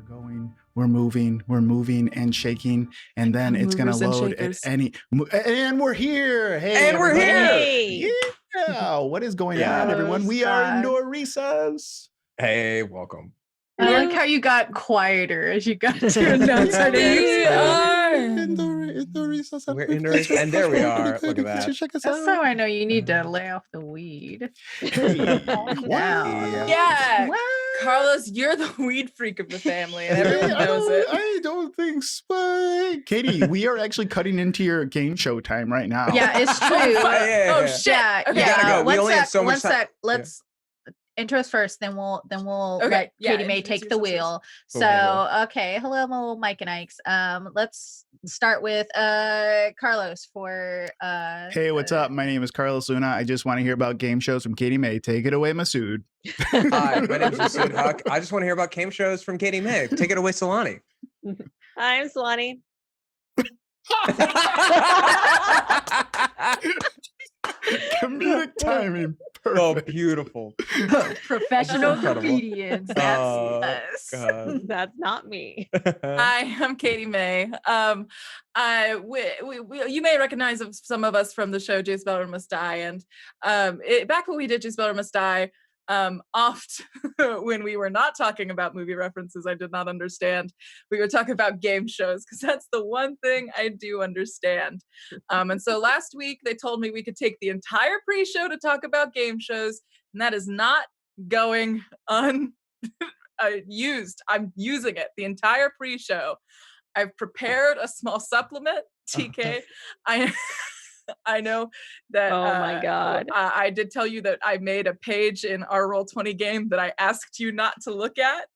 we're moving and shaking, and then it's gonna load at and we're here. Hey, and we're everybody. here. Yeah. What is going on, everyone? We are indoor recess. Hey, welcome. I like how you got quieter as you got to announce our names. Indoor recess. We're indoor, and there we are. Look at that. Check us That's out. how I know you need to lay off the weed. Hey, Calm wow. down. Yeah, What? Carlos, you're the weed freak of the family, and everyone knows it. I don't think so. Katie, we are actually cutting into your game show time right now. Yeah, it's true. Oh shit! Yeah, Okay. yeah. gotta go. We One only have sec, so much one time. sec. Let's intros first, then we'll Okay, let yeah, Katie May introduce take the yourselves. wheel. Cool, So cool, okay, hello Mike and Ike's. Let's start with Carlos for Hey, what's up? My name is Carlos Luna. I just want to hear about game shows from Katie May. Take it away, Masood. Hi, my name is Masood Huck. I just want to hear about game shows from Katie May. Take it away, Solani. I'm Solani. Comedic timing. Oh, Perfect. beautiful. professional Incredible. comedians. That's us. God. That's not me. I am Katie May. You may recognize some of us from the show Jay Speller Must Die, and back when we did Jay Speller Must Die, oft when we were not talking about movie references I did not understand, we would talk about game shows because that's the one thing I do understand. And so last week they told me we could take the entire pre-show to talk about game shows, and that is not going used. I'm using it the entire pre-show. I've prepared a small supplement, TK. I know that. Oh my God. I did tell you that I made a page in our Roll20 game that I asked you not to look at.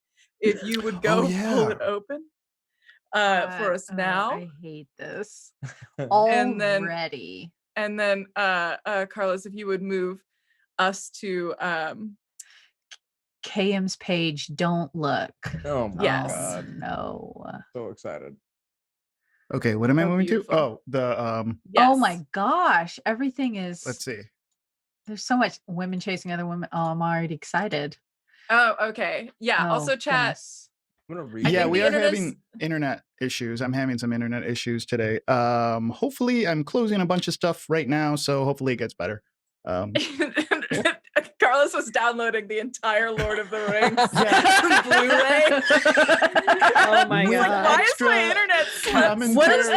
If you would go pull it open for us now. I hate this And then- already. And then, Carlos, if you would move us to KM's page, don't look. Oh my Yes. God. No. So excited. Okay, what am I So moving beautiful. to? Oh, the Oh yes. my gosh. Everything is let's see. there's so much women chasing other women. Oh, I'm already excited. Oh, okay. Yeah. Oh, Also, chat. goodness. I'm gonna read. Yeah, think we the are internet having internet issues. I'm having some internet issues today. Hopefully I'm closing a bunch of stuff right now, so hopefully it gets better. Carlos was downloading the entire Lord of the Rings Yeah. Blu-ray. Oh my With God. Why is my extra internet commentary. What is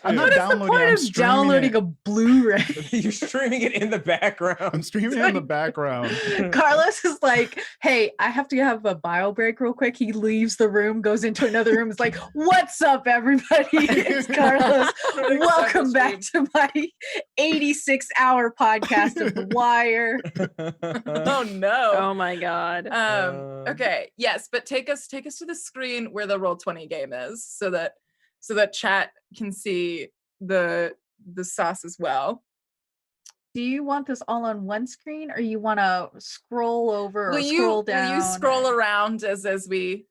I'm not What is the downloading. point I'm of streaming downloading it. a Blu-ray? You're streaming it in the background. I'm streaming it in the background. Carlos is like, hey, I have to have a bio break real quick. He leaves the room, goes into another room. It's like, what's up, everybody? It's Carlos. Welcome back to my 86-hour podcast of The Wire. Oh no. Oh my God. Okay. Yes, but take us to the screen where the Roll20 game is, so that chat can see the sauce as well. Do you want this all on one screen, or you want to scroll over or Will scroll down? you scroll around as we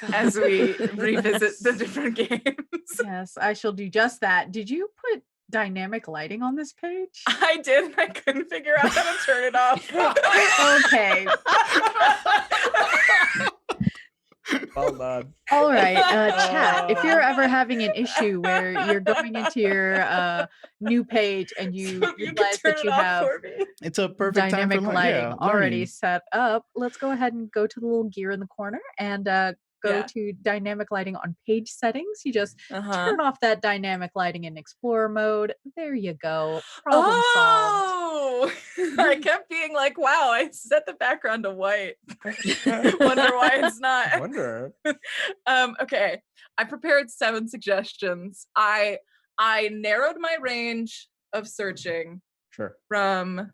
revisit the different games? Yes, I shall do just that. Did you put dynamic lighting on this page? I did. I couldn't figure out how to turn it off. Okay. Well done. All right, chat. If you're ever having an issue where you're going into your new page and you So you can realize turn that it you off have for me. It's a perfect dynamic time for lighting already learning. set up, let's go ahead and go to the little gear in the corner and go Yeah. to dynamic lighting on page settings. You just Uh-huh. turn off that dynamic lighting in Explorer mode. There you go. Problem solved. Oh, I kept being like, wow, I set the background to white. Wonder why it's I not. wonder. Okay. I prepared 7 suggestions. I narrowed my range of searching Sure. from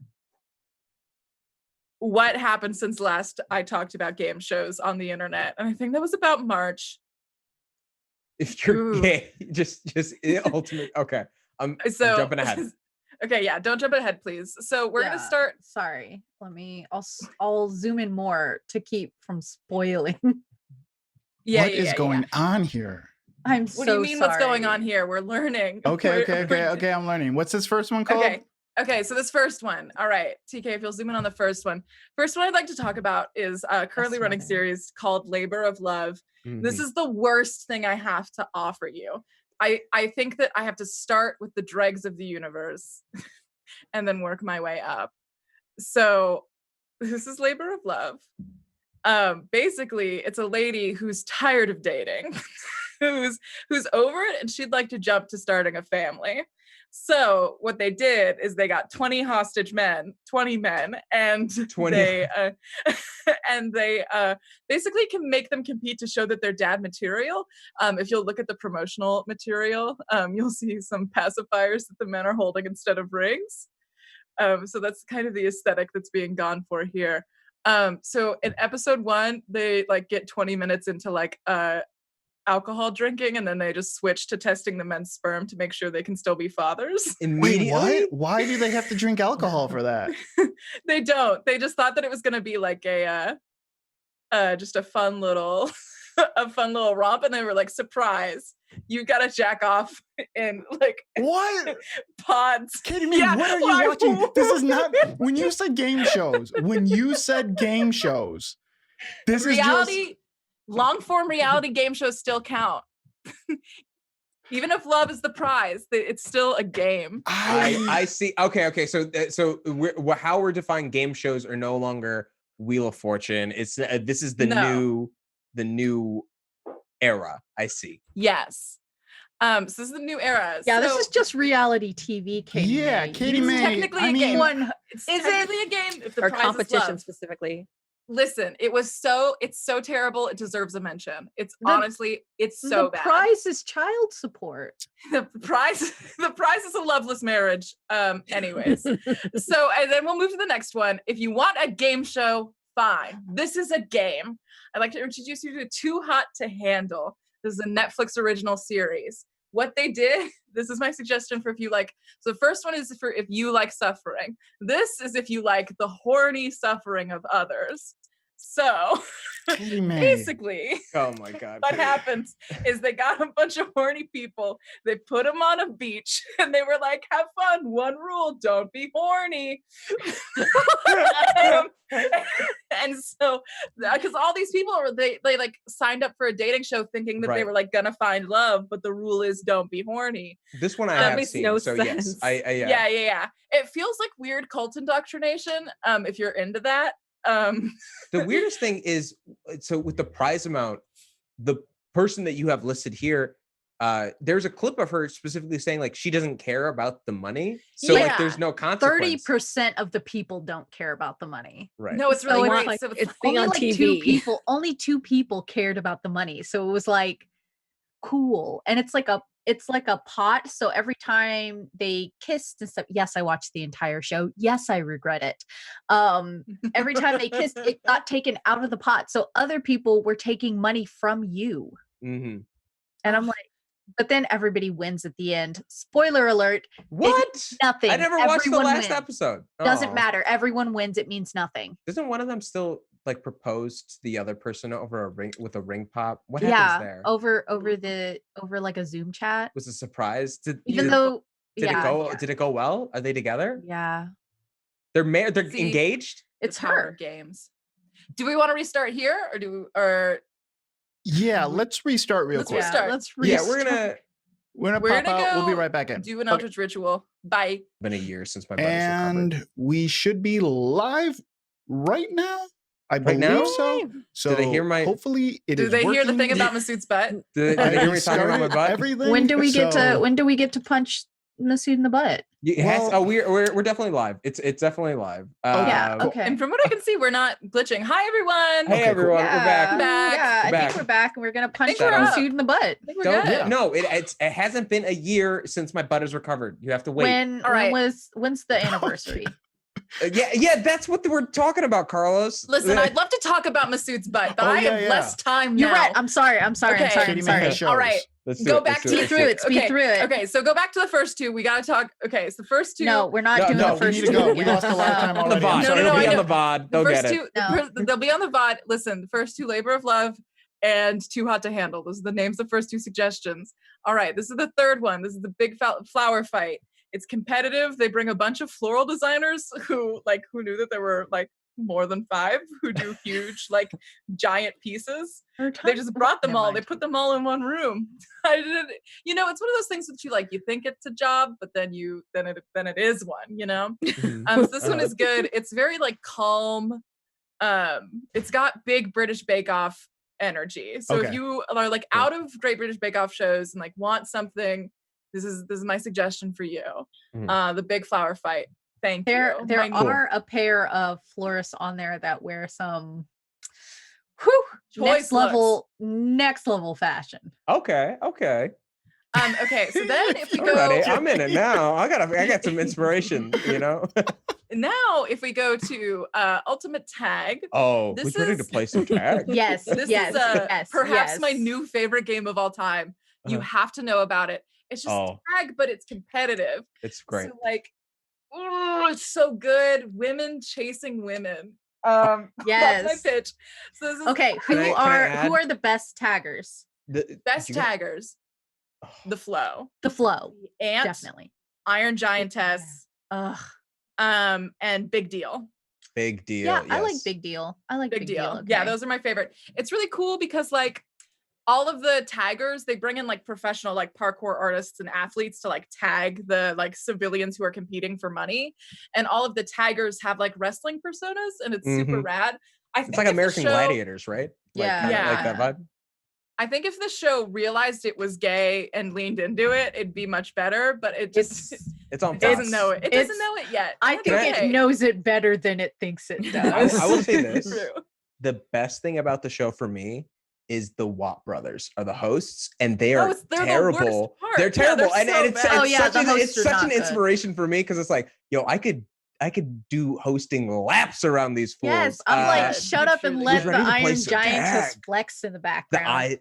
what happened since last I talked about game shows on the internet. And I think that was about March. If you're Ooh. gay, just ultimate. Okay. I'm So jumping ahead. Okay, yeah, don't jump ahead, please. So we're gonna Yeah, start. Sorry. I'll zoom in more to keep from spoiling. Yeah, What is going on here? I'm What so do you mean? sorry. What's going on here? We're learning. Okay, We're- I'm learning. What's this first one called? Okay. Okay, so this first one. All right, TK, if you'll zoom in on the first one. First one I'd like to talk about is a currently running series called Labor of Love. This is the worst thing I have to offer you. I think that I have to start with the dregs of the universe and then work my way up. So this is Labor of Love. Basically, it's a lady who's tired of dating, who's over it, and she'd like to jump to starting a family. So what they did is they got 20 men, and 20. they basically can make them compete to show that they're dad material. If you'll look at the promotional material, you'll see some pacifiers that the men are holding instead of rings. So that's kind of the aesthetic that's being gone for here. So in episode 1, they like get 20 minutes into like alcohol drinking, and then they just switch to testing the men's sperm to make sure they can still be fathers. Wait, what? Why do they have to drink alcohol for that? They don't. They just thought that it was going to be like a just a fun little romp, and they were like, surprise, you gotta jack off in like What? pods. Kidding me? Yeah, What are you why- watching? This is not when you said game shows. This is just Reality, long form reality game shows still count. Even if love is the prize, it's still a game. I see. Okay. So how we're defining game shows are no longer Wheel of Fortune. It's this is the new era. I see. Yes. So this is the new era. Yeah, so this is just reality TV, Katie. Yeah, May. Katie it's May. technically I a mean, game. It's Is technically a game if the Or prize is competition love. specifically. Listen, it's so terrible. It deserves a mention. It's The so bad. prize is child support. The prize is a loveless marriage. Anyways. So, and then we'll move to the next one. If you want a game show, fine. This is a game. I'd like to introduce you to Too Hot to Handle. This is a Netflix original series. What they did, this is my suggestion for if you like. So the first one is for if you like suffering. This is if you like the horny suffering of others. So Katie May. basically, Oh my God. what happens is they got a bunch of horny people, they put them on a beach, and they were like, have fun, one rule, don't be horny. And so because all these people were they like signed up for a dating show thinking that they Right. were like gonna find love, but the rule is don't be horny. This one I That have makes seen. no So yes, sense. Yeah. It feels like weird cult indoctrination, if you're into that. The weirdest thing is, so with the prize amount, the person that you have listed here, there's a clip of her specifically saying like she doesn't care about the money, so like Yeah. there's no consequence. 30% of the people don't care about the money. Right. No, it's really So great. like, So it's being Only on like TV. only two people cared about the money. So it was like cool. And it's like a pot. So every time they kissed and stuff, yes, I watched the entire show. Yes, I regret it. Every time they kissed, it got taken out of the pot. So other people were taking money from you. Mm-hmm. And I'm like, but then everybody wins at the end. Spoiler alert. What? Nothing. I never watched the Everyone last wins. episode. Doesn't Oh. matter. Everyone wins. It means nothing. Doesn't one of them still like propose to the other person over a ring with a ring pop? What Yeah, happens there? over like a Zoom chat. Was it a surprise? Even did, though did yeah, it go? Did it go well? Are they together? yeah, They're married. They're See, engaged. it's the power her. of games. Do we want to restart here or Yeah, let's restart real Let's quick. restart. Let's Yeah, restart. we're gonna. We're We're gonna pop gonna out. We'll be go right back in. do an Okay. Eldritch ritual? Bye. Been a year since my buddy's recovered. And we should be live right now. I Right believe now? so. So Do they hear my- hopefully it Do is they hear the working. thing about Masood's butt? Did I they hear me talking about my restarted butt? everything. When do we get so- to punch Masood in the butt? It has- Well- we're definitely live. It's definitely live. Yeah. Uh, Okay. And from what I can see, we're not glitching. Hi everyone. Hey Okay, cool. everyone, we're back. Back. Yeah, I Back. think we're back, and we're gonna punch think we're up. Masood in the butt. I think we're Don't, good. Yeah. No, it hasn't been a year since my butt is recovered. You have to wait. When All right. when's the anniversary? Yeah, that's what we're talking about, Carlos. Listen, I'd love to talk about Masood's butt, but Oh, I yeah, have yeah. less time You're now. right. I'm sorry. Okay. Katie May has sorry. All right. shows. Let's Go it, back let's to it, through let's it. Speed through it. Okay, so go back to the first two. We gotta talk. Okay, so the first two. No, we're not No, doing no, the we first need two. to go. We yet. lost a lot of time On the already. I'm VOD. No, sorry. It'll be I on know. the VOD. The They'll first get it. two, No. they'll be on the VOD. Listen, the first two, Labor of Love and Too Hot to Handle. Those are the names of the first two suggestions. All right, this is the third one. This is the big flower fight. It's competitive. They bring a bunch of floral designers who knew that there were like more than 5 who do huge like giant pieces. They just brought them all. They put them all in one room. I did, it's one of those things that you think it's a job, but then it is one, So this one is good. It's very like calm. It's got big British Bake Off energy. So if you are like out of Great British Bake Off shows and like want something, this is my suggestion for you. The Big Flower Fight. Thank you. There are a pair of florists on there that wear some next level fashion. Okay. Okay, so then if we go, Alrighty, I'm in it now. I got some inspiration, Now if we go to Ultimate Tag. Oh, who's ready to play some tag? Yes, this is perhaps my new favorite game of all time. You have to know about it. It's just tag, but it's competitive. It's great. So like, it's so good. Women chasing women. Yes. That's my pitch. So this is okay. Who are the best taggers? The best taggers? The Flow. The Flow. Ant, definitely. Iron Giantess. And Big Deal. Big Deal. Yeah, yes. I like Big Deal. I like Big Deal. Okay. Yeah, those are my favorite. It's really cool because like all of the taggers, they bring in like professional like parkour artists and athletes to like tag the like civilians who are competing for money, and all of the taggers have like wrestling personas, and it's super rad. It's like American Gladiators, right? Yeah, like that vibe. I think if the show realized it was gay and leaned into it, it'd be much better. But it just it's on. It doesn't know it. It doesn't know it yet. I think it knows it better than it thinks it does. I will say this: the best thing about the show for me is the Watt brothers are the hosts, and they are terrible. They're terrible, they're and so it's such an inspiration for me because it's like, yo, I could do hosting laps around these fools. Yes, I'm like, shut up and let the Iron Giantess flex in the background.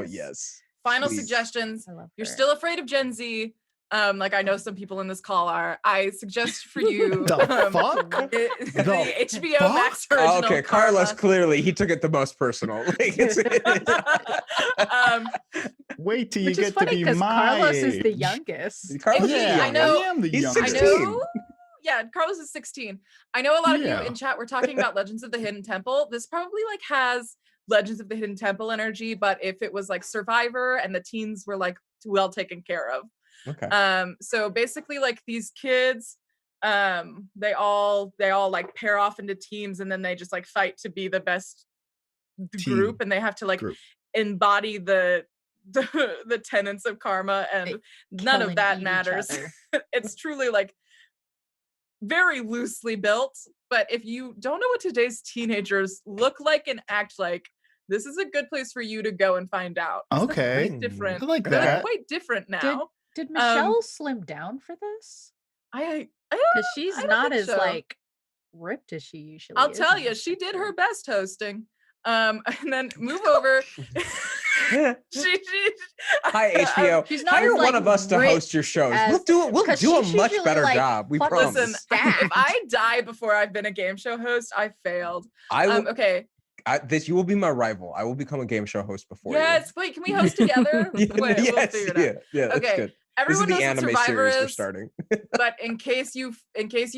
Yes. Final suggestions. You're still afraid of Gen Z. Like I know some people in this call are. I suggest for you the HBO Max original. Okay, Carlos clearly he took it the most personal. Like, wait till you get to be my Carlos age. is the youngest. Carlos I know. I am the He's youngest. 16. Yeah, Carlos is 16. I know a lot of you in chat were talking about Legends of the Hidden Temple. This probably like has Legends of the Hidden Temple energy, but if it was like Survivor and the teens were like well taken care of. Okay. So basically like these kids, they all like pair off into teams, and then they just like fight to be the best group, and they have to like embody the tenets of karma, and none of that matters. It's truly like very loosely built, but if you don't know what today's teenagers look like and act like, this is a good place for you to go and find out. Okay. Quite different. I like They're that. quite different now. Did Michelle slim down for this? I Because she's not as like ripped as she usually I'll is. tell you, she did her best hosting. And then move over. Hi HBO. She's not Hire as, like, one of us to host your shows. We'll do a much better job. We promise. Listen, if I die before I've been a game show host, I failed. I will, okay. You will be my rival. I will become a game show host before you. Yes. Wait, can we host together? Wait, we'll figure it out. Yeah. That's good. Everyone this is the knows anime what Survivor series we're is, starting. but in case you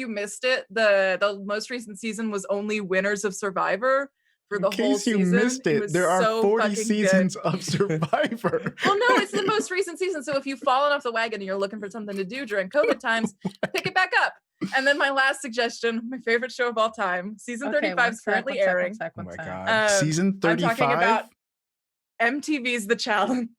missed it, the most recent season was only winners of Survivor for the whole season. In case you missed it, there are 40 seasons of Survivor. Well, no, it's the most recent season. So if you've fallen off the wagon and you're looking for something to do during COVID times, pick it back up. And then my last suggestion, my favorite show of all time, season 35 is currently airing. Oh my God. Season 35? I'm talking about MTV's The Challenge.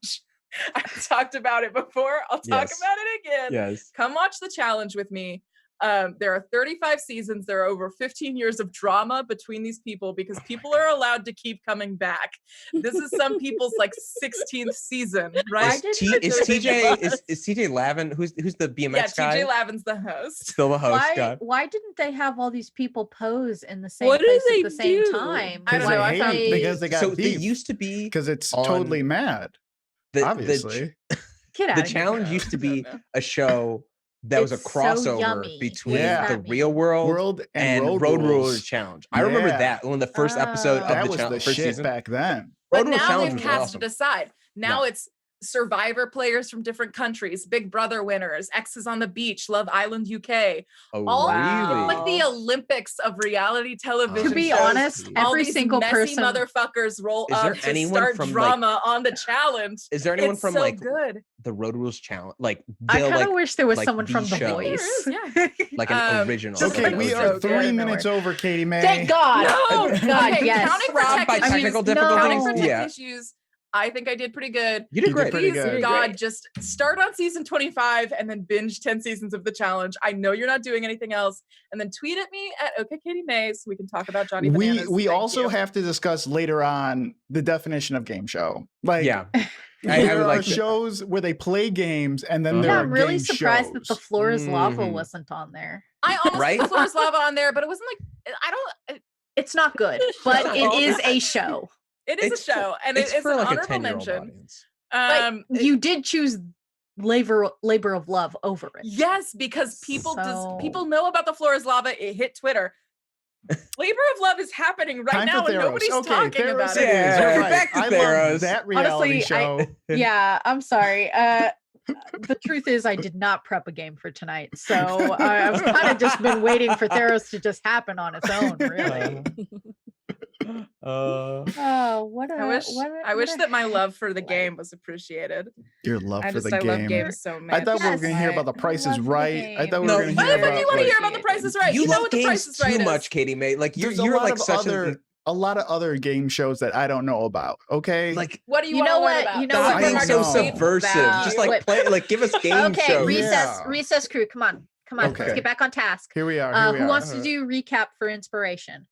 I've talked about it before. I'll talk about it again. Yes. Come watch The Challenge with me. There are 35 seasons. There are over 15 years of drama between these people because people are allowed to keep coming back. This is some people's like 16th season, right? Is TJ Lavin, who's the BMX guy? Yeah, TJ Lavin's the host. Still the host. Why didn't they have all these people pose in the same What do place they at the same do? time? I don't know. Because they got so beef. they used to be Because it's totally mad. Obviously. The Challenge used to be a show that was a crossover between the Real World and Road Rules Challenge. I remember that when the first episode of that the was challenge the first shit season back then. But Road Rules now Challenge they've was cast awesome. it aside. Now it's Survivor players from different countries, Big Brother winners, X's on the Beach, Love Island UK. Oh, All really? it's like the Olympics of reality television. To be shows. honest, All every these single messy person. motherfuckers roll Is there up to anyone start from, drama on the challenge. Is there anyone It's from so like good. the Road Rules challenge? Like I the, kind of like wish there was like someone the from The show. Voice. There is, like an Um, original. just Okay, like we so are good. 3 minutes over, Katie May. Thank God. No. Oh God, Okay, yes. counting for Robbed by tech technical issues, difficulties. counting for tech Yeah. issues, I think I did pretty good. You did You did great. pretty Please, good. God, just start on season 25 and then binge 10 seasons of the challenge. I know you're not doing anything else. And then tweet at me at OKKatieMay so we can talk about Johnny Bananas. We Thank also you. have to discuss later on the definition of game show. Like, Yeah. there would are like to- shows where they play games, and then there Yeah, are I'm really game surprised that the shows. floor is lava Mhm. wasn't on there. I almost Right? put Floor's Lava on there, but it wasn't like, I don't, It's not good, but No. it is a show. it is It's a show. And It's it's for an like a honorable 10-year-old mention. audience. But you did choose labor of love over it. Yes, because people So- people know about the floor is lava. It hit Twitter. Labor of Love is happening right Time now, for and Theros. nobody's Okay, talking Theros about it it. is. You're Yeah, right. back to I Theros. love that reality Honestly, show. Yeah, I'm sorry. The truth is, I did not prep a game for tonight, so I've kind of just been waiting for Theros to just happen on its own. Really. Oh, what a! I wish that my love for the game was appreciated. Your love I for just the I love game. games so much. I thought we were Yes. going to hear about the Price is love for the Right. I game. thought we No, were going you- to hear Whatever about you want to hear like, about the Price is Right. You You know love what the games Price is too Right much, is. Katie May. Like there's you're a lot like of such a lot of other game shows that I don't know about. Okay, like What do you, You want know to learn what? about? You know stop what? being Marcus so Steve subversive. Just like Wait. play, like give us game Okay, shows. Yeah. recess crew. Come on. Okay. Let's get back on task. here we are. Here we Who are. wants to do recap for inspiration?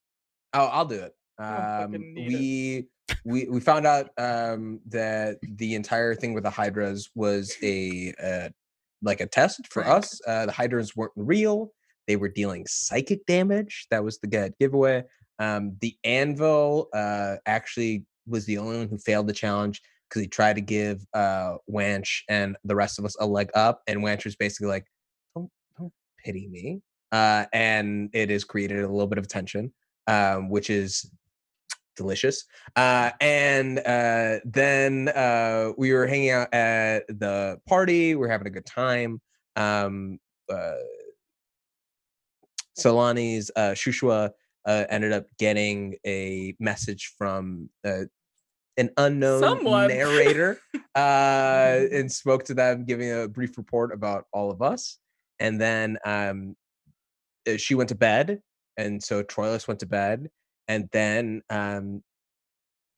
Oh, I'll do it. fucking need We found out that the entire thing with the Hydras was like a test for Prank. us. The Hydras weren't real. They were dealing psychic damage. That was the good giveaway. The Anvil actually was the only one who failed the challenge because he tried to give Wanch and the rest of us a leg up, and Wanch was basically like, "Don't pity me," and it has created a little bit of tension, which is delicious. And then we were hanging out at the party. We were having a good time. Solani's Shushua ended up getting a message from an unknown Someone. narrator and spoke to them, giving a brief report about all of us. And then she went to bed, and so Troilus went to bed, and then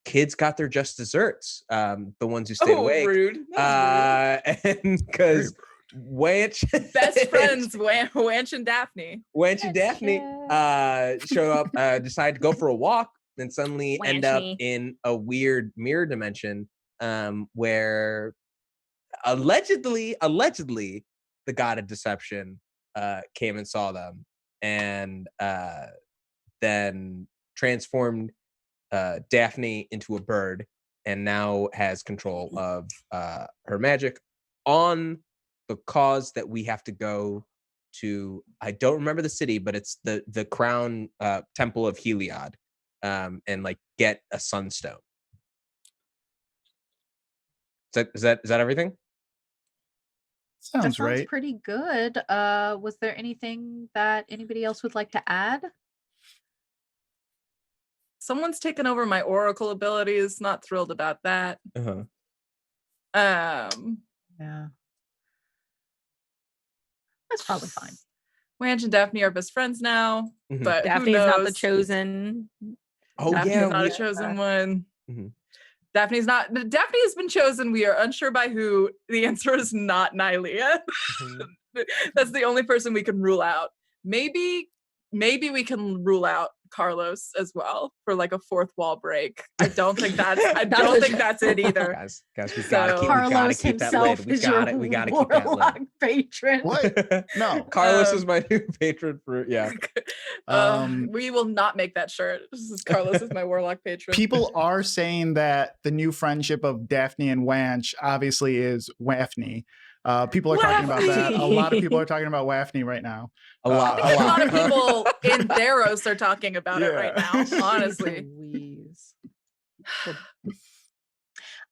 kids got their just desserts, the ones who stayed awake. Rude. That And because Wanch was rude. Best friends, Wanch and Daphne. Wanch and Heck Daphne show up, decide to go for a walk, and suddenly end up Wanchy. in a weird mirror dimension where allegedly the god of deception came and saw them, and then transformed Daphne into a bird, and now has control of her magic on the cause that we have to go to. I don't remember the city, but it's the crown temple of Heliod, and like get a sunstone. Is that everything? That Sounds sounds right. pretty good. Was there anything that anybody else would like to add? Someone's taken over my oracle abilities. Not thrilled about that. Uh-huh. Yeah. That's probably fine. Wanch and Daphne are best friends now, Mhm. but who Daphne's not the knows? chosen. Oh Daphne's yeah, not a we- chosen one. Mhm. Daphne has been chosen. We are unsure by who. The answer is not Nylea. Mhm. That's the only person we can rule out. Maybe we can rule out Carlos as well for like a fourth wall break. I don't think that's it either. guys, we gotta So- keep, Carlos that himself lid. We is got it. your We gotta keep that warlock lid. patron. What? No. Carlos is Um, my new patron for yeah. We will not make that shirt. This is Carlos is my warlock patron. People are saying that the new friendship of Daphne and Wanch obviously is Wafney. People are talking about that. A lot of people are talking about Wafney right now. A lot. I think a lot of people in Theros are talking about it right Yeah. now, honestly. Louise.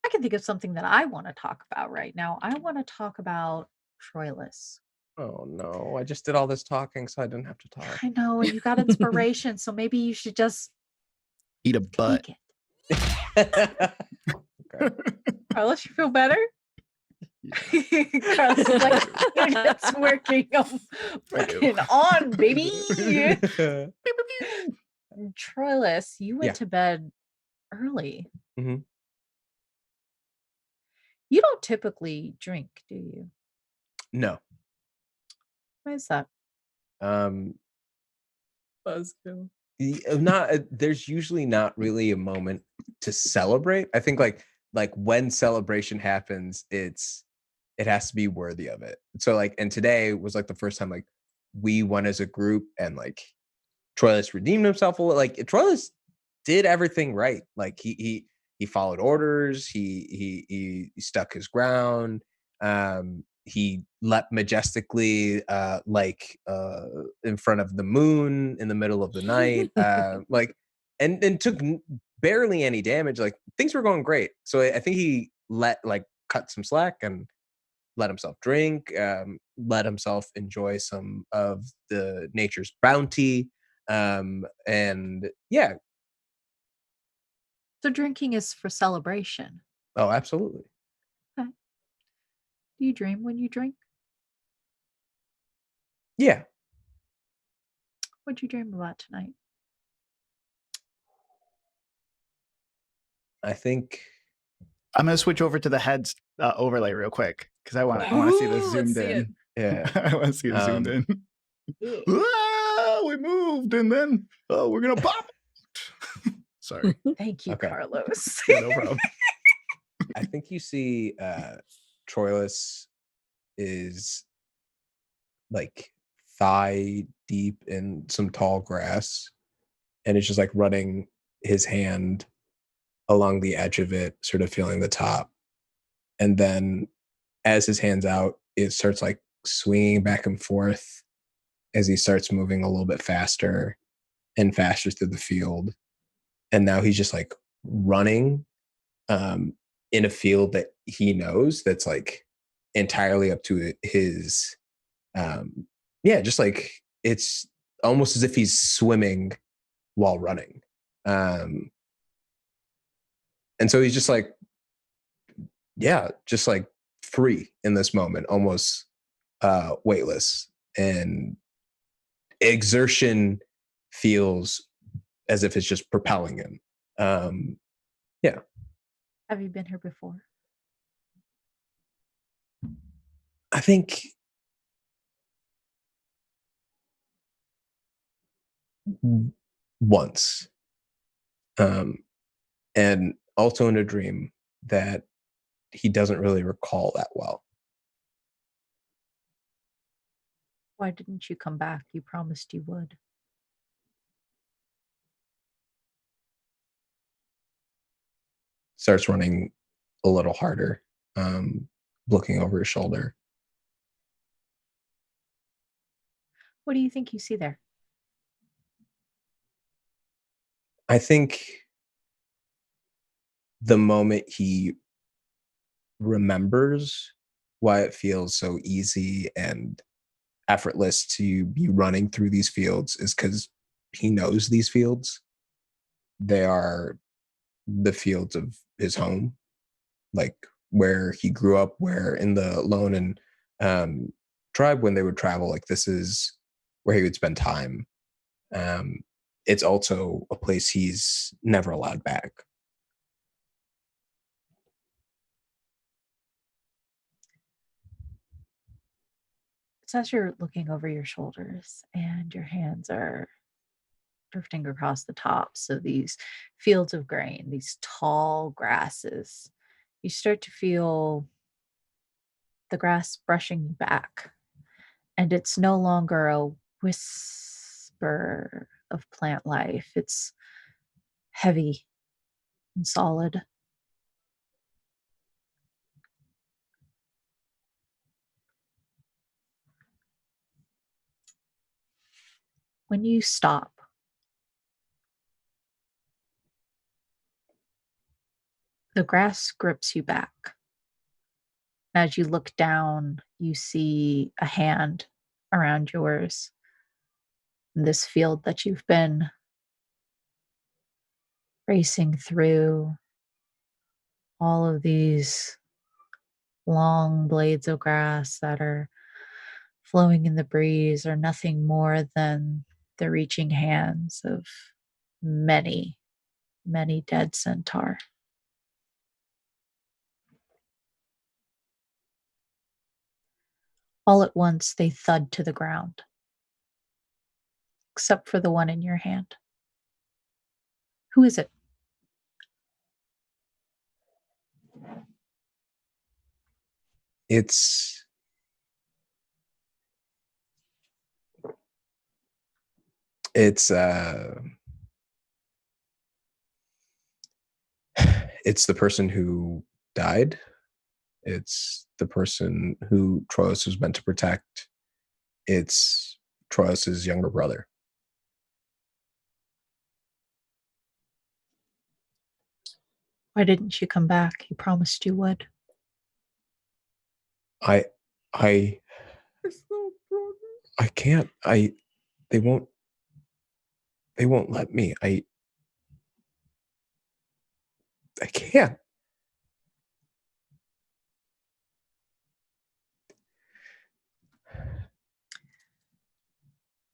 I can think of something that I want to talk about right now. I want to talk about Troilus. Oh no, I just did all this talking so I didn't have to talk. I know, and you got inspiration, so maybe you should just Eat a butt. take it. Okay. Carlos, you feel better? Carlos is like, it's working. I'm fucking on, baby. Troilus, you went Yeah. to bed early. Mhm. You don't typically drink, do you? No. Why is that? Um Buzzkill. not there's usually not really a moment to celebrate. I think like when celebration happens, it has to be worthy of it. So like, and today was like the first time like we went as a group and like Troilus redeemed himself a little. Like Troilus did everything right. Like he followed orders. He stuck his ground. He leapt majestically, in front of the moon in the middle of the night. Like, and took barely any damage. Like things were going great. So I think he cut some slack and let himself drink, let himself enjoy some of the nature's bounty. And yeah. So drinking is for celebration. Oh, absolutely. Okay. Do you dream when you drink? Yeah. What'd you dream about tonight? I think I'm gonna switch over to the heads overlay real quick because I want to see this Ooh, let's zoomed see it. in. yeah. I want to see it zoomed in. Ah, we moved and then we're gonna pop. Sorry. Thank you, Okay. Carlos. Yeah, no problem. I think you see Troilus is like thigh deep in some tall grass, and it's just like running his hand along the edge of it, sort of feeling the top. And then as his hand's out, it starts like swinging back and forth as he starts moving a little bit faster and faster through the field. And now he's just like running in a field that he knows that's like entirely up to his just like it's almost as if he's swimming while running. And so he's just like just like free in this moment, almost weightless, and exertion feels as if it's just propelling him. Have you been here before? I think once, and also in a dream that he doesn't really recall that well. Why didn't you come back? You promised you would. Starts running a little harder, looking over his shoulder. What do you think you see there? I think the moment he remembers why it feels so easy and effortless to be running through these fields is because he knows these fields. They are the fields of his home, like where he grew up, where in the lone and tribe, when they would travel, like this is where he would spend time. It's also a place he's never allowed back. So as you're looking over your shoulders and your hands are drifting across the tops of these fields of grain, these tall grasses, you start to feel the grass brushing you back. And it's no longer a whisper of plant life. It's heavy and solid. When you stop, The grass grips you back. As you look down, you see a hand around yours. In this field that you've been racing through, all of these long blades of grass that are flowing in the breeze are nothing more than the reaching hands of many, many dead centaur. All at once, they thud to the ground, except for the one in your hand. Who is it? It's the person who died. It's the person who Troilus was meant to protect. It's Troilus' younger brother. Why didn't you come back? You promised you would. I can't. They won't let me. I can't.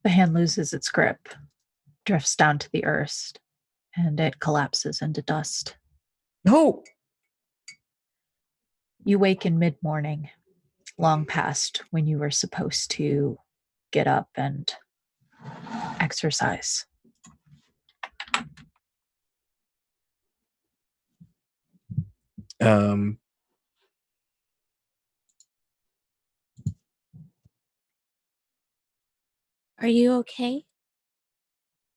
The hand loses its grip, drifts down to the earth, and it collapses into dust. No. You wake in mid-morning, long past when you were supposed to get up and exercise. Are you okay?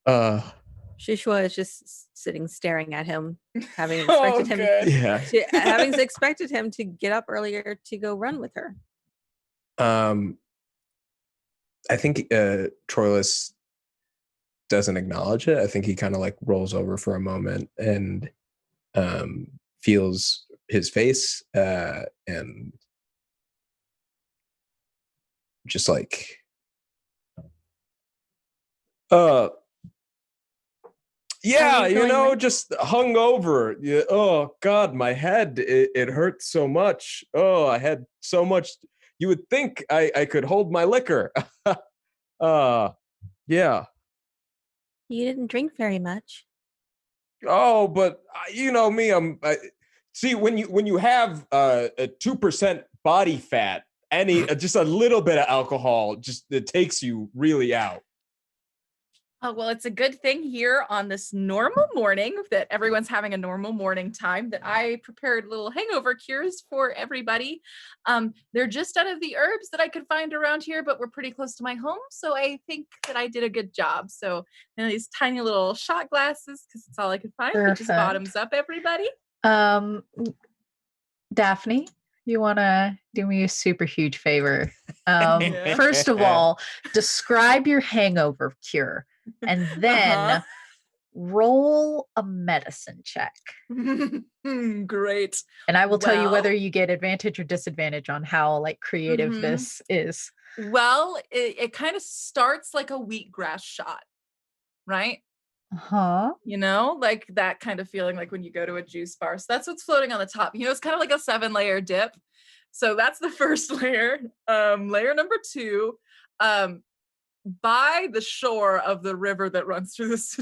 Shishua is just sitting staring at him, having expected him good. Yeah. having expected him to get up earlier to go run with her. I think Troilus doesn't acknowledge it. I think he kind of like rolls over for a moment and feels his face and just like yeah, you know, just hungover. Yeah, oh God, my head, it hurts so much. Oh, I had so much. You would think I could hold my liquor. Yeah. You didn't drink very much. Oh, but you know me. See when you have a 2% body fat, just a little bit of alcohol, just it takes you really out. Oh, well, it's a good thing here on this normal morning that everyone's having a normal morning time that I prepared little hangover cures for everybody. They're just out of the herbs that I could find around here, but we're pretty close to my home. So I think that I did a good job. So these tiny little shot glasses, because it's all I could find, but just Perfect. bottoms up, everybody. Daphne, you want to do me a super huge favor? Yeah. First of all, describe your hangover cure and then roll a medicine check. Great. And I will tell you whether Well- you get advantage or disadvantage on how like creative this is. Well, it kind of starts like a wheatgrass shot, right? Uh-huh. You know, like that kind of feeling like when you go to a juice bar. So that's what's floating on the top. You know, it's kind of like a 7-layer dip. So that's the first layer. Layer number 2, by the shore of the river that runs through this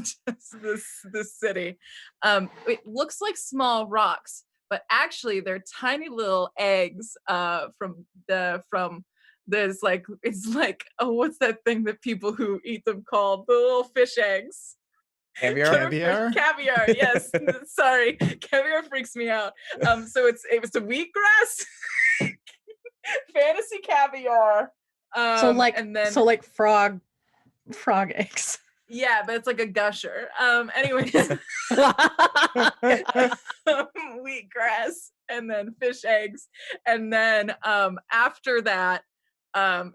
city. It looks like small rocks, but actually they're tiny little eggs from there's like, it's like, oh, what's that thing that people who eat them called? The little fish eggs. Caviar? Caviar, yes. Sorry, caviar freaks me out. So it was a wheatgrass fantasy caviar. So like frog eggs. Yeah, but it's like a gusher. Anyways, wheatgrass and then fish eggs, and then after that,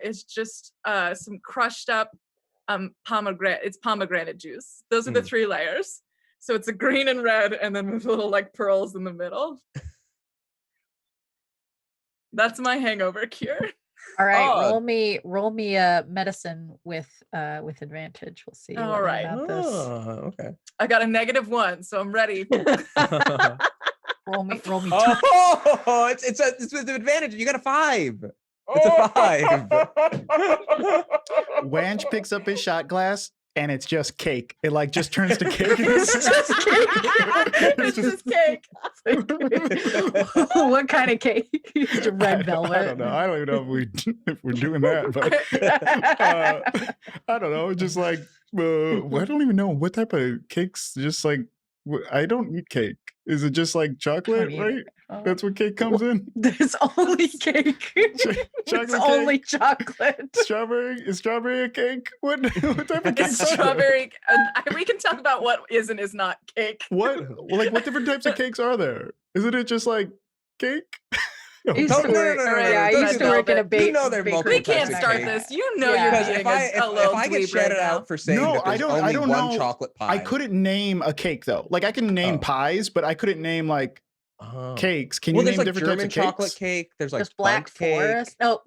it's just some crushed up pomegranate. It's pomegranate juice. Those are the 3 layers. So it's a green and red, and then with little like pearls in the middle. That's my hangover cure. All right, Oh. roll me a medicine with advantage. We'll see. All whether or right. not this. Okay. I got a -1, so I'm ready. Roll me two. Oh, it's with advantage. You got a 5. It's a 5. Wanch picks up his shot glass and it's just cake. It like just turns to cake. It's just cake. It's just cake. What kind of cake? Red velvet. I don't know. I don't even know if we're doing that, but I don't know. Just like I don't even know what type of cakes. Just like I don't eat cake. Is it just like chocolate? Right? That's what cake comes in. There's only cake. It's only chocolate. Strawberry? Is strawberry a cake? What type of cake? Strawberry. We can talk about what is and is not cake. What? Like what different types of cakes are there? Isn't it just like cake? I used to work- yeah, I used to work in a You know they're bakery. multiple We types can't of start cake. this. You know Yeah. you're Because being if a little I get dweeb shouted right out now. for saying No, that there's I only don't one know. chocolate pie, I couldn't name a cake though. Like I can name Oh. pies, but I couldn't name like Oh. cakes. Can Well, you there's name like different German types of chocolate cakes? cake. There's like Just Black sponge cake. Forest. Oh,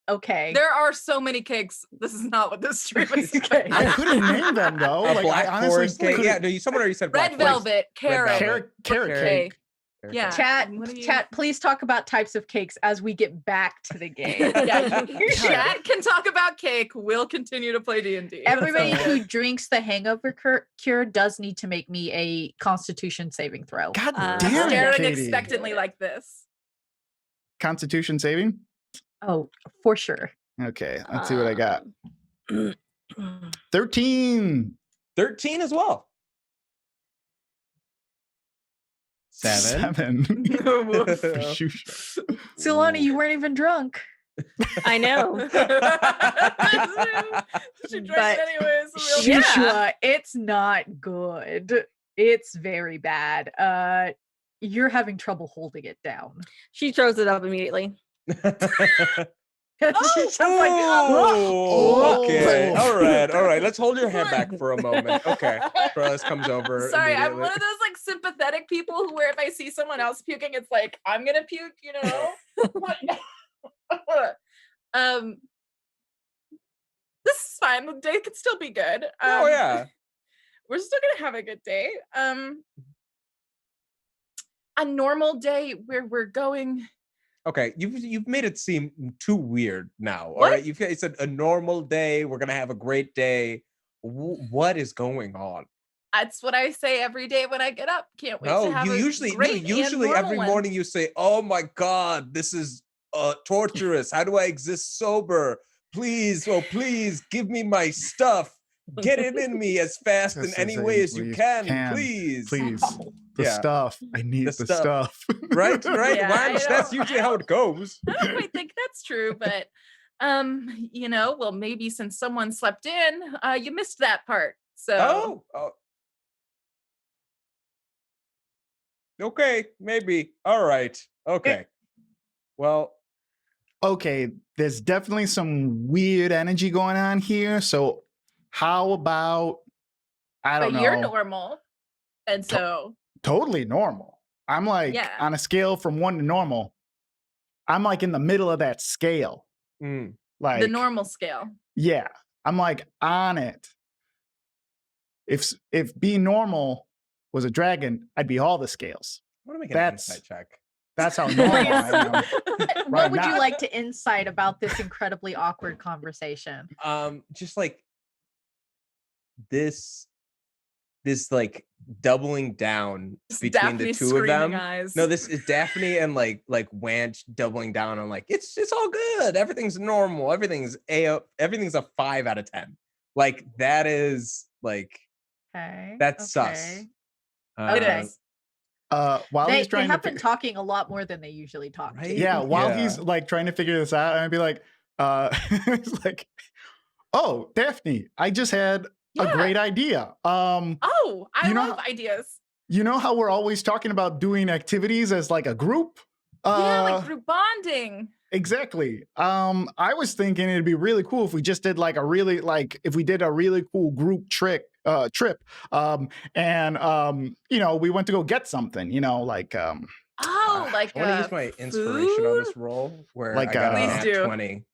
okay. There are so many cakes. This is not what this stream is. Okay. I couldn't name them though. A Like Black I honestly Forest cake. couldn't- Yeah, no, someone already said Black Red Forest. velvet, carrot. velvet. Carrot Carrot cake. Yeah. Chat, What do you- chat, please talk about types of cakes as we get back to the game. Yeah, chat can talk about cake. We'll continue to play D&D. Everybody who drinks the hangover cure does need to make me a Constitution saving throw. God Uh, damn it, staring Katie. expectantly like this. Constitution saving? Oh, for sure. Okay, let's see what I got. Um, 13. 13 as well. 7. 7. Shoosh. Silani, you weren't even drunk. I know. She drinks But- anyways. Real Shishua, it's not good. It's very bad. You're having trouble holding it down. She throws it up immediately. She's just like, Oh, okay. Oh. All right. Let's hold your head back for a moment. Okay. Carlos comes over. Sorry, I'm immediately. one of those like sympathetic people who, where if I see someone else puking, it's like I'm gonna puke. You know. What? This is fine. The day could still be good. Oh yeah. We're still gonna have a good day. A normal day where we're going. Okay, you've made it seem too weird now. All What? right, you've said a normal day. We're gonna have a great day. What is going on? That's what I say every day when I get up. Can't wait to No, have you a usually great and usually every normal one. morning you say, "Oh my God, this is torturous. How do I exist sober? Please, oh please, give me my stuff. Get it in me as fast in Just any as way as you you can, can. please." Please. The Yeah. stuff. I need The the stuff. stuff. Right, right. Yeah, Wanch, I that's know, usually I how know. it goes. I don't quite think that's true, but you know, well, maybe since someone slept in, you missed that part. So Oh. Okay, maybe. All right. Okay. Well, Okay, there's definitely some weird energy going on here. So how about I don't but know. you're normal. And so Totally normal. I'm like Yeah. on a scale from 1 to normal. I'm like in the middle of that scale. Like the normal scale. Yeah, I'm like on it. If being normal was a dragon, I'd be all the scales. I want to make an That's- insight check. That's how normal I am. what Right would you now. like to insight about this incredibly awkward conversation? Just like this like doubling down Just between Daphne the two of screaming them. eyes. No, this is Daphne and like Wanch doubling down on like it's all good. Everything's normal. Everything's a 5 out of 10. Like that is like Okay. that's sus. okay. It Okay. is. While They he's trying have to been talking a lot more than they usually talk. Right? To. yeah, while Yeah. he's like trying to figure this out, I'd be like, it's like, oh, Daphne, I just had a Yeah. great idea. Oh, I You know love ideas. You know how we're always talking about doing activities as like a group? Yeah, like group bonding. Exactly. I was thinking it'd be really cool if we just did like if we did a really cool group trick trip. We went to go get something, like like I want to use my inspiration on food? this roll where Like, I got a Please nat do. 20.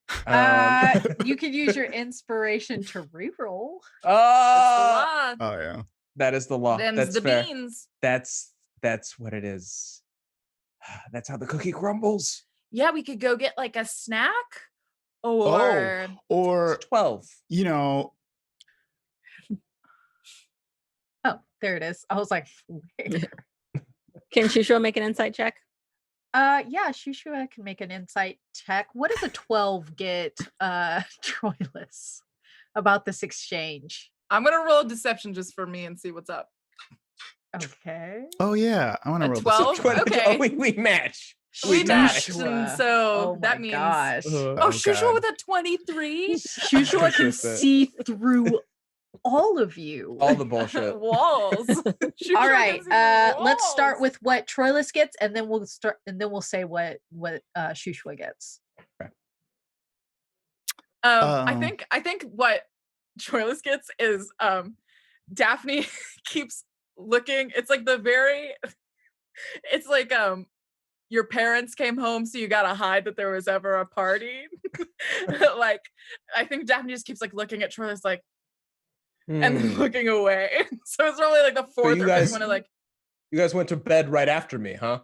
You could use your inspiration to reroll. Oh, oh yeah. that is the law. Them's That's the fair. beans. That's what it is. That's how the cookie crumbles. Yeah, we could go get like a snack or Or It's 12. Oh, there it is. I was like, where? Can Shushua make an insight check? Yeah, Shushua can make an insight check. What does a 12 get Troilus about this exchange? I'm gonna roll deception just for me and see what's up. Okay. Oh yeah, I want to A roll 12? deception. Okay. Oh, we match. We matched, Joshua. and so Oh that my means gosh. oh, God. Shushua with a 23 Shushua can Appreciate that. see through all of you. All the bullshit. walls. Shushua All can right, see through let's start walls. with what Troilus gets, and then we'll say what Shushua gets. I think what Troilus gets is Daphne keeps looking. It's like it's like your parents came home, so you gotta hide that there was ever a party. Like I think Daphne just keeps like looking at Troilus like and then looking away. So it's really like the fourth you or guys- fifth one of like You guys went to bed right after me, huh?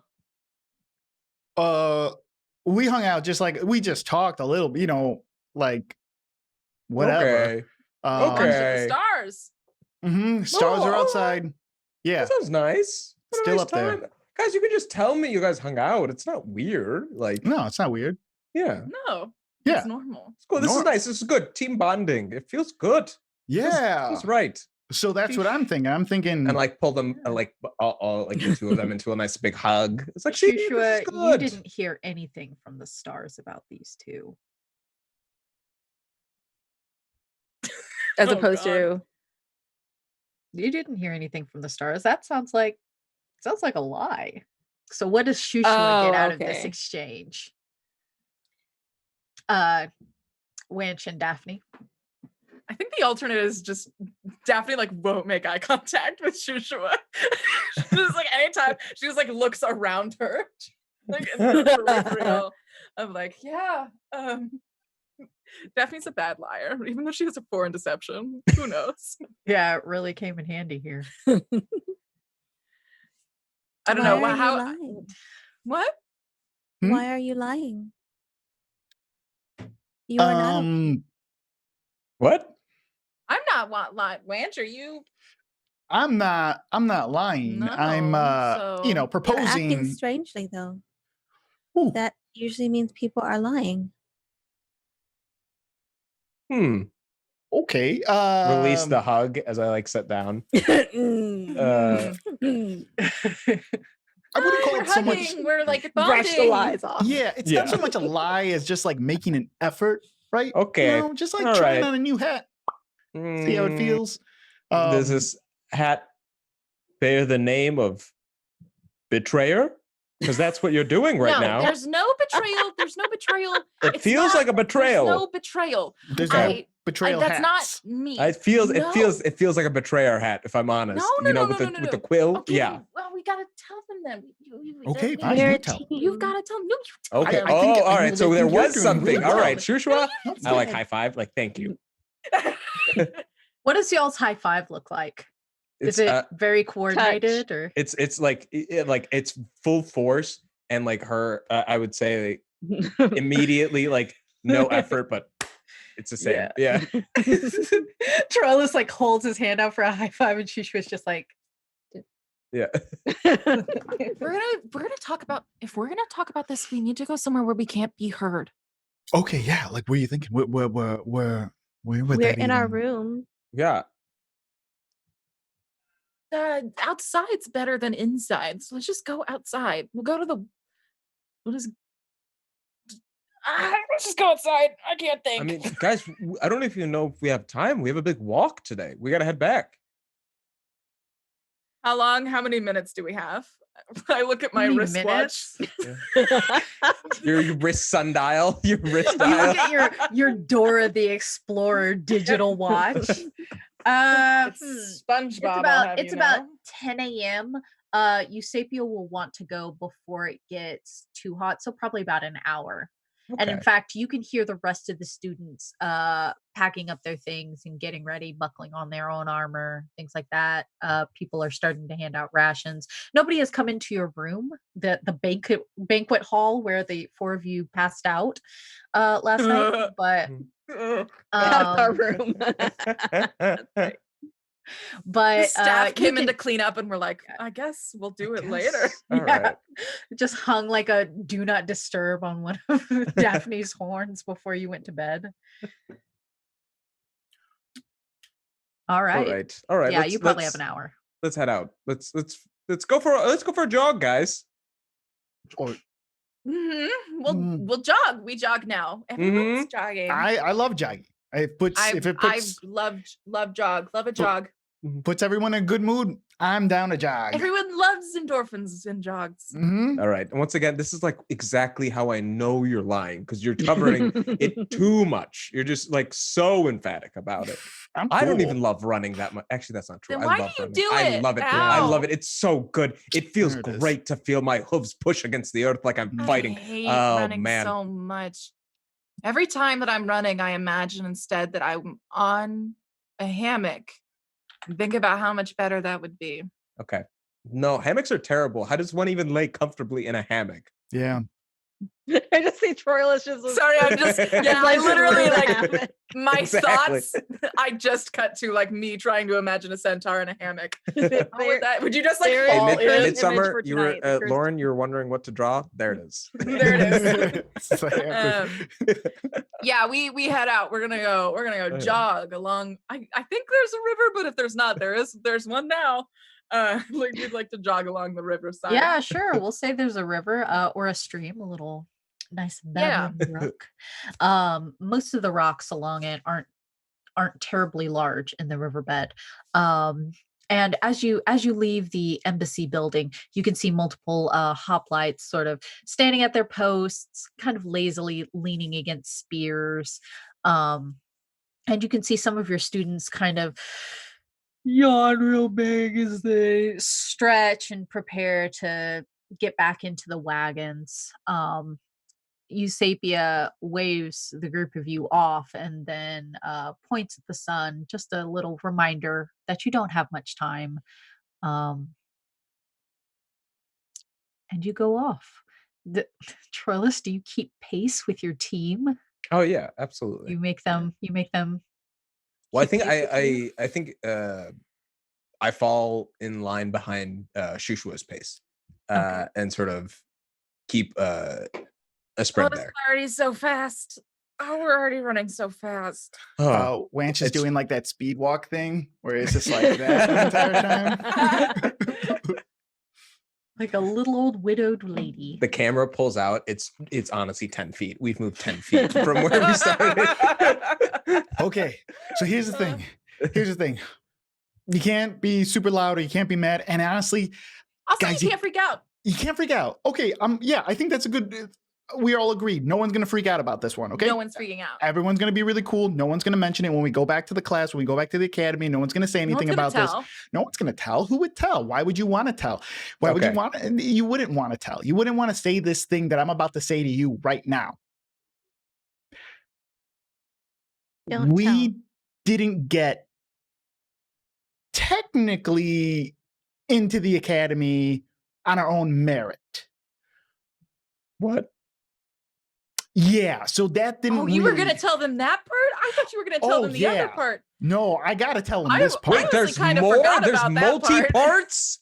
We hung out we just talked a little, like whatever. Okay. Um, watched the Okay. stars. Stars Oh, are outside. Yeah. That sounds nice. What a Still nice up there. time. Guys, you can just tell me you guys hung out. It's not weird. Like, No, it's not weird. yeah. No, Yeah. it's normal. It's cool. This is Nor- nice. This is good. Team bonding. It feels good. Yeah. Feels right. So that's what I'm thinking. I'm thinking And like pull them all like the two of them into a nice big hug. It's like, see, this Shushua, is you good. didn't hear anything from the stars about these two. As Oh, opposed God. to You didn't hear anything from the stars. That sounds like a lie. So what does Shushua Oh, get out of this okay. exchange? Winch and Daphne. I think the alternate is just Daphne like won't make eye contact with Shushua. Just like anytime she just like looks around her, like in the peripheral of like, yeah, Daphne's a bad liar, even though she has a 4 in deception. Who knows? Yeah, it really came in handy here. I don't know Why are you how. lying? What? Hmm? Why are you lying? You are not. Okay. What? I'm not lying. Wanch, are you? I'm not lying. I'm No, so- You're acting proposing. strangely though. Ooh, That usually means people are lying. okay. Release the hug as I like sit down. I wouldn't call we're it so much. hugging. We're like Brush the bonding. lies off. Yeah, it's Yeah. not so much a lie as just like making an effort, right? Okay. Just like All trying right. on a new hat, see how it feels. Does this hat bear the name of betrayer? Because that's what you're doing right no, now. there's no betrayal. There's no betrayal. It It's feels not- like a betrayal. There's no betrayal. There's no I- betrayal that's hats. not me. It feels No. it feels like a betrayer hat, if I'm honest. No, no, with no, the no, with the no. quill. Okay, Yeah. well, we gotta tell them then. Okay, fine. We're You a tell. team. You've gotta tell them. No, you tell Okay. them. I think- all right. So I there think you're was doing something. really All well. right, Shushua. That's I like good. high five. Like, thank you. What does y'all's high five look like? It's Is it very coordinated or? it's like it's full force and like her. I would say immediately like no effort, but it's the same. Yeah. Troilus like holds his hand out for a high five, and Shushua's just like, Yeah. We're gonna talk about if we're gonna talk about this, we need to go somewhere where we can't be heard. Okay, yeah. Like, what are you thinking? Where would We're that in our even- room. Yeah. Outside's better than inside, so let's just go outside. Let's just go outside. I can't think. I mean, guys, I don't even know if we have time. We have a big walk today. We gotta head back. how long? How many minutes do we have? I look at my "How many wristwatch. minutes?" Your wrist sundial. Your wrist You dial. look at your Dora the Explorer digital watch. It's SpongeBob. It's about 10 a.m. Eusapia will want to go before it gets too hot, so probably about an hour. And in fact, you can hear the rest of the students packing up their things and getting ready, buckling on their own armor, things like that. People are starting to hand out rations. Nobody has come into your room, the banquet hall where the 4 of you passed out last night, but That's our room. but the staff you came in to can- clean up, and we're like, I guess we'll do it later. All right. just hung like a do not disturb on one of Daphne's horns before you went to bed. All right. All right. Yeah, let's- you probably have let's- an hour. Let's head out. Let's go for a jog, guys. Or We'll jog. We jog now. Everyone's jogging. I love jogging. It puts I if it puts love jog. Love a jog. puts everyone in a good mood, I'm down to jog. Everyone loves endorphins and jogs. Mhm. All right. And once again, this is like exactly how I know you're lying, because you're covering it too much. You're just like so emphatic about it. I don't cool. even love running that much. Actually, that's not true. Then I why love do you running. do I it? love it. I love Ow. it. It's so good. It feels There it is. great to feel my hooves push against the earth like I'm I fighting. hate Oh, running man. so much. Every time that I'm running, I imagine instead that I'm on a hammock. And think about how much better that would be. Okay. No, hammocks are terrible. How does one even lay comfortably in a hammock? Yeah. I just see Troilus just. Sorry, I'm just yeah. I like literally like laughing. my Exactly. thoughts. I just cut to like me trying to imagine a centaur in a hammock. How There- would you just like there Hey, fall is in? an Midsummer, image for you were tonight. There's- Lauren. You were wondering what to draw. There it is. There it is. It's like after- Yeah, we head out. We're gonna go yeah. jog along. I think there's a river, but if there's not, there's one now. Like we'd like to jog along the riverside. Yeah, sure. We'll say there's a river or a stream, a little nice Yeah. babbling brook. Most of the rocks along it aren't terribly large in the riverbed. And as you leave the embassy building, you can see multiple hoplites sort of standing at their posts, kind of lazily leaning against spears. And you can see some of your students kind of yawn real big as they stretch and prepare to get back into the wagons. Eusapia waves the group of you off and then points at the sun, just a little reminder that you don't have much time. And you go off. Troilus, do you keep pace with your team? Oh yeah, absolutely. You make them Well, I keep think pace with you? I think I fall in line behind Shushua's pace, Okay. and sort of keep a Oh, spread it's there. already so fast. Oh, we're already running so fast. Wanch is It's- doing like that speed walk thing where it's just like that the entire time. Like a little old widowed lady. The camera pulls out. It's honestly 10 feet. We've moved 10 feet from where we started. Okay, so here's the thing. You can't be super loud or you can't be mad. And honestly, Also, Guys, you can't freak out. you can't freak out. Okay, yeah, I think that's a good. We all agreed. No one's gonna freak out about this one. Okay, No one's freaking out. everyone's gonna be really cool. No one's gonna mention it when we go back to the class. When we go back to the academy, no one's gonna say No one's anything gonna about this. tell. No one's gonna tell. Who would tell? Why would you want to tell? Why would you Okay. want? You wouldn't want to tell. You wouldn't want to say this thing that I'm about to say to you right now. Don't we tell. didn't get technically into the academy on our own merit. What? Yeah, so that didn't. Oh, you were really- gonna tell them that part? I thought you were gonna tell Oh, them the other yeah. part. No, I gotta tell them I this w- part. I Wait, honestly there's kinda more. forgot There's about that part. multi-parts.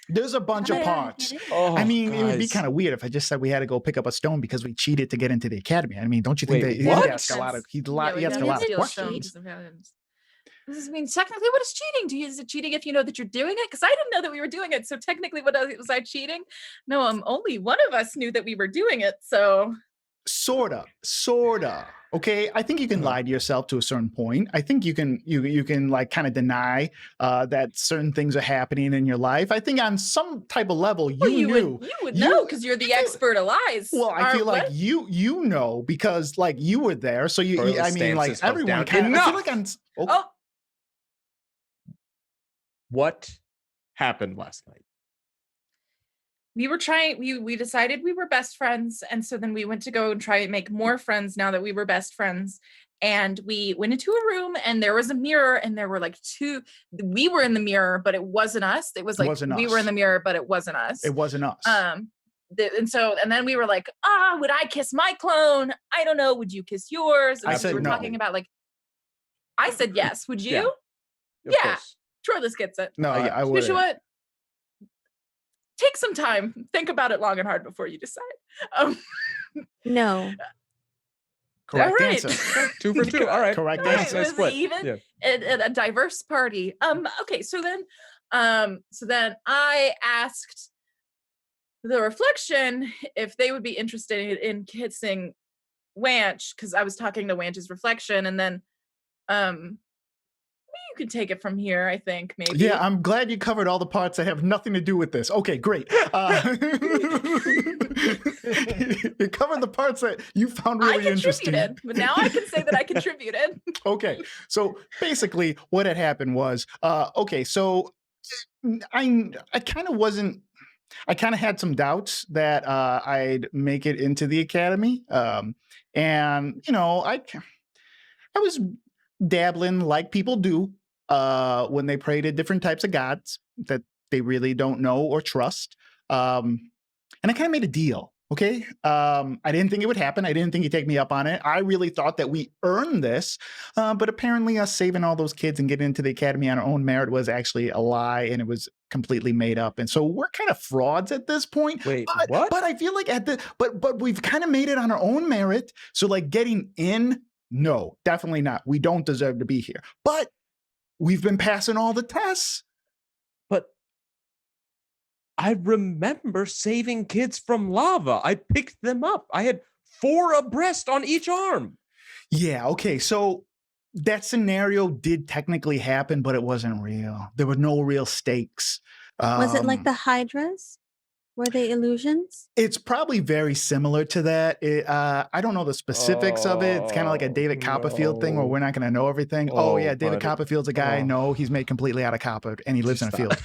There's a bunch of Yeah, parts. it is. Oh, I mean, it would be guys. kind of weird if I just said we had to go pick up a stone because we cheated to get into the academy. I mean, don't you think Wait, that what? he asked a lot of he we asked a definitely lot of steal stones questions? and patterns. This means technically, what is cheating? Is it cheating if you know that you're doing it? Because I didn't know that we were doing it. So technically, was I cheating? No, only one of us knew that we were doing it. So Sorta. Okay, I think you can lie to yourself to a certain point. I think you can like kind of deny that certain things are happening in your life. I think on some type of level you knew. would You- know because you're the you- expert of lies. Well, I Or feel like what? you know because like you were there. So Troilus I mean stamps like his foot everyone down. kind of I feel Enough! like on Oh, What happened last night? We were trying, we decided we were best friends. And so then we went to go and try and make more friends now that we were best friends. And we went into a room and there was a mirror and there were like we were in the mirror, but it wasn't us. It was like we were in the mirror, but it wasn't us. It wasn't us. And then we were like, would I kiss my clone? I don't know. Would you kiss yours? And I we said were no. talking about like, I said yes. Would you? Of Yeah. course. Troilus gets it. No, I would. Joshua, take some time. Think about it long and hard before you decide. No. Correct All right. answer. 2 for 2. All right. Correct All right, answer. nice It was split. even Yeah. a diverse party. Okay, so then I asked the reflection if they would be interested in kissing Wanch, because I was talking to Wanch's reflection, and then you can take it from here, I think, maybe. Yeah, I'm glad you covered all the parts that have nothing to do with this. Okay, great. You covered the parts that you found really interesting. But now I can say that I contributed. Okay, so basically what had happened was, so I kind of wasn't, I kind of had some doubts that I'd make it into the academy. And, you know, I was dabbling like people do when they pray to different types of gods that they really don't know or trust. And I kind of made a deal. Okay. I didn't think it would happen. I didn't think he'd take me up on it. I really thought that we earned this. But apparently us saving all those kids and getting into the academy on our own merit was actually a lie, and it was completely made up. And so we're kind of frauds at this point. Wait, but, what? But I feel like but we've kind of made it on our own merit. So like getting in, no, definitely not. We don't deserve to be here. But we've been passing all the tests. But I remember saving kids from lava. I picked them up. I had 4 abreast on each arm. Yeah, okay. So that scenario did technically happen, but it wasn't real. There were no real stakes. Was it like the Hydras? Were they illusions? It's probably very similar to that. I don't know the specifics of it. It's kind of like a David Copperfield thing where we're not going to know everything. Oh, yeah, David buddy. Copperfield's a guy. No, he's made completely out of copper, and he lives in a field.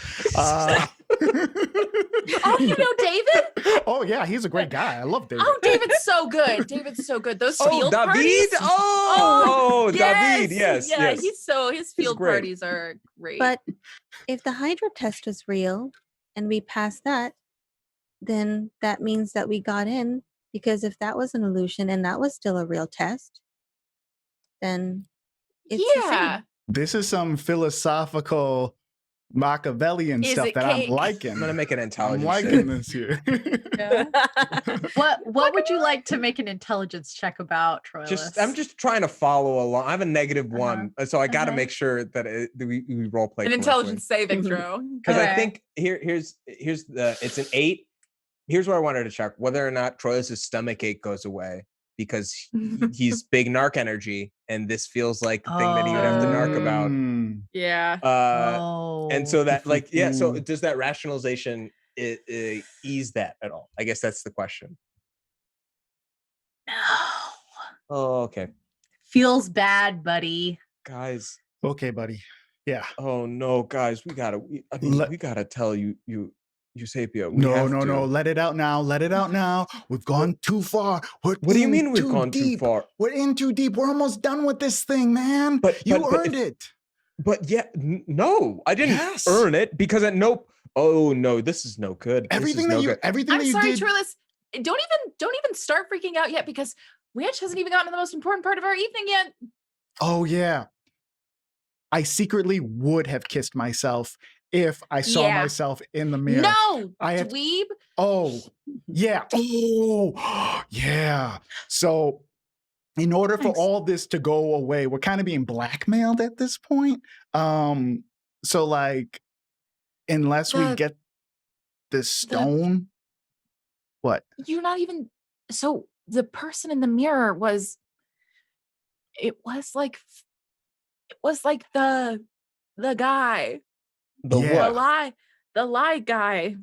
Oh, you know David? Oh, yeah, he's a great guy. I love David. Oh, David's so good. David's so good. Those field David? parties. David. Yes. Yeah, yes. his field great. parties are great. But if the Hydra test was real and we passed that, then that means that we got in, because if that was an illusion and that was still a real test, then it's the same. This is some philosophical Machiavellian Is stuff it that cake? I'm liking. I'm gonna make an I'm intelligence. liking this here. What would you like to make an intelligence check about, Troilus? I'm just trying to follow along. I have a -1, so I got to make sure that we role play An intelligence saving throw. because I think here's it's an 8. Here's what I wanted to check: whether or not Troilus' stomach ache goes away because he's big narc energy, and this feels like the thing that he would have to narc about. Yeah. And so that so does that rationalization ease that at all? I guess that's the question. No. Oh, okay. Feels bad, buddy. Guys. Okay, buddy. Yeah. Oh no, guys, we gotta tell you Sapio. No. Let it out now. Let it out now. We've gone too far. What do you mean we've gone too far? We're in too deep. We're almost done with this thing, man. But you earned it. But yeah, no, I didn't earn it because oh no, this is no good. Everything that you sorry, did. Troilus. Don't even start freaking out yet, because Wanch hasn't even gotten to the most important part of our evening yet. Oh yeah. I secretly would have kissed myself if I saw myself in the mirror. No, dweeb. Oh, yeah. Oh, yeah. So in order for all this to go away, we're kind of being blackmailed at this point. So like, unless we get this stone, what? You're not even. So the person in the mirror was like the guy. The lie guy.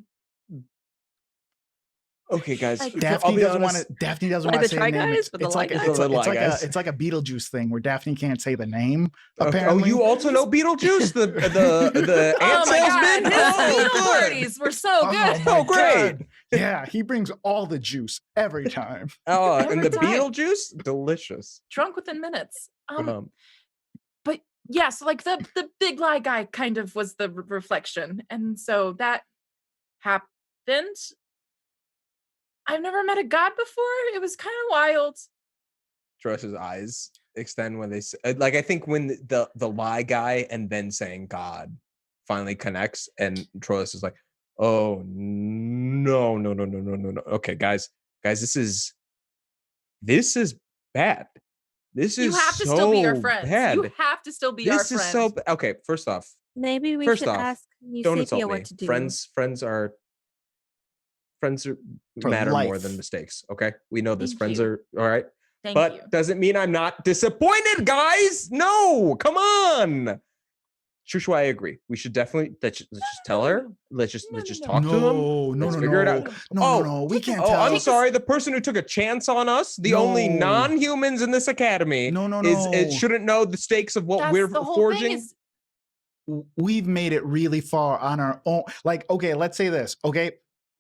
Okay, guys. Like, I'll Daphne be doesn't want honest. to. Daphne doesn't Like want to the say Try the name. Guys, It's, but the it's Lie like Guys? The Lie Guys. it's like a Beetlejuice thing where Daphne can't say the name. Okay. Oh, Apparently. you also know Beetlejuice, the ant Oh my salesman? god, his Oh, beetle good. parties were so Oh, good. my Oh, great. God. Yeah, he brings all the juice every time. Oh, and Every the time. Beetlejuice, delicious. Drunk within minutes. Um, But yeah, so like the big lie guy kind of was the reflection, and so that happened. I've never met a god before. It was kind of wild. Troy's eyes extend when they say, like, I think when the lie guy and then saying God finally connects, and Troilus is like, oh no. Okay, guys, this is bad. This is You have to so still be our friends. bad. You have to still be our This is friends. so okay. First off, Maybe we First should off, ask don't Eusebia insult me. what to do. Friends For matter more life. than mistakes. Okay, we know this. Thank Friends you. are all right. Thank But you. doesn't mean I'm not disappointed, guys. No, come on. Shushu, I agree. We should definitely let's just tell her. Let's just talk to them. No, Let's figure it out. No. We can't Oh, tell. I'm sorry. The person who took a chance on us, the only No. non-humans in this academy, No. it shouldn't know the stakes of what That's we're the whole forging. thing is We've made it really far on our own. Like, okay, let's say this. Okay,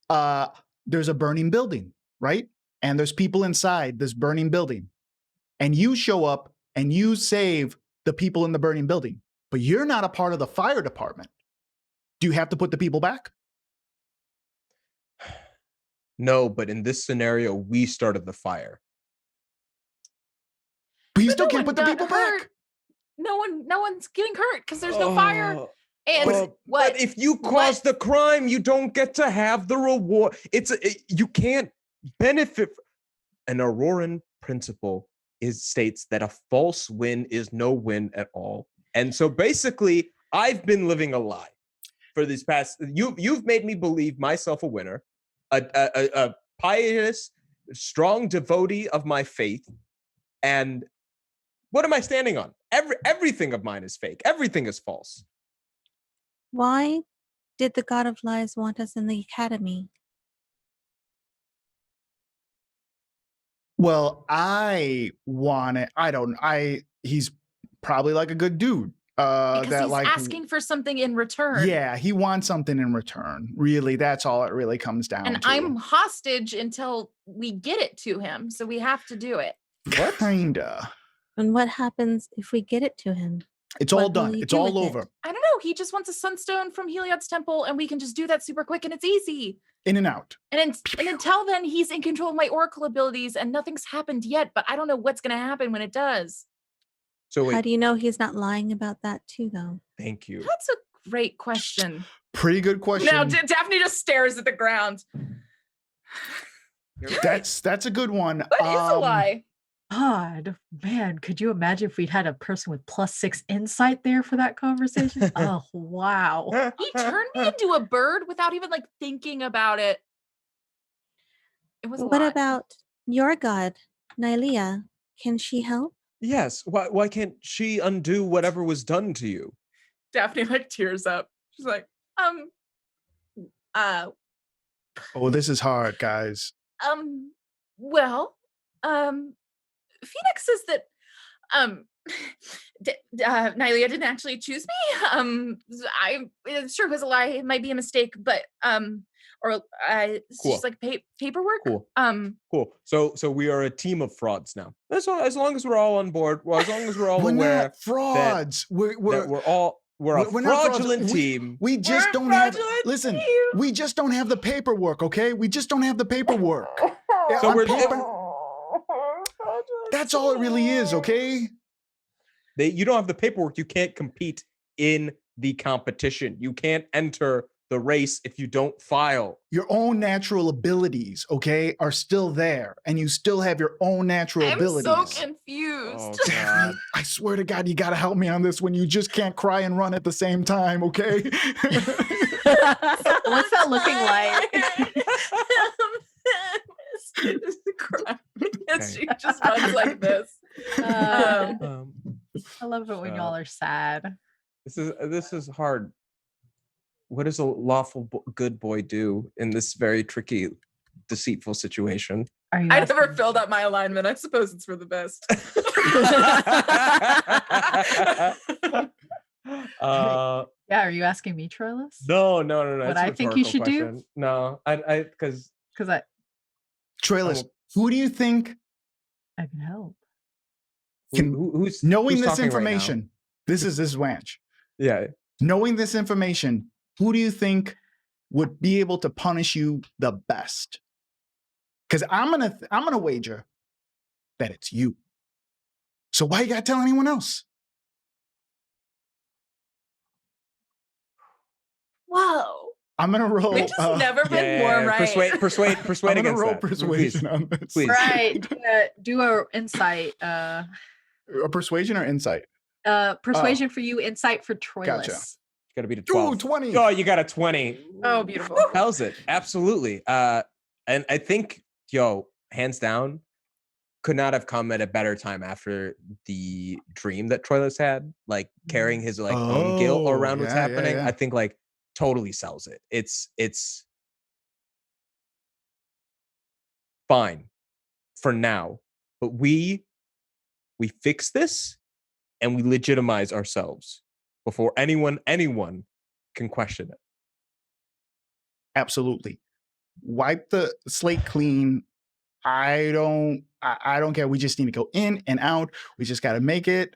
there's a burning building, right? And there's people inside this burning building, and you show up and you save the people in the burning building, but you're not a part of the fire department. Do you have to put the people back? No, but in this scenario, we started the fire. But you But still no can't one put the got people hurt. back. no one's getting hurt because there's no fire. Oh, And oh, what? But if you What? cause the crime, you don't get to have the reward. You can't benefit. An Auroran principle states that a false win is no win at all. And so basically, I've been living a lie for these past. You've made me believe myself a winner, a pious, strong devotee of my faith. And what am I standing on? Everything of mine is fake. Everything is false. Why did the God of Lies want us in the academy? Well, he's probably like a good dude. Because That he's like asking for something in return. Yeah, he wants something in return. Really, that's all it really comes down And to. I'm hostage until we get it to him. So we have to do it. What? Kinda. And what happens if we get it to him? It's all What will done. he It's do all with it? over. I don't know. He just wants a sunstone from Heliod's temple, and we can just do that super quick, and it's easy. In and out. And until then, he's in control of my oracle abilities, and nothing's happened yet. But I don't know what's going to happen when it does. So How wait, do you know he's not lying about that too, though? thank you. That's a great question. Pretty good question. Now Daphne just stares at the ground. You're right. That's a good one. What is a lie? God, man, could you imagine if we'd had a person with +6 insight there for that conversation? Oh, wow. He turned me into a bird without even like thinking about it. It was a What lot. about your god, Nylea? Can she help? Yes. Why can't she undo whatever was done to you? Daphne like tears up. She's like, Oh, this is hard, guys. well, Phoenix says that Nylea didn't actually choose me. It's sure it was a lie. It might be a mistake, but Cool. it's just like paperwork. Cool. Cool. So we are a team of frauds now. As long as we're all on board, well, as long as we're all We're aware not frauds. that we're a we're not frauds. fraudulent team. We just We're a don't have. fraudulent Listen, team. we just don't have the paperwork. Okay, we just don't have the paperwork. Yeah, So on we're- paper, that's all it really is. Okay. You don't have the paperwork. You can't compete in the competition. You can't enter the race if you don't file. Your own natural abilities, okay, are still there, and you still have your own natural I'm abilities. so confused. Oh, Daphne, God. I swear to God, you gotta help me on this one. You just can't cry and run at the same time, okay? What's that looking like? Crying. Okay. She just runs like this. Um, I love it when Uh, y'all are sad. this is hard. What does a lawful good boy do in this very tricky deceitful situation. Are you I never asking- filled out my alignment. I suppose it's for the best. Yeah, are you asking me, Troilus? No. What it's a I think you rhetorical should do? question. No, I because Because I Troilus, who do you think can help. who's knowing who's this talking right now? information? This is Wanch. Yeah. Knowing this information, who do you think would be able to punish you the best? Because I'm gonna wager that it's you. So why you gotta tell anyone else? Whoa. I'm gonna roll. We've just never been more right. Persuade I'm gonna against roll that. persuasion on this. Please. Right. Do a insight. A persuasion or insight? Persuasion for you, insight for Troilus. Gotcha. Got to beat a Ooh, 12. 20. Oh, you got a 20. Oh, beautiful. How's it? Absolutely. And I think, hands down, could not have come at a better time after the dream that Troilus had, like carrying his own guilt around what's happening. Yeah. I think totally sells it. It's fine for now, but we fix this and we legitimize ourselves before anyone can question it. Absolutely. Wipe the slate clean. I don't care. We just need to go in and out. We just got to make it.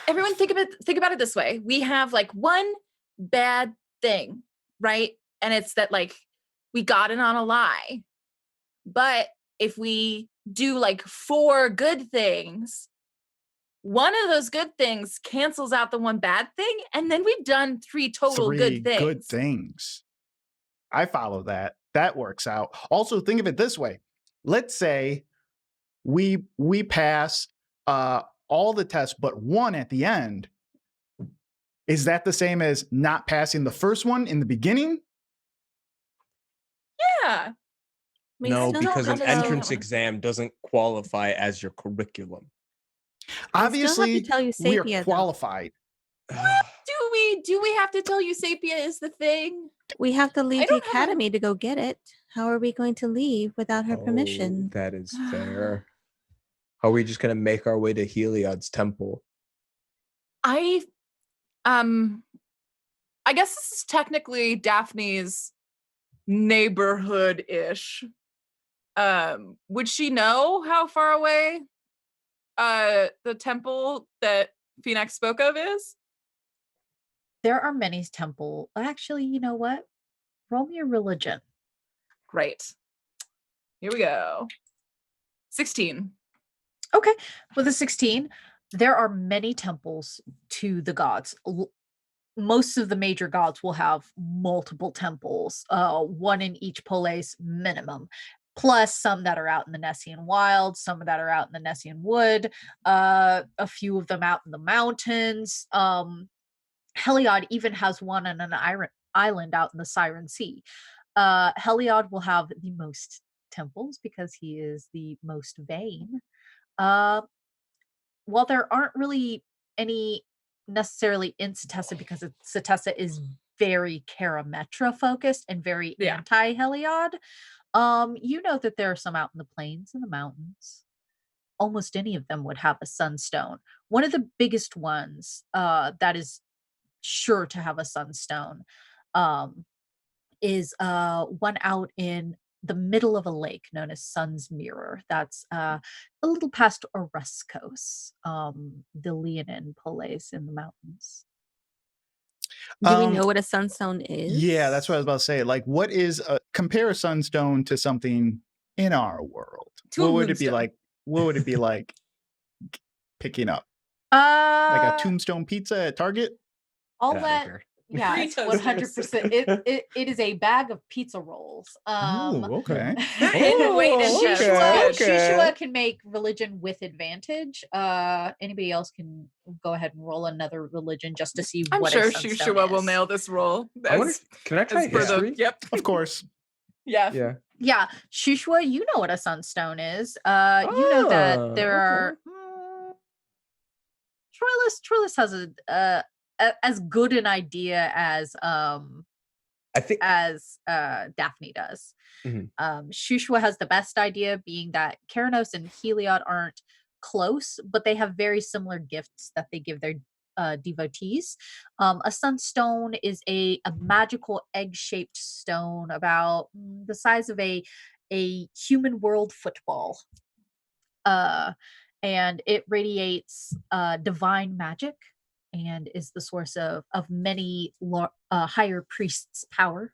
Everyone think about it this way. We have one bad thing, right? And it's that we got in on a lie. But if we do 4 good things, one of those good things cancels out the one bad thing, and then we've done 3 total good things. Good things. I follow that. That works out. Also, think of it this way. Let's say we pass all the tests but one at the end. Is that the same as not passing the first one in the beginning? Yeah. No, still because don't an have to- entrance exam doesn't qualify as your curriculum. Obviously, tell you we are Sapia, though. qualified. Do we have to tell you Sapia is the thing? We have to leave the don't have a- academy to go get it. How are we going to leave without her permission? That is fair. Are we just gonna make our way to Heliod's temple? I guess this is technically Daphne's neighborhood-ish. Would she know how far away the temple that Phoenix spoke of is? There are many temple. Actually, you know what? Roll me a religion. Great. Here we go. 16. Okay. With a 16, there are many temples to the gods. Most of the major gods will have multiple temples, one in each polis minimum, plus some that are out in the Nessian wild, some that are out in the Nessian wood, a few of them out in the mountains. Heliod even has one on an island out in the Siren Sea. Heliod will have the most temples because he is the most vain. While there aren't really any necessarily in Setessa, because Setessa is very Karametra focused and very anti-Heliod, you know that there are some out in the plains and the mountains. Almost any of them would have a sunstone. One of the biggest ones that is sure to have a sunstone is one out in the middle of a lake known as Sun's Mirror. That's a little past Oreskos, the Leonin Polis in the mountains. Do we know what a sunstone is? Yeah, that's what I was about to say. What is compare a sunstone to something in our world? To What a would it be moonstone. like? What would it be like picking up? Like Like a tombstone pizza at Target? I'll Get outta let here. yeah, Free it's toasters. 100%. It is a bag of pizza rolls. Oh, okay. They're in weight and okay, just Shushua, okay. Shushua can make religion with advantage. Anybody else can go ahead and roll another religion just to see I'm what sure a sunstone Shushua will is. nail this roll. I wonder, can I try as per history? Yep. Of course. Yeah. Yeah. Yeah, Shushua, you know what a sunstone is. You know that there are. Troilus has as good an idea as I think as Daphne does. Mhm. Shushua has the best idea, being that Keranos and Heliod aren't close, but they have very similar gifts that they give their devotees. A sunstone is a magical egg-shaped stone about the size of a human world football. And it radiates divine magic and is the source of many higher priests' power.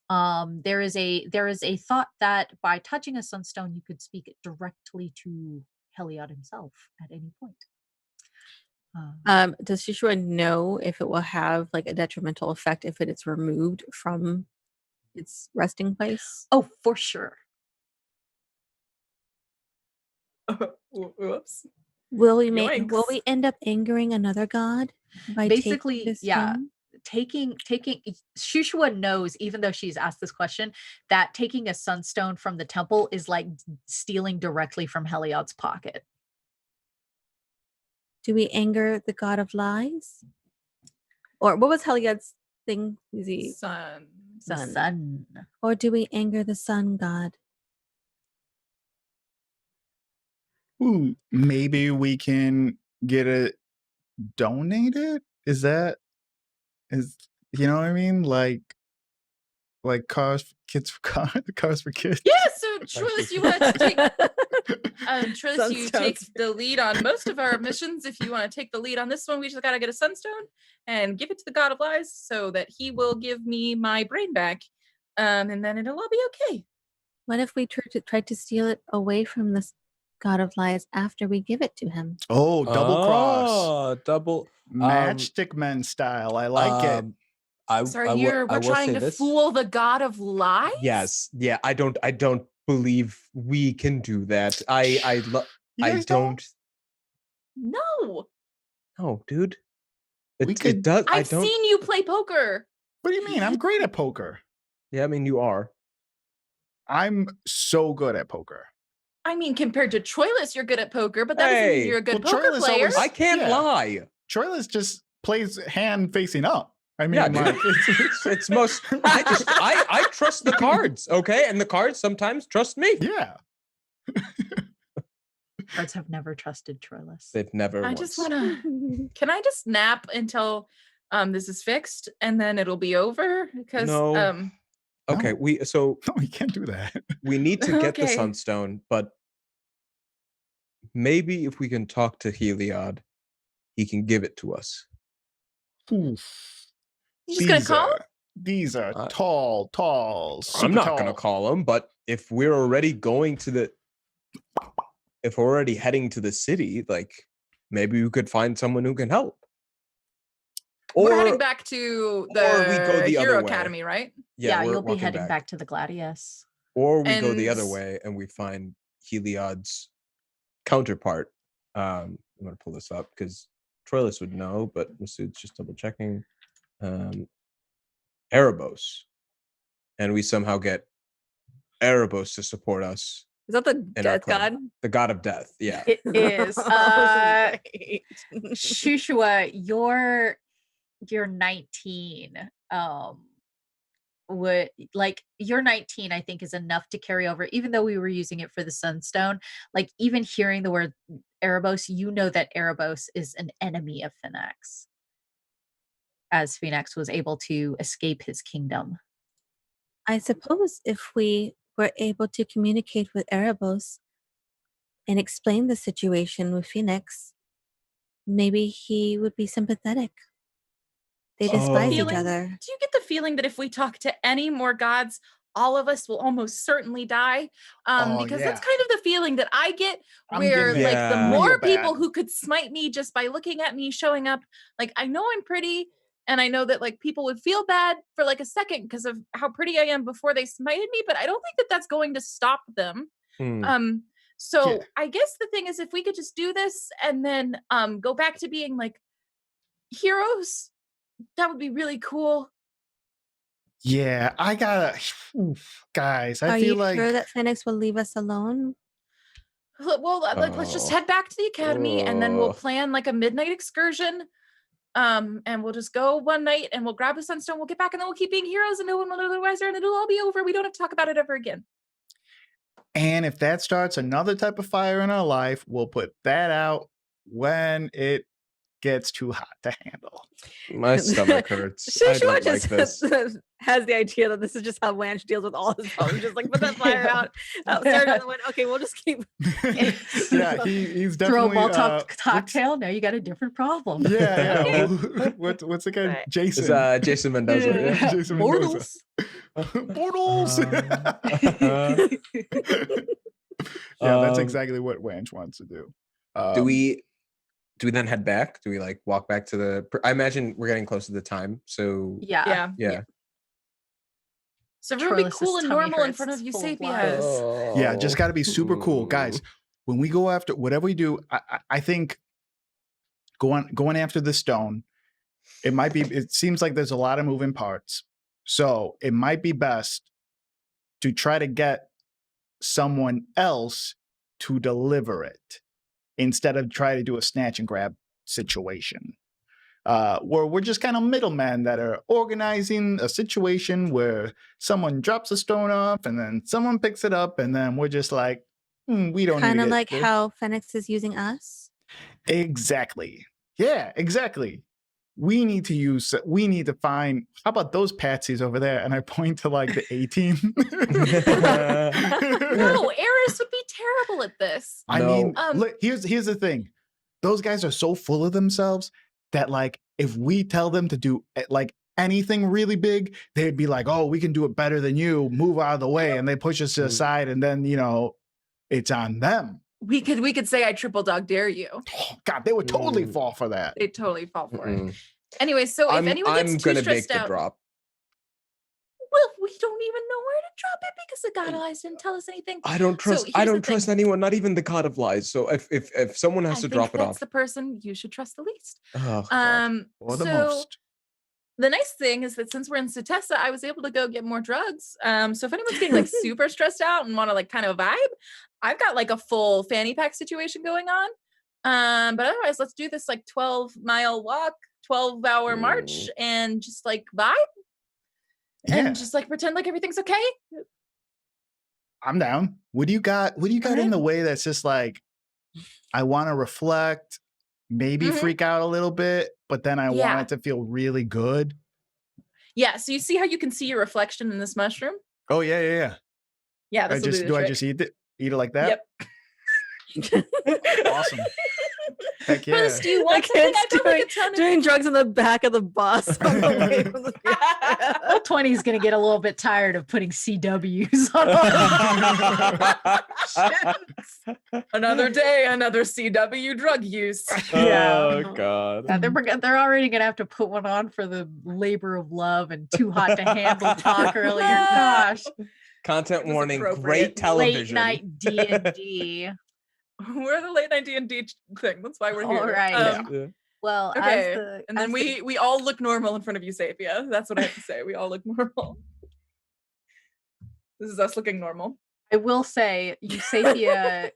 There is a thought that by touching a sunstone, you could speak it directly to Heliod himself at any point. Does Shishua know if it will have like a detrimental effect if it is removed from its resting place? Oh, for sure. Whoops. Will we Yoinks. end up angering another god by Basically, taking this yeah. stone? Taking Shushua knows, even though she's asked this question, that taking a sunstone from the temple is like stealing directly from Heliod's pocket. Do we anger the god of lies? Or what was Heliod's thing? Is he Sun. sun? Sun. Or do we anger the sun god? Ooh, maybe we can get it donated? Is you know what I mean? Like cars for kids cars for kids. Yeah, so Trillis, you want to take Trillis, you take Sunstones. the lead on most of our missions. If you want to take the lead on this one, we just gotta get a sunstone and give it to the God of Lies so that he will give me my brain back. And then it'll all be okay. What if we tried to steal it away from this god of lies after we give it to him? Oh, double cross. Oh, double Matchstick men style. I like it. We're trying to fool the God of Lies? Yes. Yeah, I don't believe we can do that. I don't. No. No, dude. We It could- does. I've seen you play poker. What do you mean? I'm great at poker. Yeah, I mean you are. I'm so good at poker. I mean, compared to Troilus, you're good at poker, but that doesn't Hey, mean you're a good well, poker Troilus player. always- I can't Yeah. lie. Troilus just plays hand facing up. I mean, Yeah, dude. like, It's most. I trust the cards, okay, and the cards sometimes trust me. yeah. Cards have never trusted Troilus. They've never. I once. just want to. Can I just nap until this is fixed and then it'll be over? Because No. Okay, No. we No, you can't do that. we need to get the Okay. sunstone, but maybe if we can talk to Heliod, he can give it to us. Oof. you just gonna call him? These are Uh, tall. I'm super not tall. gonna call him, but if we're already if we're already heading to the city, like maybe we could find someone who can help. We're heading back to the or we go the other Hero way. Academy, right? Yeah, we're you'll be walking heading back to the Gladius. Or we go the other And- way and we find Heliod's counterpart. I'm gonna pull this up because Troilus would know, but Masood's just double checking. Erebos. And we somehow get Erebos to support us. Is that the our death club. god? The god of death. Yeah. It is. Right. Shushua, you're 19. You're 19, I think, is enough to carry over, even though we were using it for the sunstone. Like, even hearing the word Erebos, you know that Erebos is an enemy of Phoenix, as Phoenix was able to escape his kingdom. I suppose if we were able to communicate with Erebos and explain the situation with Phoenix, maybe he would be sympathetic. They despise each Feeling- other. Do you get the feeling that if we talk to any more gods, all of us will almost certainly die? Because that's yeah. kind of the feeling that I get, I'm where getting like Yeah. the real more people bad. who could smite me just by looking at me showing up, like I know I'm pretty, and I know that like people would feel bad for like a second because of how pretty I am before they smited me, but I don't think that that's going to stop them. Hmm. So Yeah. I guess the thing is, if we could just do this and then go back to being like heroes, that would be really cool. Yeah, I gotta. Guys, I Are feel you like sure that Phoenix will leave us alone? Well, let's just Oh. head back to the academy and then we'll Oh. plan like a midnight excursion. And we'll just go one night and we'll grab the sunstone, we'll get back, and then we'll keep being heroes and no one will know the wiser, and it'll all be over. We don't have to talk about it ever again. And if that starts another type of fire in our life, we'll put that out when it gets too hot to handle. My stomach hurts. I Shushua don't just like this. has the idea that this is just how Wanch deals with all his problems. Just like put that fire out, start another one. Okay, we'll just keep. Yeah, he's Throw a definitely Molotov cocktail. Now you got a different problem. Yeah. What's the guy? It's Jason. Jason Mendoza. Yeah. Jason Mortals. Portals. Yeah, that's exactly what Wanch wants to do. Do we then head back? Do we like walk back to the? I imagine we're getting close to the time. So Yeah. yeah. So everyone be Troilus' cool and tummy normal in hurts. front of It's you, full of Sapias. lies. Yeah, just got to be super cool, guys. When we go after whatever we do, I think going after the stone, it seems like there's a lot of moving parts. So it might be best to try to get someone else to deliver it instead of try to do a snatch and grab situation. Where we're just kind of middlemen that are organizing a situation where someone drops a stone off and then someone picks it up and then we're just like, we don't Kind need of to like get how Phoenix is using us. Exactly. Yeah, exactly. We need to find, how about those patsies over there? And I point to like the A team. No, Eris would be terrible at this. I mean, look, here's the thing. Those guys are so full of themselves that like if we tell them to do like anything really big, they'd be like, oh, we can do it better than you. Move out of the way. And they push us to the side, and then it's on them. We could say I triple dog dare you. Oh, God, they would totally fall for that. They totally fall for it. Anyway, so if anyone gets I'm too gonna make stressed the out, drop. well, we don't even know where to drop it because the God of Lies didn't tell us anything. I don't trust. So I here's the don't trust thing. anyone, not even the God of Lies. So if someone has I to think drop it that's off, the person you should trust the least. oh, God. Or the So most. the nice thing is that since we're in Sutessa, I was able to go get more drugs. So if anyone's getting like super stressed out and want to like kind of vibe, I've got like a full fanny pack situation going on. But otherwise, let's do this like 12-mile walk, 12-hour march, and just like vibe and just like pretend like everything's okay. I'm down. What do you got? What do you got in Alright. the way that's just like, I want to reflect, maybe freak out a little bit, but then I Yeah. want it to feel really good. Yeah. So you see how you can see your reflection in this mushroom? Oh yeah. Yeah. This will do the I trick. just eat it like that? Yep. Awesome. Heck yeah. Chris, do you want something? Kids I felt like a ton of doing drugs in the back of the bus on the way from the Old 20 is going to get a little bit tired of putting CWs on all Another day, another CW drug use. Yeah. Oh God. they're already going to have to put one on for the labor of love and too hot to handle talk earlier. Gosh. Content It was warning. appropriate. Great television. Late night D&D. We're the late night D&D thing. That's why we're here. All right. Yeah. Well, Okay. as And then the- we all look normal in front of you, Sapia. That's what I have to say. We all look normal. This is us looking normal. I will say, Eusapia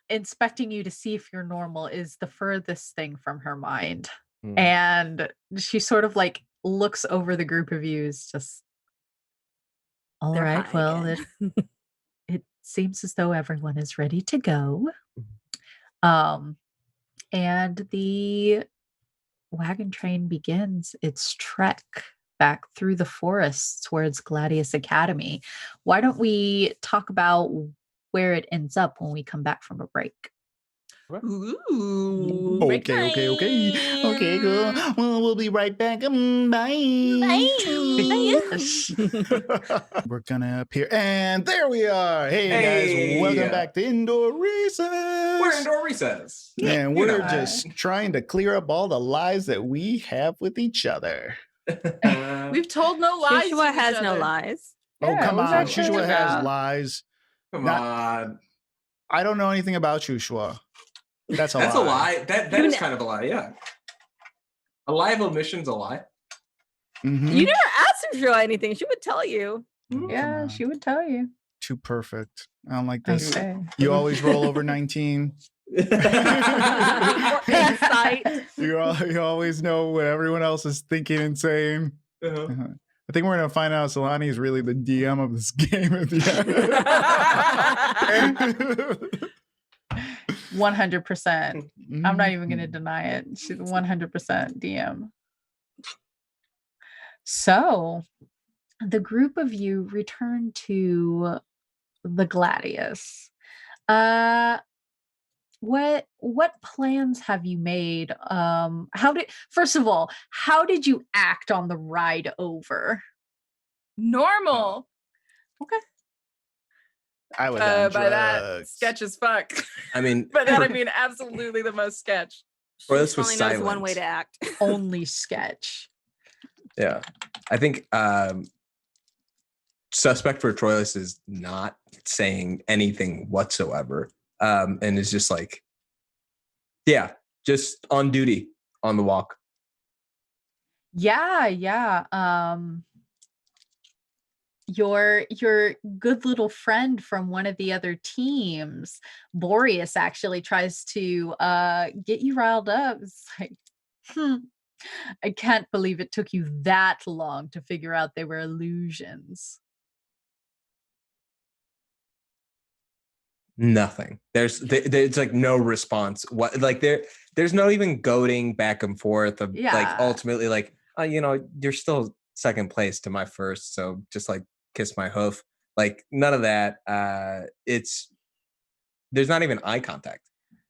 inspecting you to see if you're normal is the furthest thing from her mind. And she sort of like looks over the group of yous, just, all They're right, high well, again. it seems as though everyone is ready to go. And the wagon train begins its trek back through the forests towards Gladius Academy. Why don't we talk about where it ends up when we come back from a break? Ooh. break Okay, cool. time. Well, we'll be right back. Bye. We're gonna appear, and there we are. Hey, Hey. guys, welcome back to Indoor Recess. We're indoor recess. And You we're know. just trying to clear up all the lies that we have with each other. We've told no lies. to Shushua each has no other. lies. Oh, Yeah, come we've on. actually- Shushua Yeah. has lies. Come Not- on. I don't know anything about Shushua. That's a That's lie. a lie. That You is ne- kind of a lie. Yeah. A lie of omission's a lie. Mhm. You never asked Shushua anything. She would tell you. Come Yeah, on. she would tell you. Too perfect. I don't like I this. say. You always roll over 19. Insight. You always know what everyone else is thinking and saying. Uh-huh. I think we're gonna find out Solani is really the DM of this game at the end. 100%. I'm not even going to Mhm. deny it. She's 100% DM. So the group of you return to the Gladius. What plans have you made? First of all, how did you act on the ride over? Normal. Okay. I was on By that, drugs. sketch as fuck. I mean, By that I mean absolutely the most sketch. Or She this was only knows one silent. way to act. Only sketch. yeah, I think suspect for Troilus is not saying anything whatsoever, and is just like, yeah, just on duty on the walk. Yeah. Your good little friend from one of the other teams, Boreas, actually tries to get you riled up. It's like, I can't believe it took you that long to figure out they were illusions. Nothing. There's like no response. What like there's no even goading back and forth of Yeah. like ultimately like you're still second place to my first, so just like kiss my hoof. Like none of that. There's not even eye contact.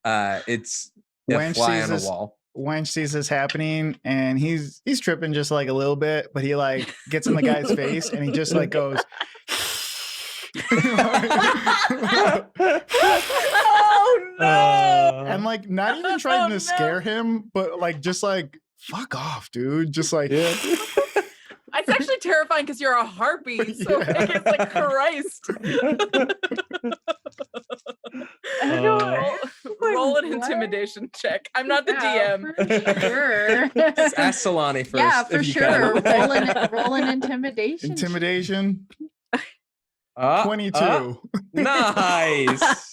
It's a Wench fly sees on a this- wall. Wench sees this happening and he's tripping just like a little bit, but he like gets in the guy's face and he just like goes. Oh no! And like not even trying Oh, to no. scare him, but like just like fuck off, dude. Just like Yeah. It's actually terrifying because you're a harpy. So Yeah. like, it's like Christ. I don't roll, Wait, roll an what? intimidation check. I'm not the Yeah, DM. for sure. Just ask Solani first. Yeah, for if you sure. can. Roll an intimidation. intimidation. Ah, 22. ah, nice.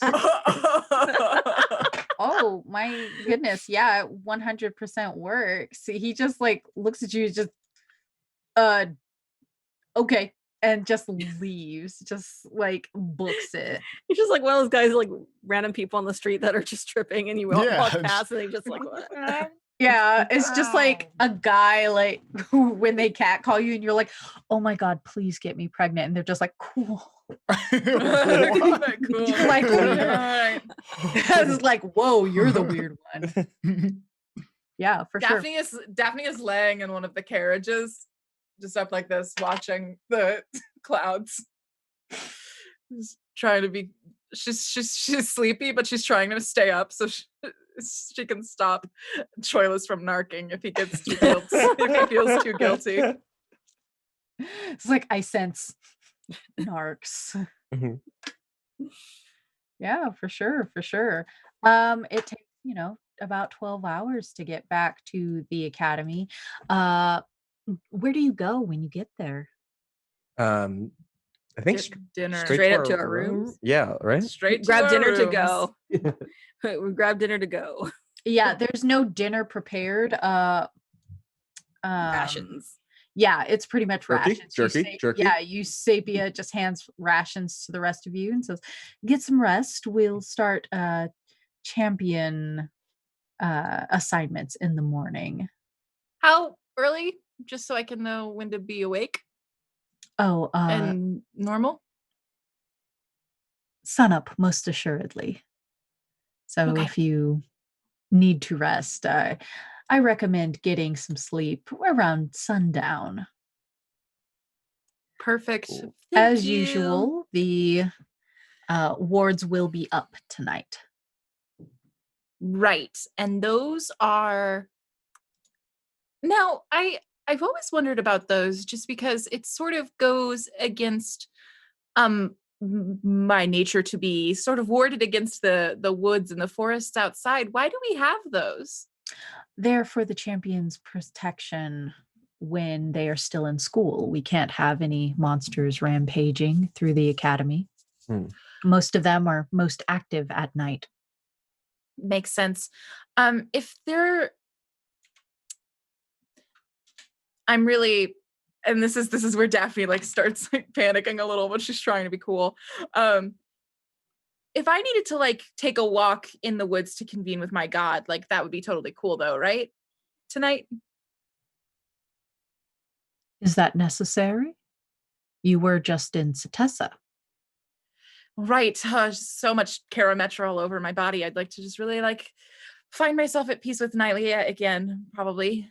Oh my goodness. Yeah, 100% works. He just like looks at you, just okay, and just leaves, just like books it. You're just like one of those guys, like random people on the street that are just tripping, and you walk Yeah. past, and they just like, what? Yeah, it's just like a guy like who, when they catcall you and you're like, oh my god, please get me pregnant, and they're just like, cool. Cool. Like, All right. It's like, whoa, you're the weird one. Yeah, for sure. Daphne is laying in one of the carriages, just up like this, watching the clouds. Just trying to be. She's sleepy, but she's trying to stay up so she can stop Troilus from narking if he gets too guilty. If he feels too guilty. It's like, I sense narcs. Mhm. Yeah, for sure. It takes, about 12 hours to get back to the academy. Where do you go when you get there? I think Get dinner. Straight up to our rooms? Yeah, right. Straight to Grab our dinner to rooms. go. We grab dinner to go. Yeah, there's no dinner prepared. Rations. Yeah, it's pretty much Jerky? rations. You Jerky? Yeah, Sapia just hands rations to the rest of you and says, get some rest. We'll start champion assignments in the morning. How early? Just so I can know when to be awake Oh, and normal. sunup, most assuredly. So Okay. if you need to rest, I recommend getting some sleep around sundown. Perfect. Cool. Thank As you. usual, the wards will be up tonight. Right. And those are now I've always wondered about those just because it sort of goes against my nature to be sort of warded against the woods and the forests outside. Why do we have those? They're for the champions' protection when they are still in school. We can't have any monsters rampaging through the academy. Hmm. Most of them are most active at night. Makes sense. If there, I'm really, and this is where Daphne like starts like panicking a little, but she's trying to be cool. If I needed to like take a walk in the woods to convene with my god, like that would be totally cool though, right? Tonight? Is that necessary? You were just in Satessa. Right. So much Karametra all over my body. I'd like to just really like find myself at peace with Nightly again, probably.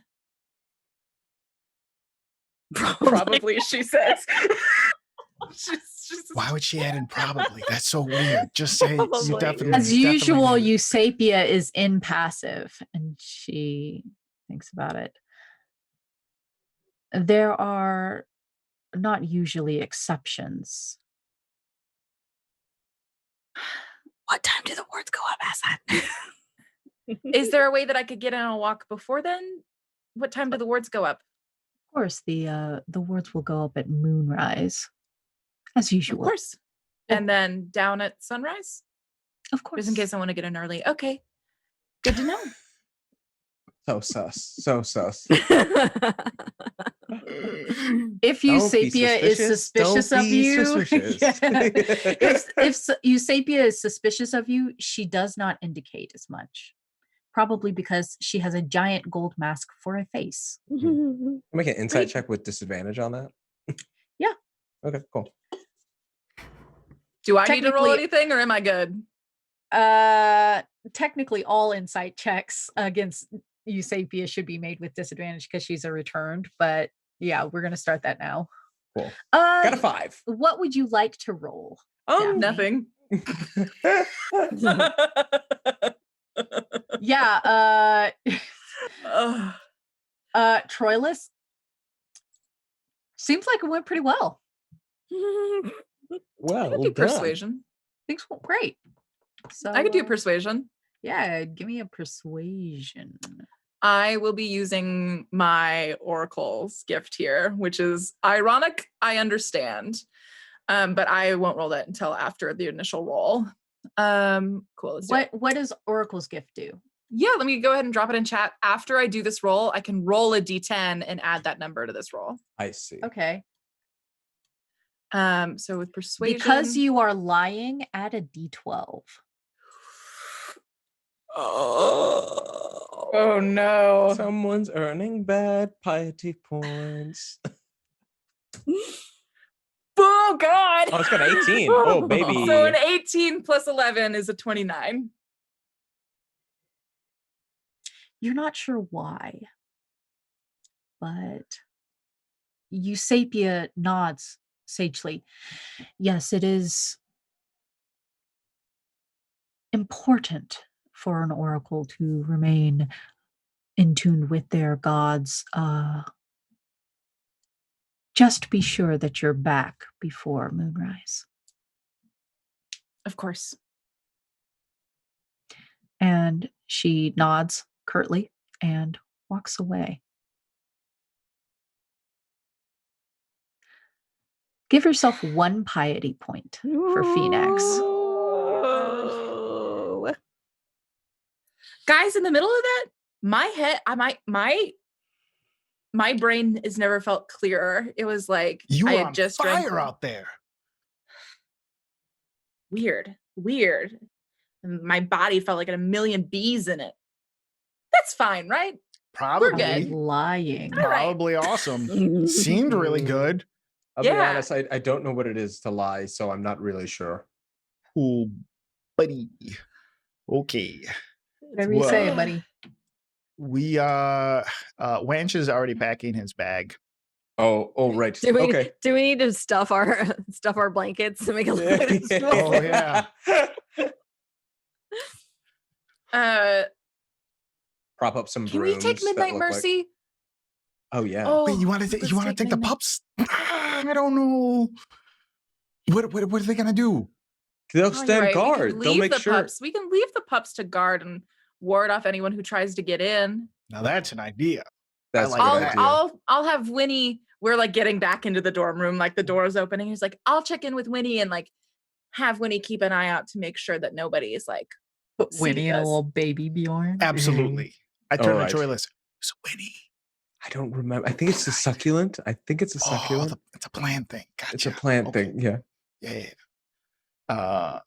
Probably, she says. Why would she add in probably? That's so weird. Just say you Probably. definitely. As definitely usual, need it. Eusapia is impassive, and she thinks about it. There are not usually exceptions. What time do the words go up? Ask that. Is there a way that I could get on a walk before then? What time do the wards go up? Of course, the words will go up at moonrise, as usual. Of course. And then down at sunrise? Of course. Just in case I want to get in early. Okay. Good to know. So sus. So sus. If Don't be Eusapia is suspicious. suspicious Don't of be you, suspicious. if Eusapia is suspicious of you, she does not indicate as much. Probably because she has a giant gold mask for a face. Make an insight check with disadvantage on that. Yeah. Okay, cool. Do I need to roll Technically- anything or am I good? Technically, all insight checks against Eusapia should be made with disadvantage because she's a returned. But yeah, we're gonna start that now. Cool. Got a 5. What would you like to roll? Daphne? Nothing. Yeah. Ugh. Troilus. Seems like it went pretty well. Well, I could do persuasion. Things went great. So I could do persuasion. Yeah, give me a persuasion. I will be using my Oracle's gift here, which is ironic, I understand. But I won't roll that until after the initial roll. Cool. Let's do it. What does Oracle's gift do? Yeah, let me go ahead and drop it in chat. After I do this roll, I can roll a d10 and add that number to this roll. I see. Okay. So with persuasion. Because you are lying, add a d12. Oh no. Someone's earning bad piety points. Oh god. Oh, it's got 18. Oh, baby. So an 18 plus 11 is a 29. You're not sure why, but Eusapia nods sagely. Yes, it is important for an oracle to remain in tune with their gods. Just be sure that you're back before moonrise. Of course. And she nods curtly and walks away. Give yourself 1 piety point for Phoenix. Oh. Guys, in the middle of that, my head, my brain has never felt clearer. It was like You I were had on just fire drank. out there. Weird. And my body felt like a million bees in it. That's fine, right? Probably. good. Lying. All right. Probably awesome. Seemed really good. I'll be Yeah. honest, I don't know what it is to lie, so I'm not really sure. Cool, buddy. Okay. Whatever you say, Well, buddy. We Wanch is already packing his bag. Oh, right. Do we Okay. do we need to stuff our blankets to make it look bit Oh, yeah. Prop up some Can we brooms take that Midnight look like- Mercy? Oh yeah. Oh, Wait, you want to let's take the Midnight- pups? I don't know. What are they gonna do? They'll Oh, you're stand right. We can guard. They'll leave make the sure. pups. We can leave the pups to guard and ward off anyone who tries to get in. Now that's an idea. That's like a good that. idea. I'll have Winnie. We're like getting back into the dorm room, like the door is opening. He's like, I'll check in with Winnie and like have Winnie keep an eye out to make sure that nobody is like Put See Winnie you and a guys. little baby Bjorn. Absolutely. I All turned right. to Troilus. It's Winnie. I don't remember. I think it's a succulent. I think it's a Oh, succulent. it's a plant thing. Gotcha. It's a plant Okay. thing. Yeah. Yeah.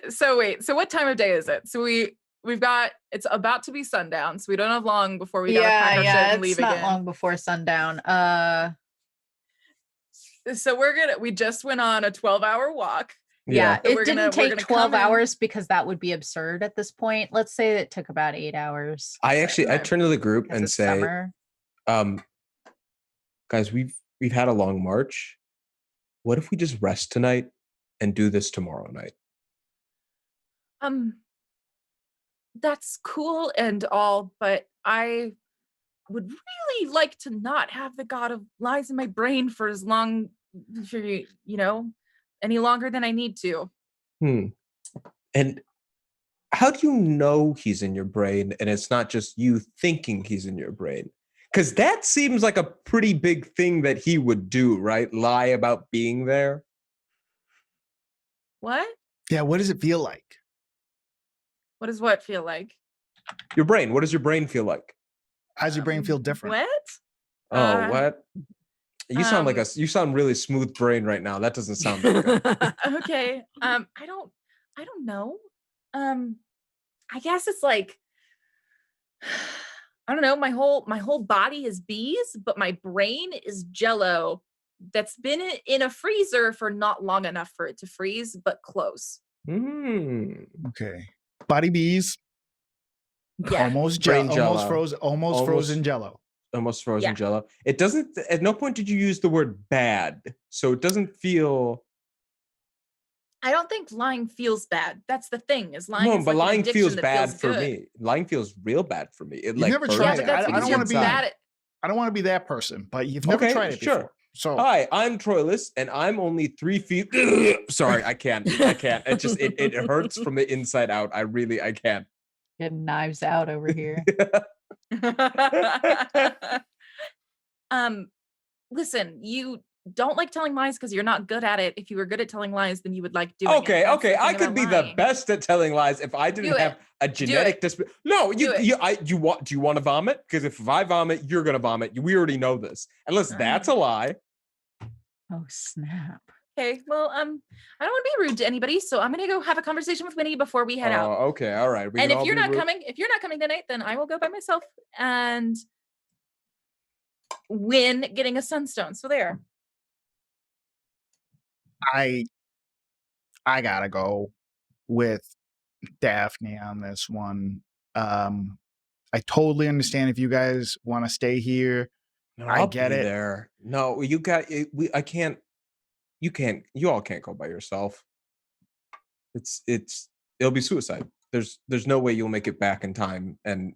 So wait, so what time of day is it? So we've got, it's about to be sundown, so we don't have long before we gotta pack our shit and it's leave not again. long before sundown. So we just went on a 12-hour walk. Yeah, So it we're didn't gonna take come 12 in- hours because that would be absurd at this point. Let's say it took about 8 hours. I Okay. turn to the group because and it's say, summer. guys, we've had a long march. What if we just rest tonight and do this tomorrow night? That's cool and all, but I would really like to not have the god of lies in my brain for as long, for any longer than I need to. And how do you know he's in your brain and it's not just you thinking he's in your brain? Because that seems like a pretty big thing that he would do, right? Lie about being there. What? Yeah. What does it feel like? What does what feel like? Your brain. What does your brain feel like? How's your brain feel different? What? Oh, what? You sound like you sound really smooth brain right now. That doesn't sound that good. Okay. I don't know. I guess it's like, I don't know, my whole body is bees, but my brain is jello that's been in a freezer for not long enough for it to freeze, but close. Okay. Body bees. Yeah. Almost Brain jello. jello. Almost frozen jello. Almost frozen Yeah. jello. It doesn't, at no point did you use the word bad. So it doesn't feel. I don't think lying feels bad. That's the thing, is lying. No, is but like an lying addiction feels that bad feels for good. me. Lying feels real bad for me. It You've like never hurts tried Yeah, it. but that's I because don't you're wanna be- bad at. I don't want to be that person, but you've never Okay, tried it sure. before. So Hi, I'm Troilus, and I'm only 3 feet. Sorry, I can't. It just it hurts from the inside out. I can't. Getting knives out over here. Listen, you don't like telling lies because you're not good at it. If you were good at telling lies, then you would like doing it. Okay, That's okay. the I thing could about be the lying. best at telling lies if I didn't Do it. have a genetic disability. No, Do it. do you want to vomit? Because if I vomit, you're gonna vomit. We already know this. Unless that's a lie. Oh, snap. Okay, well, I don't want to be rude to anybody, so I'm gonna go have a conversation with Winnie before we head out. Oh, okay, all right. And if you're not coming tonight, then I will go by myself and win getting a sunstone. So there. I gotta go with Daphne on this one. I totally understand if you guys want to stay here. No, I I'll get be it. there. No, you got. I can't. You can't. You all can't go by yourself. It'll be suicide. There's no way you'll make it back in time. And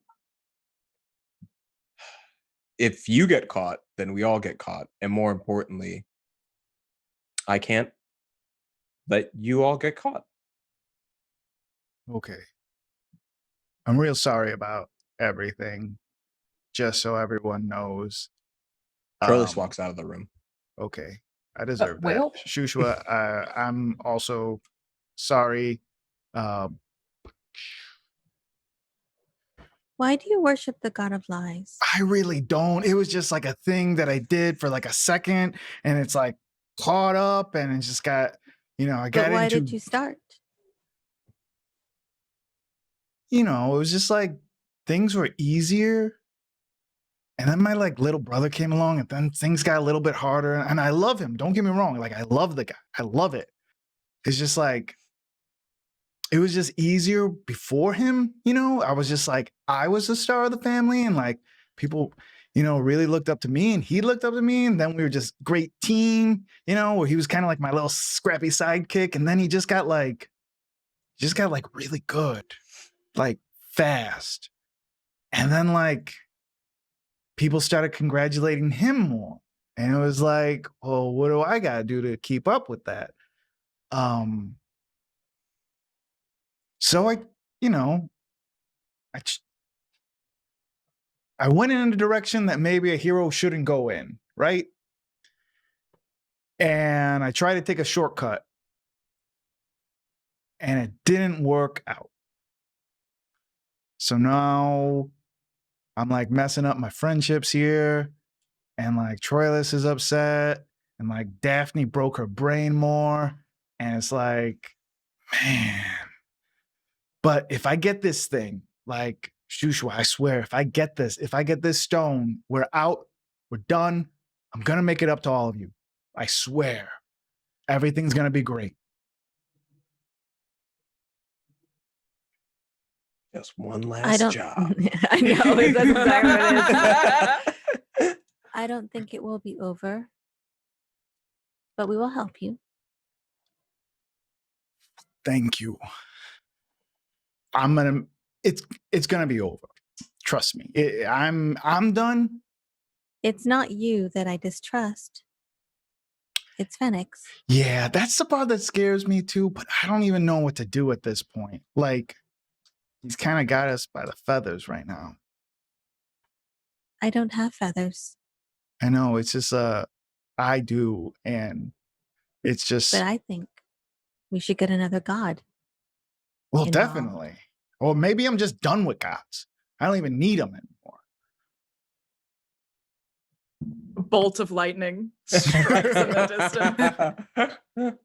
if you get caught, then we all get caught. And more importantly, I can't let you all get caught. Okay. I'm real sorry about everything. Just so everyone knows. Troilus walks out of the room. Okay. I deserve well- that. Shushua, I'm also sorry. Why do you worship the god of lies? I really don't. It was just like a thing that I did for like a second, and it's like caught up, and it just got, I got But why into, did you start? it was just like things were easier. And then my like little brother came along, and then things got a little bit harder. And I love him. Don't get me wrong. Like, I love the guy. I love it. It's just like, it was just easier before him. I was just like, I was the star of the family, and like people, really looked up to me, and he looked up to me. And then we were just great team, where he was kind of like my little scrappy sidekick. And then he just got like really good, like fast. And then like, people started congratulating him more. And it was like, well, what do I got to do to keep up with that? So I went in a direction that maybe a hero shouldn't go in, right? And I tried to take a shortcut. and it didn't work out. So now I'm like messing up my friendships here, and like Troilus is upset, and like Daphne broke her brain more, and it's like, man. But if I get this thing, like Shushu, I swear, if I get this stone, we're out, we're done. I'm gonna make it up to all of you. I swear, everything's gonna be great. Just one I last don't. job. I know. That's exactly what it is. I don't think it will be over, but we will help you. Thank you. It's gonna be over. Trust me. I'm done. It's not you that I distrust. It's Phoenix. Yeah, that's the part that scares me too, but I don't even know what to do at this point. Like, he's kind of got us by the feathers right now. I don't have feathers, I know, it's just I do, and it's just but I think we should get another god. well, involved. definitely. Or maybe I'm just done with gods. I don't even need them anymore. Bolt of lightning strikes in the distance.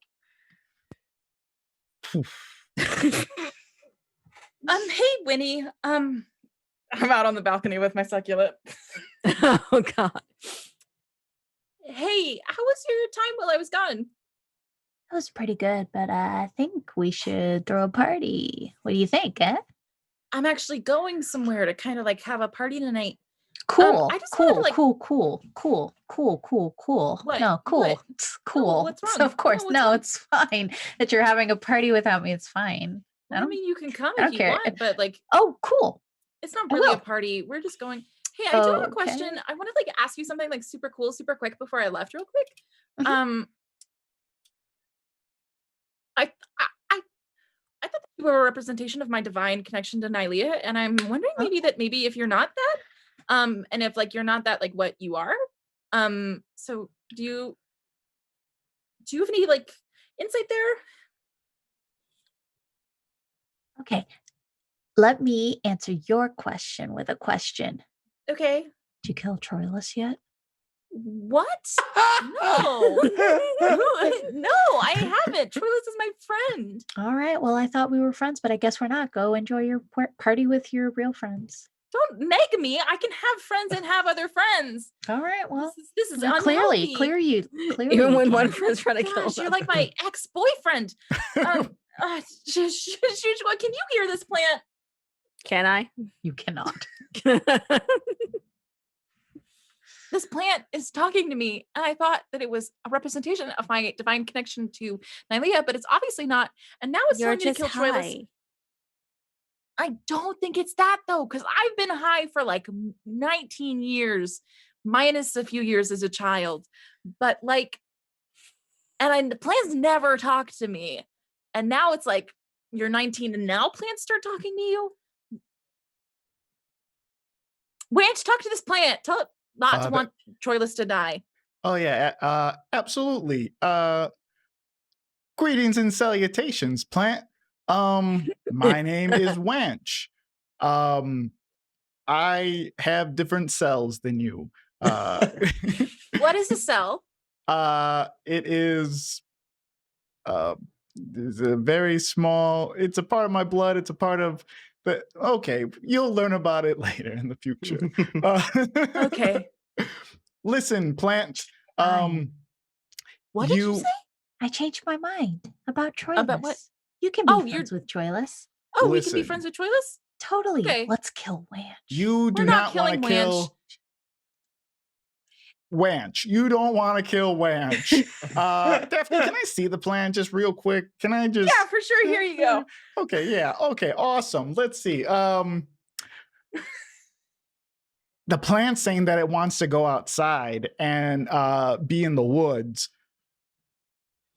Hey, Winnie. I'm out on the balcony with my succulent. Oh God. Hey, how was your time while I was gone? That was pretty good, but I think we should throw a party. What do you think, eh? I'm actually going somewhere to kind of like have a party tonight. Cool. I just wanted to, like- cool. What? No, cool. What? It's cool. what's wrong? So of course, what's no, wrong? it's fine that you're having a party without me. It's fine. I mean, you can come I if don't you care. want, but like, Oh, cool. it's not I really a will. party. We're just going. Hey, I do have a Okay. question. I want to like ask you something like super cool, super quick before I left, real quick. Mhm. I thought that you were a representation of my divine connection to Nylea, and I'm wondering maybe if you're not that, and if like you're not that, like what you are. So do you have any like insight there? Okay. Let me answer your question with a question. Okay. Did you kill Troilus yet? What? No. No, I haven't. Troilus is my friend. All right. Well, I thought we were friends, but I guess we're not. Go enjoy your party with your real friends. Don't nag me. I can have friends and have other friends. All right. Well, This is then clearly, unhealthy. clearly, Even you when one can. friend's trying to kill Gosh, you're another. like my ex-boyfriend. Can you hear this plant? Can I? You cannot. This plant is talking to me, and I thought that it was a representation of my divine connection to Nylea, but it's obviously not. And now it's You're telling me to just kill Troilus. high. I don't think it's that though, because I've been high for like 19 years, minus a few years as a child. But like, the plants never talk to me. And now it's like, you're 19 and now plants start talking to you? Wench, talk to this plant. Tell it not to want Troilus to die. Oh yeah, absolutely. Greetings and salutations, plant. My name is Wanch. I have different cells than you. What is a cell? It is it's a very small. It's a part of my blood. It's a part of the. Okay, you'll learn about it later in the future. Okay. Listen, plant. What did you say? I changed my mind about Troilus. About what? You can be Oh, friends with Troilus. Oh, we can be Listen. friends with Troilus? Totally. Okay. Let's kill Wanch. You do We're not not want to killing kill Wanch. You don't want to kill Wanch. Daphne, can I see the plan just real quick? Can I just? Yeah, for sure. Here you go. Okay, yeah. Okay, awesome. Let's see. The plant's saying that it wants to go outside and be in the woods.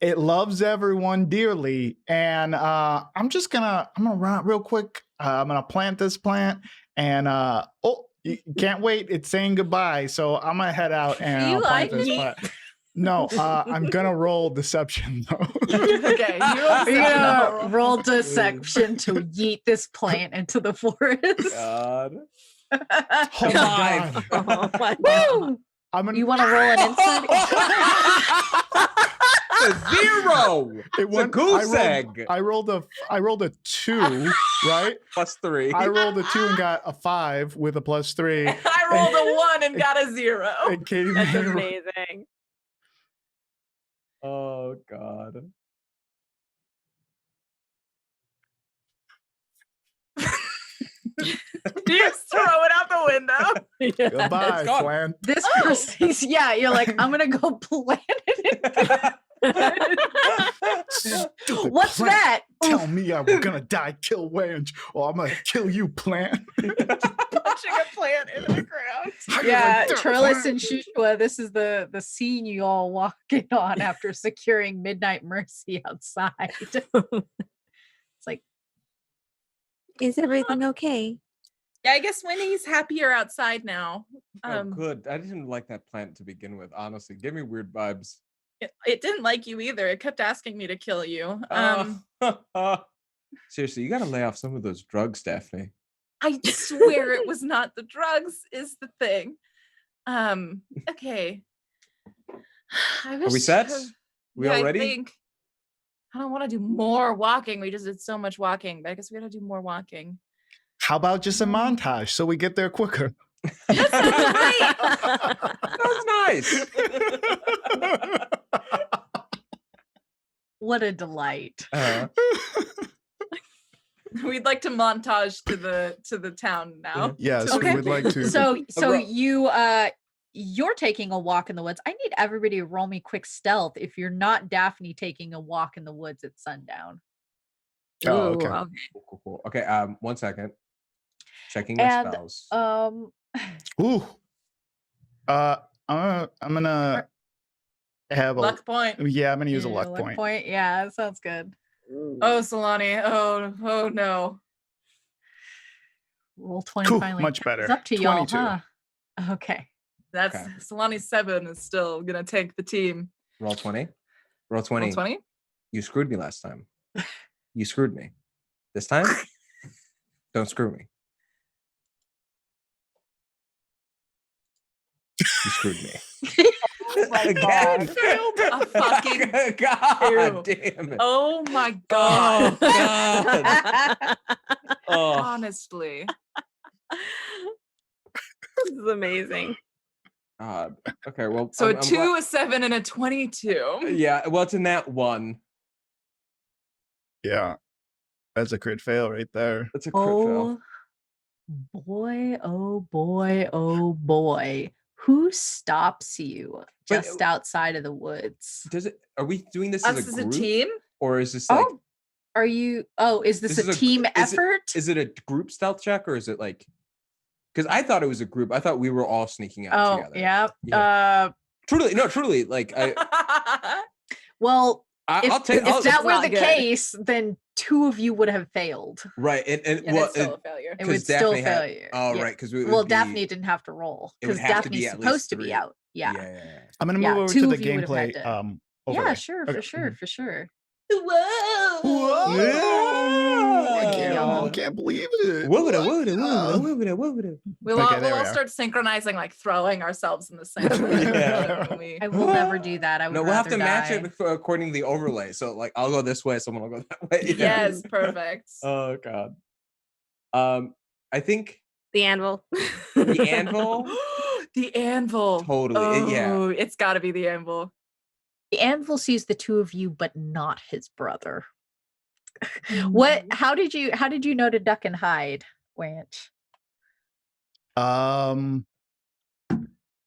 It loves everyone dearly, and I'm gonna run out real quick. I'm gonna plant this plant, and you can't wait. It's saying goodbye, so I'm gonna head out and You plant like this me? plant. No, I'm gonna roll deception though. Okay, You're you gonna roll deception to yeet this plant into the forest. God. Oh my Five. God. Oh my God. Woo! I'm gonna, You want to roll an insight? A 0. it It's a went- goose egg. I rolled a 2, right? +3. I rolled a 2 and got a 5 with a +3. I rolled a 1 and got a 0. And Katie That's made a- amazing. Oh God. You just throw it out the window. Goodbye, It's gone. Flan. This proceeds. Yeah, you're like, I'm gonna go plant it. Stupid What's plant. that? Tell me I'm gonna die, kill Wange, or I'm gonna kill you, plant. Punching a plant into the ground. Yeah, Like, Troilus and Shushua, this is the scene you all walk in on after securing Midnight Mercy outside. It's like, Is everything okay? Yeah, I guess Winnie's happier outside now. Oh, good. I didn't like that plant to begin with. Honestly, gave me weird vibes. It didn't like you either. It kept asking me to kill you. Seriously, you gotta lay off some of those drugs, Daphne. I swear it was not the drugs is the thing. Okay. Are we set? We all I ready? think I don't want to do more walking. We just did so much walking, but I guess we gotta do more walking. How about just a montage so we get there quicker? That was nice. what a delight. We'd like to montage to the town now. Yes, Okay. we would like to. So Ro- you're taking a walk in the woods. I need everybody to roll me quick stealth if you're not Daphne taking a walk in the woods at sundown. Oh, okay. Ooh, Cool. Okay, 1 second. Checking my And spells. Ooh. I'm gonna have a Luck point. Yeah, I'm gonna use a yeah, luck point. Yeah, that sounds good. Oh, Solani. Oh no. Roll 20 Cool, finally. much better. It's up to y'all, 22. huh? Okay. That's Okay. Solani's 7 is still gonna take the team. Roll 20. Roll 20. Roll 20? You screwed me last time. You screwed me. This time, don't screw me. You screwed me. Oh my Again. A fucking God two. damn it. Oh my god. Oh, God. Oh, Honestly. this is amazing. God. Okay, well. So I'm a 2, glad- a 7, and a 22. Yeah, well, it's in that one. Yeah. That's a crit fail right there. That's a crit fail. Oh boy, oh boy, oh boy. Who stops you But, just outside of the woods? Does it? Are we doing this Us as as a a group, team? or is this like? Oh, are you? Oh, is this This a is a- team is it- effort? Is it a group stealth check, or is it like? Because I thought it was a group. I thought we were all sneaking out Oh, together. yeah. Yeah. Truly. Like Well, I'll if, take. if I'll, that were not the good. case, then 2 of you would have failed. right, and And well, it's still a failure. It would 'Cause still Daphne had- failure. oh Yeah. right, because we Well, Daphne didn't have to roll it would because have to be Daphne's at least supposed to 3. be out. Yeah. Yeah. I'm gonna Yeah, move over 2 to the of you would have had gameplay to- overlay. Yeah, sure, Okay. for sure, for sure. Whoa. Whoa! I Y'all. can't believe it. What would Wow. We'll Okay, all, there we are. start synchronizing, like throwing ourselves in the center. Yeah. When we- I will never do that. I would No, we'll have to rather match die. it according to the overlay. So like, I'll go this way, someone will go that way. Yes, perfect. Oh God. I think The anvil. the anvil. The anvil. Totally, yeah. Oh, it's got to be the anvil. The anvil sees the 2 of you, but not his brother. What? How did you know to duck and hide, Wanch?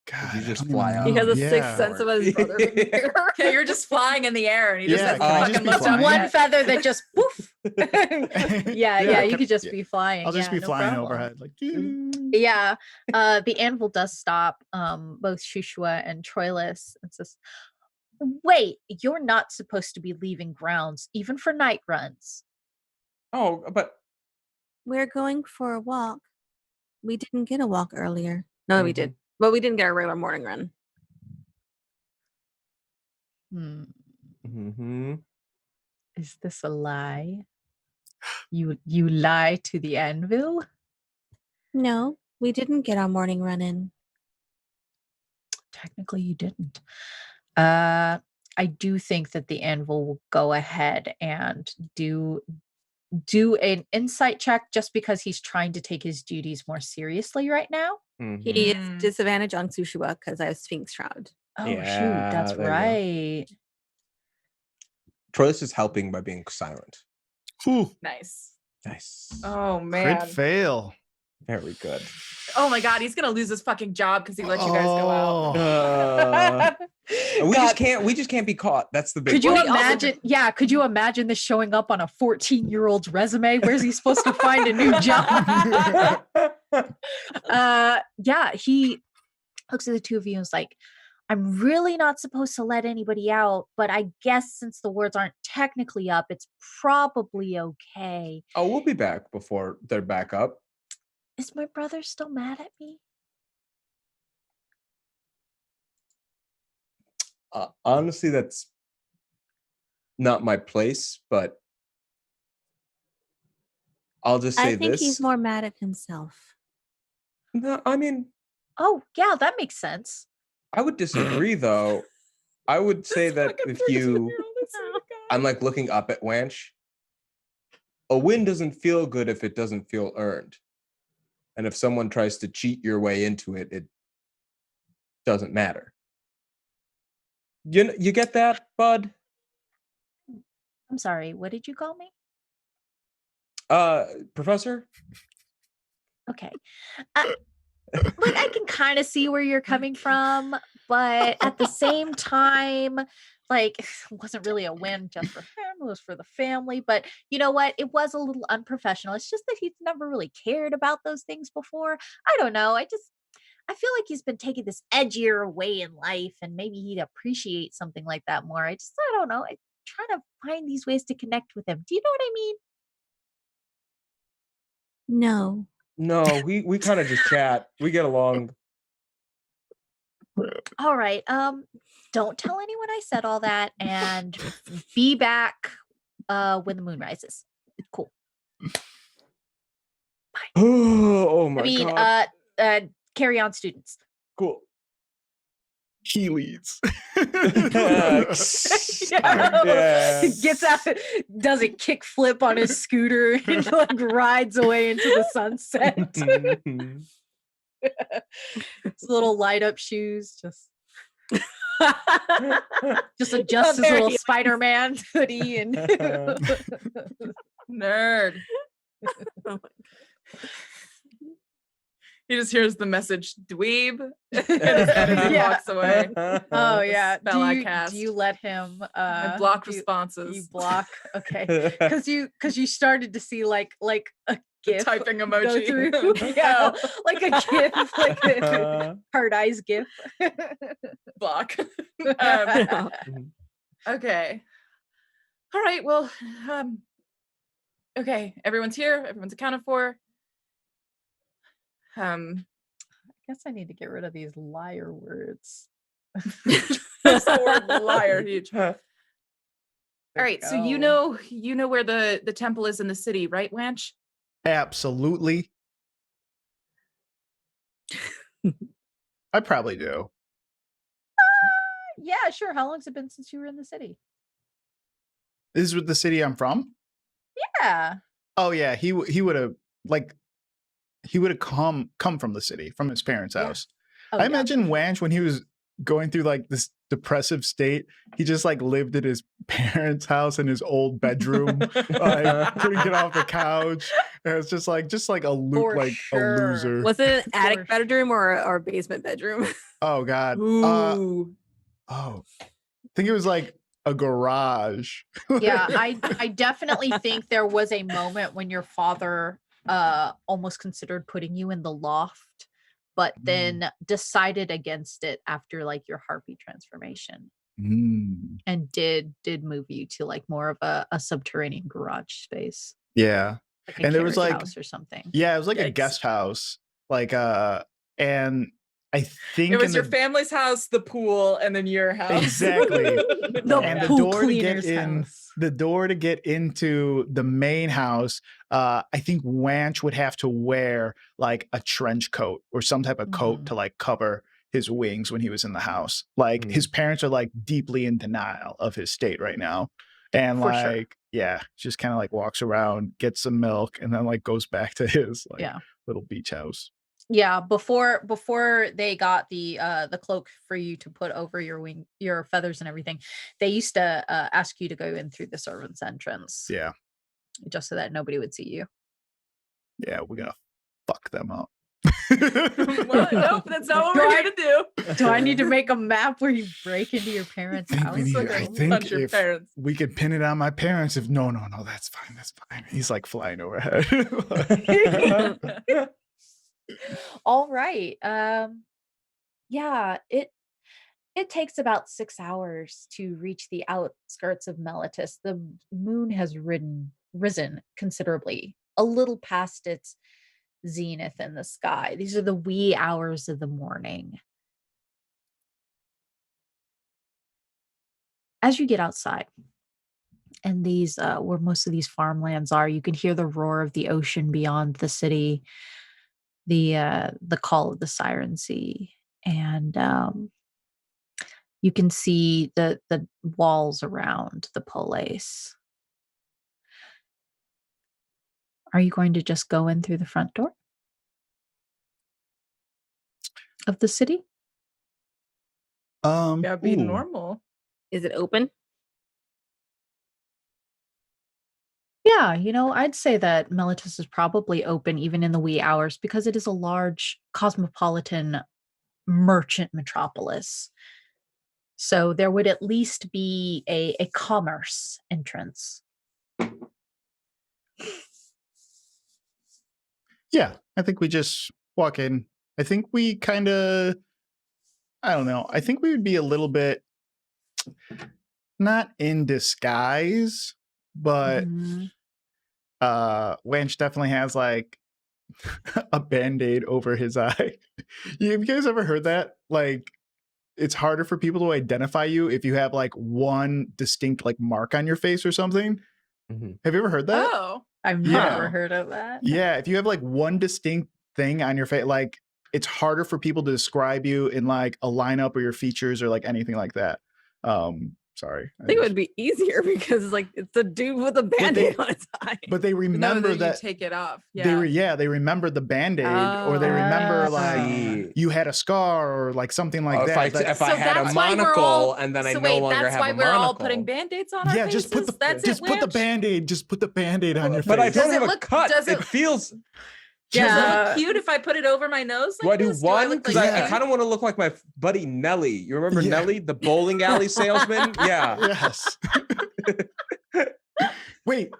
God, you I just don't fly even out? He has a know. sixth sense of his brother. being here. Okay, you're just flying in the air, and you just Yeah, like, can I fucking just be looked flying? up. One Yeah. feather that just poof. yeah, you can- could just yeah. be flying. I'll just yeah, be no flying problem. overhead, like. Yeah, the anvil does stop both Shushua and Troilus and says, "Wait, you're not supposed to be leaving grounds, even for night runs." Oh, but We're going for a walk. We didn't get a walk earlier. No, we Mhm. did. But we didn't get our regular morning run. Mm-hmm. Is this a lie? You lie to the anvil? No, we didn't get our morning run in. Technically, you didn't. I do think that the anvil will go ahead and do an insight check just because he's trying to take his duties more seriously right now. He is Mm. disadvantage on Sushua because I have Sphinx Shroud. Oh shoot, Yeah, that's there you go. right. Troilus is helping by being silent. Whew, Nice. Nice. Oh crit man. fail. Very good. Oh my god, he's gonna lose his fucking job because he let you guys go out. Oh. We just can't be caught. That's the big Could you part. imagine? Yeah, could you imagine this showing up on a 14-year-old's resume? Where's he supposed to find a new job? Yeah, he looks at the two of you and is like, I'm really not supposed to let anybody out, but I guess since the words aren't technically up, it's probably okay. Oh, we'll be back before they're back up. Is my brother still mad at me? Honestly, that's not my place, but I'll just say I think this. he's more mad at himself. No, I mean, Oh, yeah, that makes sense. I would disagree though. I would say that Fucking if you, 13-year-old, I swear to God. I'm like looking up at Wanch. A win doesn't feel good if it doesn't feel earned. And if someone tries to cheat your way into it, it doesn't matter. You get that, bud? I'm sorry, what did you call me? Professor? Okay. Look, I can kind of see where you're coming from, but at the same time, like, it wasn't really a win just for him, it was for the family. But you know what? It was a little unprofessional. It's just that he's never really cared about those things before. I don't know. I feel like he's been taking this edgier way in life, and maybe he'd appreciate something like that more. I don't know. I'm trying to find these ways to connect with him. Do you know what I mean? No. No, we kind of just chat. We get along. All right. Don't tell anyone I said all that, and be back when the moon rises. Cool. Oh my I mean, god. carry on, students. Cool. He leads. Yeah. He gets out, does a kick flip on his scooter, and like rides away into the sunset. His little light up shoes, just adjusts his little Spider-Man hoodie and Nerd. Oh my He just hears the message dweeb and Yeah. walks away. oh yeah. Spell I Do cast. you let him I block do you responses. block? Okay. Because you started to see like a GIF Typing go emoji. through. Yeah, like a GIF, like a hard eyes GIF. Block. God. Okay. All right. Well, okay. Everyone's here. Everyone's accounted for. I guess I need to get rid of these liar words. That's the word liar. Huge. All There we right. So you go. know where the temple is in the city, right, Wanch? Absolutely. I probably do. Yeah, sure. How long's it been since you were in the city? This is the city I'm from. Yeah. Oh yeah, he would have come from the city, from his parents' Yeah. house. Oh, I yeah. imagine Wanch, when he was going through like this depressive state, he just like lived at his parents' house in his old bedroom. Like couldn't get off the couch. And it's just like a For a sure. loser. Was it an attic For bedroom or a basement bedroom? Oh god. Ooh. I think it was like a garage. Yeah, I definitely think there was a moment when your father almost considered putting you in the loft, but then decided against it after like your harpy transformation, Mm. and did move you to like more of a subterranean garage space, Yeah. like a And it was carriage like house or something. Yeah, it was like a Yikes. guest house. Like and I think It was in your the- family's house, the pool, and then your house. Exactly. The And the pool door to get cleaner's in, house. the door to get into the main house, I think Wanch would have to wear like a trench coat or some type of coat to like cover his wings when he was in the house. Like his parents are like deeply in denial of his state right now. And For like, sure. yeah, just kind of like walks around, gets some milk, and then like goes back to his like Yeah. little beach house. Yeah, before they got the cloak for you to put over your feathers and everything, they used to ask you to go in through the servants' entrance. Yeah. Just so that nobody would see you. Yeah, we're gonna fuck them up. Well, nope, that's not what Do we're I- here to do. Do I need to make a map where you break into your parents' I think house? we need- Like I a think bunch of if- parents. We could pin it on my parents if no, that's fine. He's like flying overhead. All right. Yeah, it takes about 6 hours to reach the outskirts of Meletus. The moon has risen considerably, a little past its zenith in the sky. These are the wee hours of the morning. As you get outside, and these where most of these farmlands are, you can hear the roar of the ocean beyond the city, the call of the siren sea, and you can see the walls around the polis. Are you going to just go in through the front door of the city? Yeah, be ooh. normal. Is it open? Yeah, I'd say that Meletus is probably open even in the wee hours because it is a large cosmopolitan merchant metropolis. So there would at least be a commerce entrance. Yeah, I think we just walk in. I think we kind of, I don't know. I think we would be a little bit not in disguise, but Mhm. Wanch definitely has like a band-aid over his eye. Have you guys ever heard that? Like, it's harder for people to identify you if you have like one distinct like mark on your face or something. Have you ever heard that? Oh. I've Yeah. never heard of that. Yeah, if you have like one distinct thing on your face, like it's harder for people to describe you in like a lineup or your features or like anything like that. Sorry. I think it would be easier because like it's a dude with a band-aid on his eye. But they No, remember that that you take it off. Yeah. they remember the band-aid or they remember Oh. like See. you had a scar or like something like If that. I, That- if I So had a that's why we're monocle all- and then I so no wait, longer that's have why a we're monocle. all putting band-aids on our yeah, faces? just put the That's just it, put the Wanch? band-aid, just put the band-aid on your face. But I Does don't it have a look- cut. does It it- feels. Does Yeah. it look cute if I put it over my nose Do I like do this? one? look Because like I you? kind of want to look like my buddy Nelly. You remember Yeah. Nelly, the bowling alley salesman? Yeah. Yes. Wait,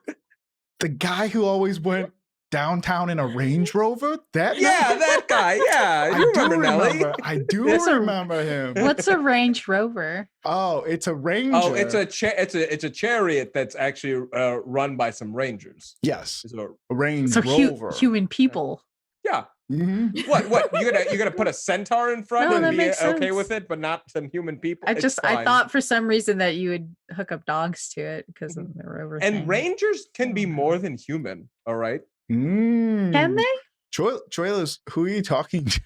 the guy who always went downtown in a Range Rover? That Yeah, that guy. Yeah. I You do remember Nelly? remember. I do That's a- remember him. What's a Range Rover? Oh, it's a Ranger. Oh, it's a chariot that's actually run by some rangers. yes, It's a- a Range So Rover. human people. yeah. Mhm. What? You're gonna put a centaur in front No, and that be makes okay sense. with it, but not some human people? I It's I fine. thought for some reason that you would hook up dogs to it because of the Rover thing. And rangers can be Oh, more no. than human. All right. Can Mm. they? Troilus, who are you talking to?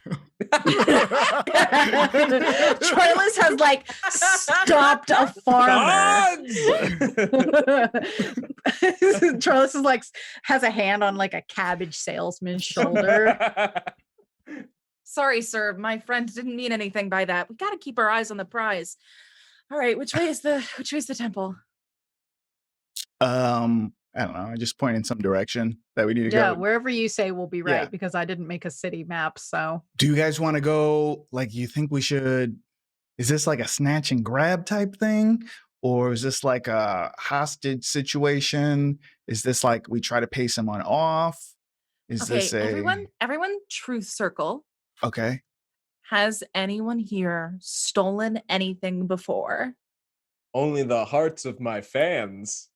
Troilus has like stopped a farmer. Troilus is like has a hand on like a cabbage salesman's shoulder. Sorry, sir. My friend didn't mean anything by that. We gotta keep our eyes on the prize. All right, which way is the temple? I don't know. I just point in some direction that we need to Yeah, go. wherever you say will be right Yeah. because I didn't make a city map. So Do you guys want to go? Like, you think we should? Is this like a snatch and grab type thing, or is this like a hostage situation? Is this like we try to pay someone off? Is Okay, this a everyone, truth circle. okay? Has anyone here stolen anything before? Only the hearts of my fans.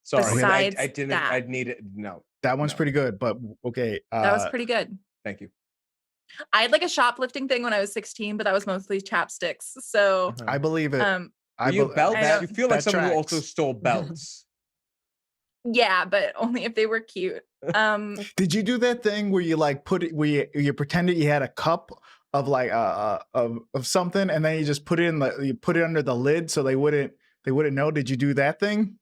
Sorry, Besides I didn't. that. I need it. No, That one's No. pretty good, but okay. That was pretty good. thank you. I had like a shoplifting thing when I was 16, but that was mostly chapsticks. So Uh-huh. I believe it. um I you bel- belts? that- You feel like that someone who also tracks. stole belts. yeah, but only if they were cute. Did you do that thing where you like put it where you pretended you had a cup of like of something and then you just put it in you put it under the lid so they wouldn't know? Did you do that thing?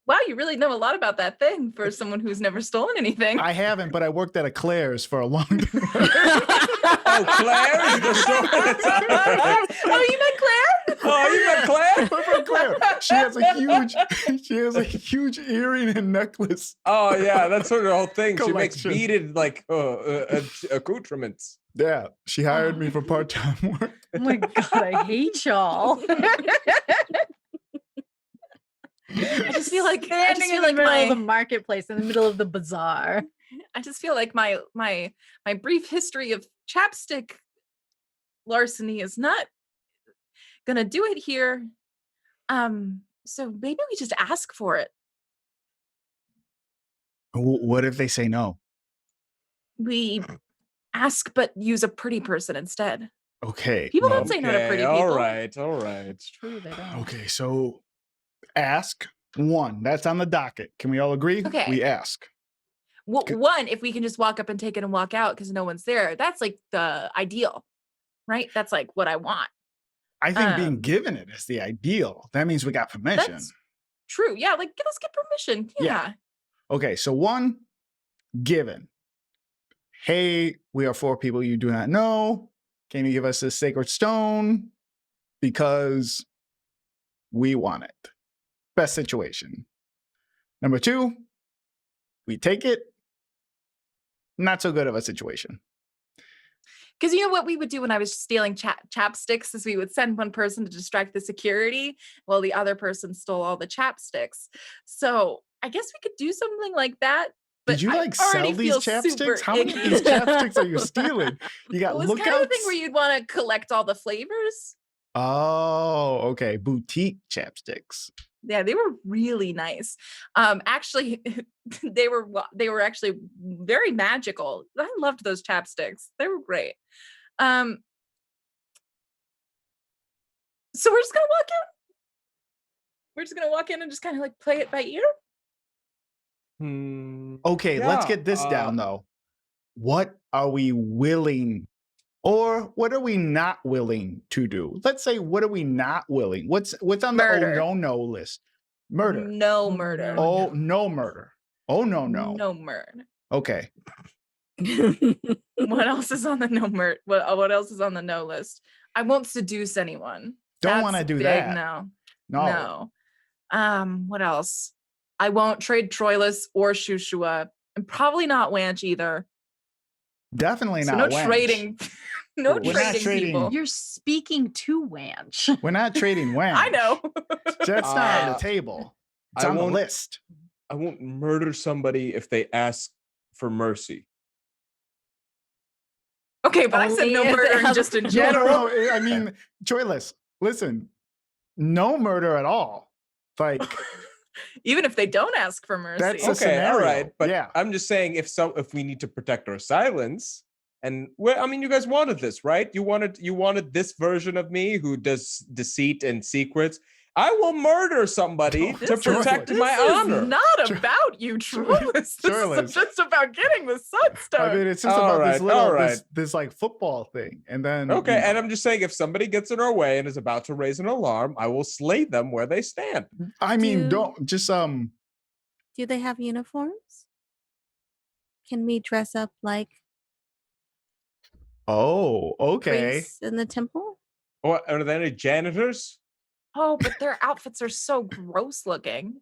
Wow, you really know a lot about that thing for someone who's never stolen anything. I haven't, but I worked at a Claire's for a long time. Oh, Claire is the store. Oh, you met Claire? Oh, you met Claire? What about Claire? She has a huge earring and necklace. Oh yeah, that's her whole thing. She makes Collection. beaded like accoutrements. Yeah, she hired me for part-time work. Oh my god, I hate y'all. I just feel like Standing in the middle of the marketplace, in the middle of the bazaar. I just feel like my brief history of chapstick larceny is not gonna do it here. So maybe we just ask for it. What if they say no? We ask but use a pretty person instead. Okay. People well, don't say no to pretty people. All right. It's true, they don't. Okay, so ask one. That's on the docket. Can we all agree? Okay. We ask. Well, Good. one, if we can just walk up and take it and walk out because no one's there, that's like the ideal, right? That's like what I want. I think being given it is the ideal. That means we got permission. That's true. Yeah, like let's get permission. Yeah. Okay, so one, given. Hey, we are 4 people you do not know. Can you give us this sacred stone? Because we want it. Best situation. Number 2, we take it. Not so good of a situation. Because you know what we would do when I was stealing chapsticks is we would send one person to distract the security while the other person stole all the chapsticks. So I guess we could do something like that. But Did you I like sell already these feel super chapsticks? How many of icky. these chapsticks are you stealing? You got It was kind of the lookouts? thing where you'd want to collect all the flavors. Oh, okay. Boutique chapsticks. Yeah, they were really nice. Actually, they were actually very magical. I loved those chapsticks. They were great. So we're just gonna walk in. We're just gonna walk in and just kind of like play it by ear. Okay, let's Yeah, get this down though. What are we willing or what are we not willing to do? Let's say what are we not willing? What's on Murder. the no list? Murder. No murder. Oh, no murder. Oh no. No murder. Okay. What else is on the no murder? What else is on the no list? I won't seduce anyone. Don't want to That's do big that. No. What else? I won't trade Troilus or Shushua, and probably not Wanch either. Definitely So not. no Wench. trading. No We're not trading trading- people. You're speaking to Wanch. We're not trading when. I know. That's not on the table. It's I on the won't- list. I won't murder somebody if they ask for mercy. Okay, but I said Only no if they murdering have- just in No, general. no. I mean, Joyless, listen, no murder at all. Like, Even if they don't ask for mercy. That's a Okay, all scenario. right, but Yeah. I'm just saying if we need to protect our silence, and I mean, you guys wanted this, right? You wanted this version of me who does deceit and secrets. I will murder somebody to This is- protect this my is honor. not about you, Troilus. This Troilus. is just about getting the sunstone. I mean, it's just All about this right, little all right. this like football thing, and then Okay, you know, and I'm just saying, if somebody gets in our way and is about to raise an alarm, I will slay them where they stand. I mean, Do- don't just Do they have uniforms? Can we dress up like Oh, okay. priests in the temple? Or are there any janitors? Oh, but their outfits are so gross looking.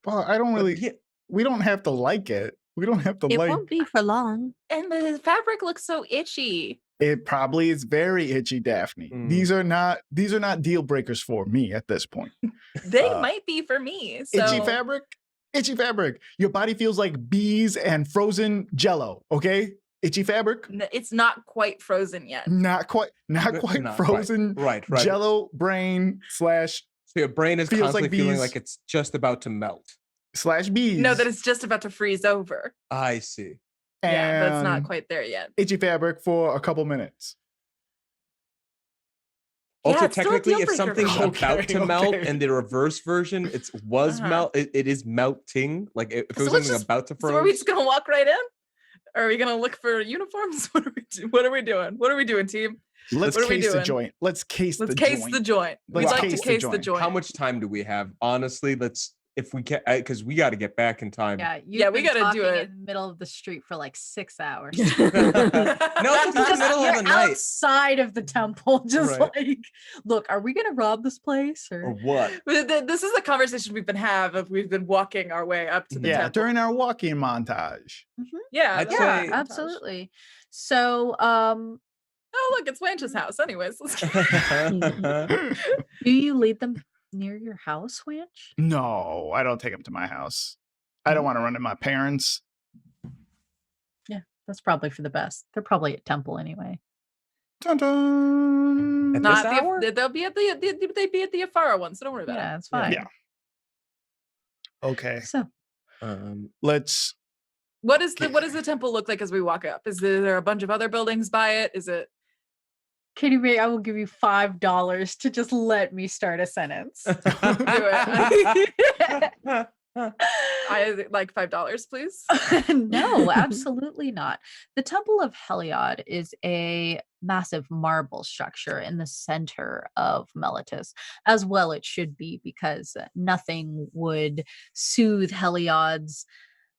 Well, I don't But really. yeah, We don't have to like it. We don't have to It like. won't be for long. And the fabric looks so itchy. It probably is very itchy, Daphne. Mm. These are not deal breakers for me at this point. They Uh, might be for me. So Itchy fabric. Itchy fabric. Your body feels like bees and frozen jello. Okay, itchy fabric. It's not quite frozen yet. Not quite Not quite. frozen. right. Jello brain slash So your brain is Feels like constantly feeling bees. like it's just about to melt. bees. No, that it's just about to freeze over. I see. Yeah, that's not and quite there yet. itchy fabric for a couple minutes. Also, it's still a technically, deal if breaker something's for me. about to melt Okay. and the reverse version, it is melting. Like if it So was let's something about to So are we froze. just gonna walk right in? Or are we gonna look for uniforms? What are we doing? What are we doing, team? Let's What are we case the doing? joint. Let's case Let's the case joint. the joint. We'd Let's like to case the case the joint. joint. How much time do we have? Honestly, if we can, because we got to get back in time. Yeah, Yeah, we been gotta do talking it. in the middle of the street for like 6 hours. No, it's in the middle of You're the night. outside of the temple, just Right. like, look, are we gonna rob this place Or or? what? This is the conversation we've been walking our way up to the Yeah, temple. during our walking montage. Yeah, I'd that's Yeah, say- montage. absolutely. So, Oh, look, it's Blanche's house. Anyways, let's do you lead them near your house, Wanch? No, I don't take them to my house. I don't want to run into my parents. Yeah, that's probably for the best. They're probably at temple anyway. Dun, dun. At not this hour? they'll be at they'd be at the Afara one, so don't worry about Yeah, it. it's fine. Yeah. Okay, So, let's. What does the temple look like as we walk up? Is there a bunch of other buildings by it? Is it Katie Ray, I will give you $5 to just let me start a sentence. do it? I like $5, please. no, absolutely not. The Temple of Heliod is a massive marble structure in the center of Meletis, as well it should be, because nothing would soothe Heliod's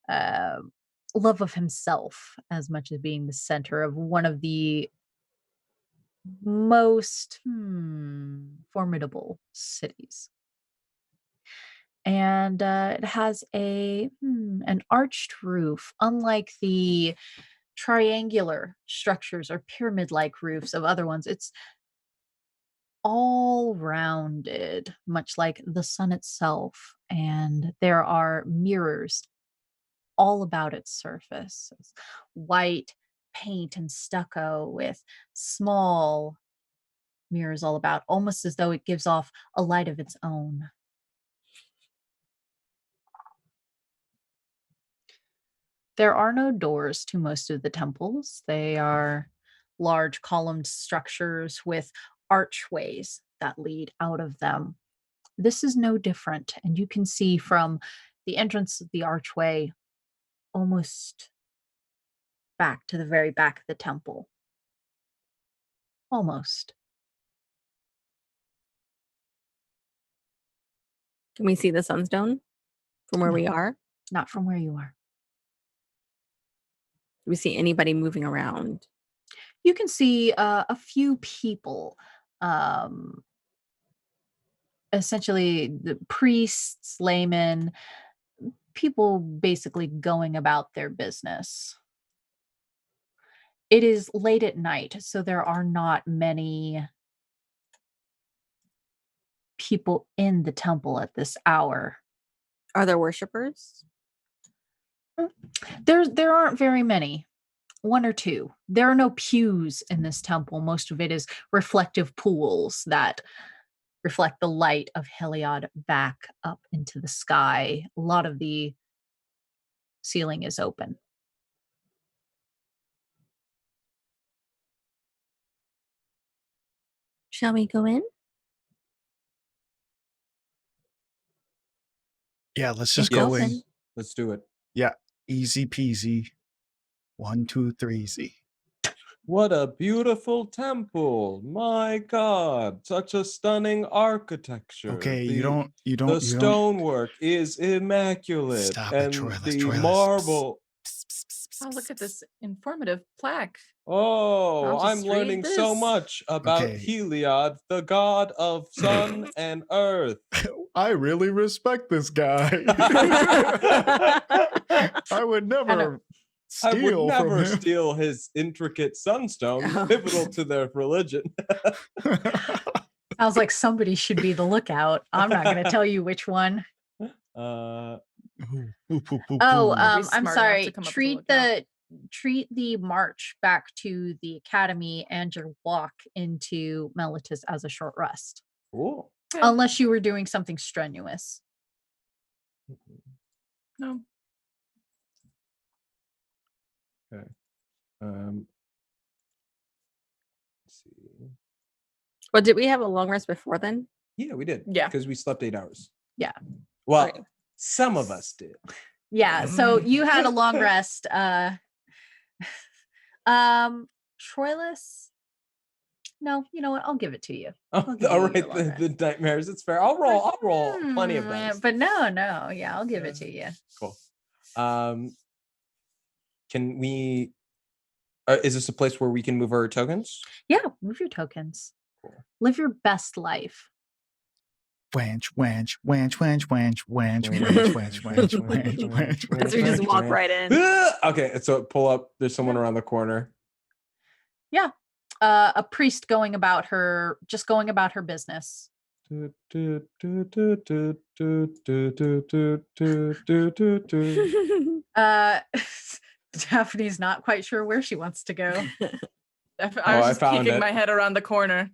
love of himself as much as being the center of one of the most formidable cities. And it has an arched roof, unlike the triangular structures or pyramid-like roofs of other ones. It's all rounded, much like the sun itself, and there are mirrors all about its surface. It's white paint and stucco with small mirrors all about, almost as though it gives off a light of its own. There are no doors to most of the temples. They are large columned structures with archways that lead out of them. This is no different, and you can see from the entrance of the archway almost back to the very back of the temple. Almost. Can we see the sunstone from where we No. are? Not from where you are. Do we see anybody moving around? You can see a few people, essentially the priests, laymen, people basically going about their business. It is late at night, so there are not many people in the temple at this hour. Are there worshipers? There aren't very many. One or two. There are no pews in this temple. Most of it is reflective pools that reflect the light of Heliod back up into the sky. A lot of the ceiling is open. Shall we go in? Yeah, let's just It's go open. in. Let's do it. Yeah, easy peasy. 1, 2, 3, Z. What a beautiful temple. My God, such a stunning architecture. Okay, The- you don't. The stonework is immaculate. Stop it, and Troy, let's the Troy, let's- marble. Oh, look at this informative plaque. Oh, I'll I'm just read learning so this. much about Okay. Heliod, the god of sun and earth. I really respect this guy. I would never I would steal from never him. steal his intricate sunstone, Oh. pivotal to their religion. Sounds like somebody should be the lookout. I'm not going to tell you which one. Uh, Oh, Are we smart I'm enough sorry. to come up with a Treat the march back to the academy and your walk into Meletis as a short rest, cool. Okay. unless you were doing something strenuous. No. Okay. Let's see. Well, did we have a long rest before then? Yeah, we did. Yeah. Because we slept 8 hours. Yeah. Well, Okay. some of us did. Yeah, so you had a long rest. Troilus. No, you know what? I'll give it to you. Oh, I'll give all you right, your long the nightmares. It's fair. I'll roll plenty of Mm, dice. But no, yeah, I'll give it to you. Cool. Can we? Is this a place where we can move our tokens? Yeah, move your tokens. Cool. Live your best life. Wench, wench, wench, wench, wench, wench, wench, wench, wench, wench, wench. As we just walk right in. Okay, so pull up. There's someone around the corner. Yeah. A priest going about her business. Daphne's not quite sure where she wants to go. I was I just found peeking it. my head around the corner.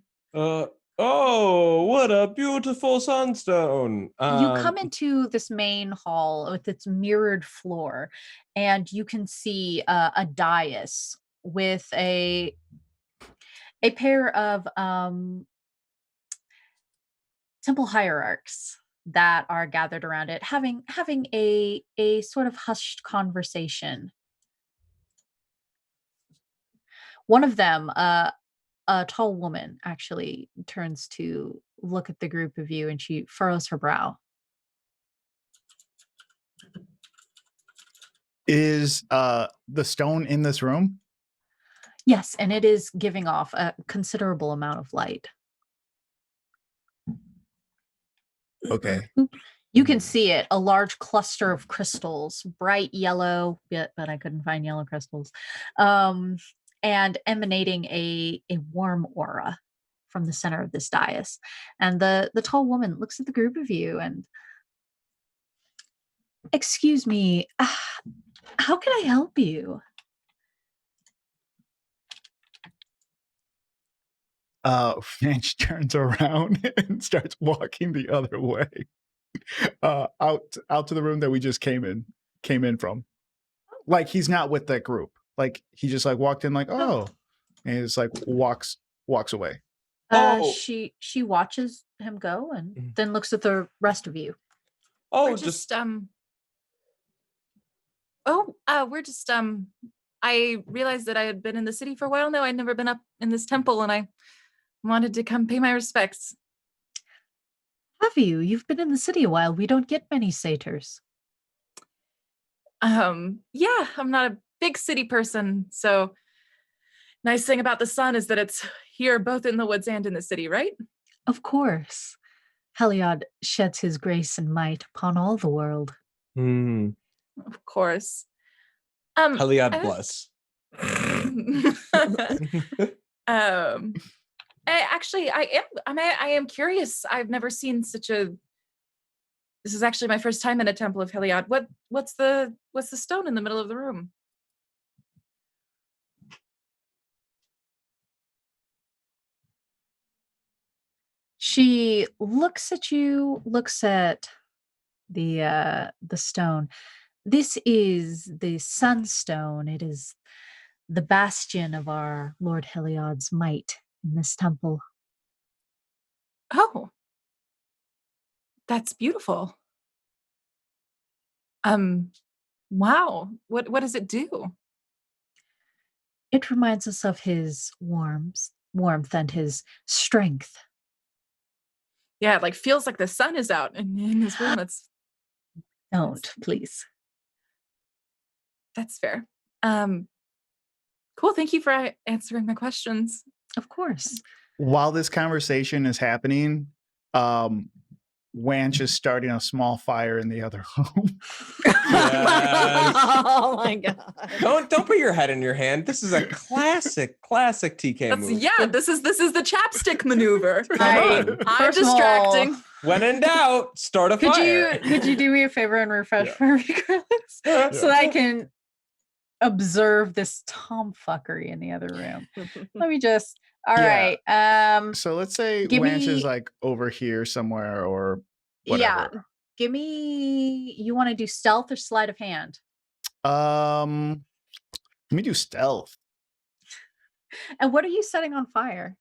Oh, what a beautiful sunstone. You come into this main hall with its mirrored floor, and you can see a dais with a pair of temple hierarchs that are gathered around it, having a sort of hushed conversation. One of them, a tall woman, actually turns to look at the group of you, and she furrows her brow. Is the stone in this room? Yes, and it is giving off a considerable amount of light. Okay. You can see it, a large cluster of crystals, bright yellow, but I couldn't find yellow crystals, and emanating a warm aura from the center of this dais. And the tall woman looks at the group of you and, excuse me, how can I help you? Finch turns around and starts walking the other way, out to the room that we just came in from. Like he's not with that group. Like he just like walked in, like oh, and he just like walks away. She watches him go and then looks at the rest of you. Oh, We're just I realized that I had been in the city for a while now. I'd never been up in this temple, and I wanted to come pay my respects. Have you? You've been in the city a while. We don't get many satyrs. Yeah, I'm not a big city person, so nice thing about the sun is that it's here both in the woods and in the city, right? Of course. Heliod sheds his grace and might upon all the world. Of course. Heliod bless. Actually, I am curious. I've never seen such a. This is actually my first time in a temple of Heliod. What's the stone in the middle of the room? She looks at you, looks at the stone. This is the sunstone. It is the bastion of our Lord Heliod's might in this temple. Oh, that's beautiful. Wow. What does it do? It reminds us of his warmth and his strength. Yeah, it like feels like the sun is out in his room. Don't, please. That's fair. Cool. Thank you for answering my questions. Of course. While this conversation is happening, Wanch is starting a small fire in the other home. Oh my god! Don't put your head in your hand. This is a classic TK move. Yeah, this is the chapstick maneuver. Right. I'm First of all, distracting. When in doubt, start a fire. Could you do me a favor and refresh for me, Carlos? So that I can observe this tomfuckery in the other room. Let me just. All right. So let's say Wanch is like over here somewhere or whatever. Yeah. Give me. You want to do stealth or sleight of hand? Let me do stealth. And what are you setting on fire?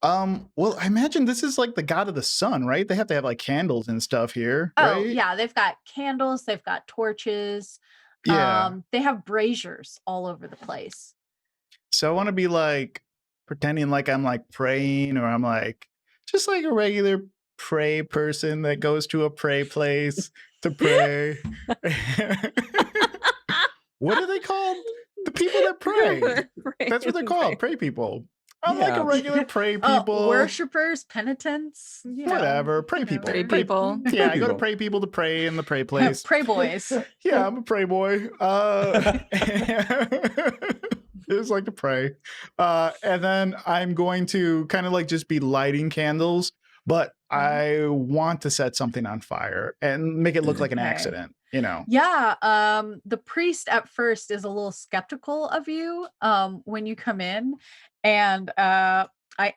Well, I imagine this is like the god of the sun, right? They have to have like candles and stuff here, Oh, right? yeah, they've got candles, they've got torches. Yeah. They have braziers all over the place. So I want to be like pretending like I'm like praying, or I'm like just like a regular pray person that goes to a pray place to pray. What are they called? The people that pray. That's what they're called. Pray people. I'm like a regular pray people. Worshippers, penitents, Whatever. Pray people. Pray people. Yeah, I go to pray people to pray in the pray place. Pray boys. Yeah, I'm a pray boy. Just like to pray. And then I'm going to kind of like just be lighting candles, but I want to set something on fire and make it look like an accident, you know? Yeah. The priest at first is a little skeptical of you when you come in. And I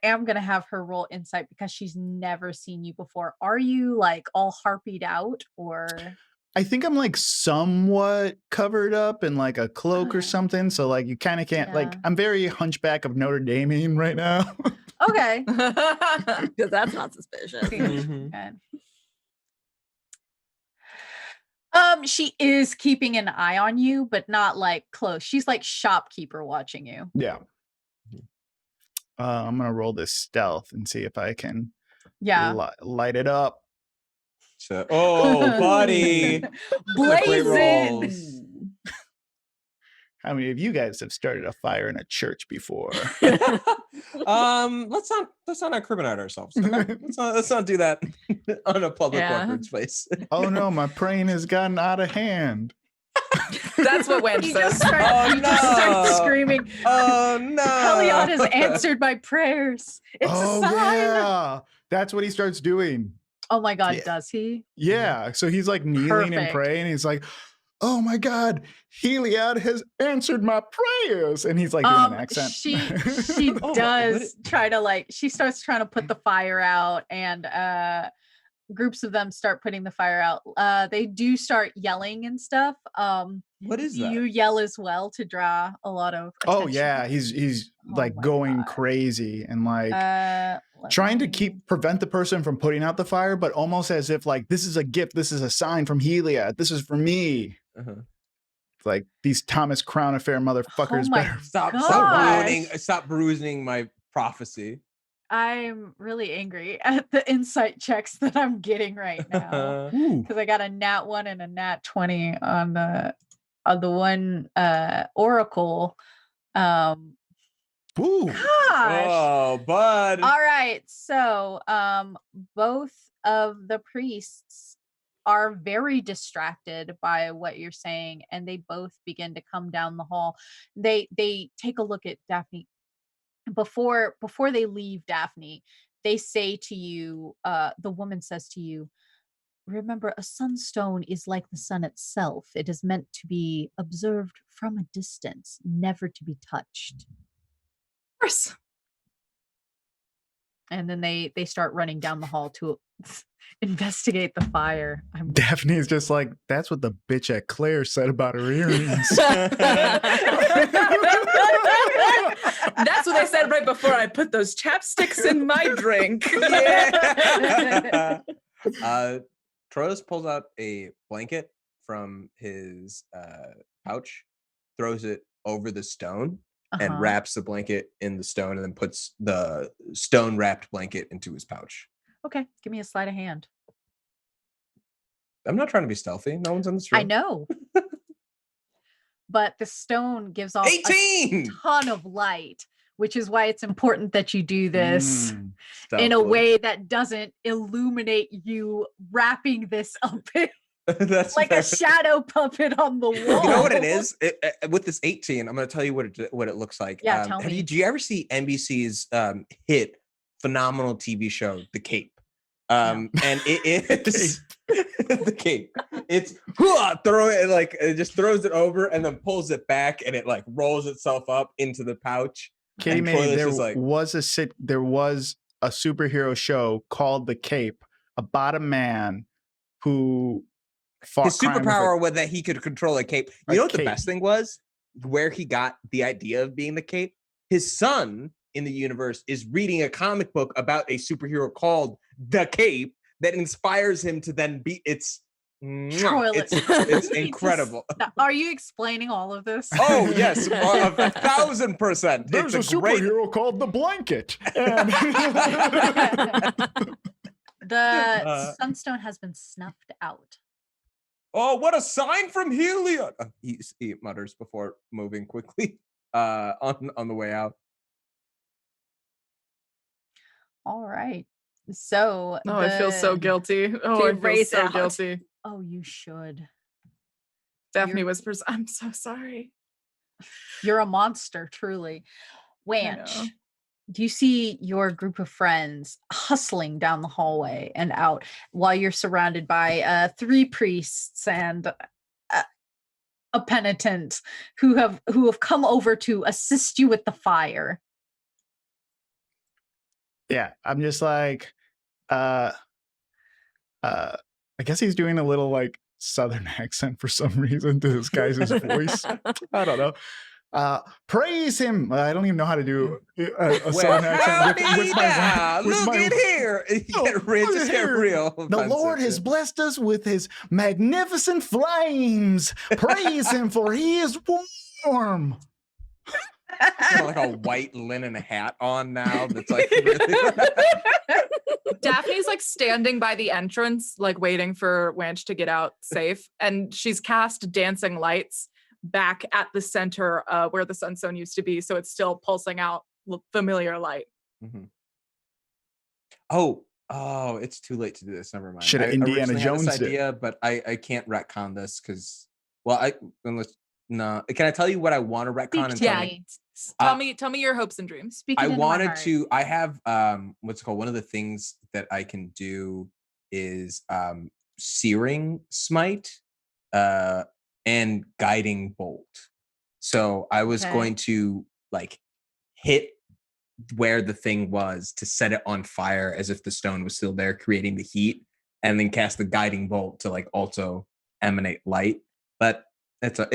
am going to have her roll insight because she's never seen you before. Are you like all harpied out or? I think I'm like somewhat covered up in like a cloak or Okay. something. So like you kind of can't like, Yeah. I'm very Hunchback of Notre Dame right now. Okay. Because that's not suspicious. Mhm. Okay. She is keeping an eye on you, but not like close. She's like shopkeeper watching you. Yeah. I'm going to roll this stealth and see if I can Yeah. light it up. So, oh, buddy. Great rolls. Blazing. How many of you guys have started a fire in a church before? Let's not incriminate ourselves. Okay? Let's not do that on a public Yeah. record space. Oh no, my praying has gotten out of hand. That's what Wench He says. just starts, Oh, he just starts no. screaming. Oh no! Heliod has answered my prayers. It's Oh a sign. yeah, that's what he starts doing. Oh my God, Yeah. does he? Yeah, so he's like kneeling and Perfect. praying. He's like, "Oh my God, Heliod has answered my prayers," and he's like doing an accent. She Oh, does try to like she starts trying to put the fire out, and groups of them start putting the fire out. They do start yelling and stuff. What is that? You yell as well to draw a lot of Oh attention. yeah, he's Oh like my going God. crazy and like Let trying to me- prevent the person from putting out the fire, but almost as if like this is a gift, this is a sign from Heliod, this is for me. Uh-huh. Like these Thomas Crown Affair motherfuckers Oh my better. Stop Gosh. stop ruining my prophecy. I'm really angry at the insight checks that I'm getting right now. Ooh. Because I got a nat 1 and a nat 20 on the one oracle. Ooh. Gosh. Oh, bud. All right. So both of the priests are very distracted by what you're saying, and they both begin to come down the hall. They take a look at Daphne. Before they leave Daphne, they say to you, the woman says to you, remember, a sunstone is like the sun itself. It is meant to be observed from a distance, never to be touched. Of course. And then they start running down the hall to investigate the fire. I'm Daphne's just like, that's what the bitch at Claire said about her earrings. That's what I said right before I put those chapsticks in my drink. Yeah. Troyes pulls out a blanket from his pouch, throws it over the stone, and Uh-huh. wraps the blanket in the stone, and then puts the stone wrapped blanket into his pouch. Okay, give me a sleight of hand. I'm not trying to be stealthy. No one's in this room. I know. But the stone gives off 18! a ton of light, which is why it's important that you do this Mm. in a Stealthily. way that doesn't illuminate you wrapping this up That's like a fair. shadow puppet on the wall. You know what it is? With this 18, I'm going to tell you what it looks like. Yeah, tell have me. do you ever see NBC's hit phenomenal TV show, The Cape? And it is The Cape. It's throw it like it just throws it over and then pulls it back, and it like rolls itself up into the pouch. Kitty And May, Troilus there is like- was a superhero show called The Cape about a man who fought His crime with a- superpower was that he could control a cape. A You know what the cape. best thing was? Where he got the idea of being the Cape? his son in the universe is reading a comic book about a superhero called The Cape that inspires him to then be it's incredible. Are you explaining all of this? Oh yes, 1,000%. There's a superhero called the Blanket. And The sunstone has been snuffed out. Oh, what a sign from Helios! He mutters before moving quickly on the way out. All right. So Oh, I feel so guilty. Oh, I feel race so out. guilty. Oh, you should. Daphne whispers, I'm so sorry. You're a monster, truly. Wanch, do you see your group of friends hustling down the hallway and out while you're surrounded by 3 priests and a penitent who have come over to assist you with the fire? yeah, I'm just like, I guess he's doing a little like Southern accent for some reason to disguise his voice. I don't know. Praise him. I don't even know how to do a Southern accent with my look at here. Get real. The Lord has blessed us with his magnificent flames. Praise him, for he is warm. Got like a white linen hat on now. That's like really. Daphne's like standing by the entrance, like waiting for Wanch to get out safe. And she's cast dancing lights back at the center where the sunstone used to be. So it's still pulsing out familiar light. Mm-hmm. Oh, it's too late to do this. Never mind. Should have Indiana Jones this idea, but I can't retcon this because, can I tell you what I want to retcon? Tell me your hopes and dreams. I have what's it called? One of the things that I can do is searing smite and guiding bolt. So I was going to like hit where the thing was to set it on fire as if the stone was still there, creating the heat, and then cast the guiding bolt to like also emanate light. But that's a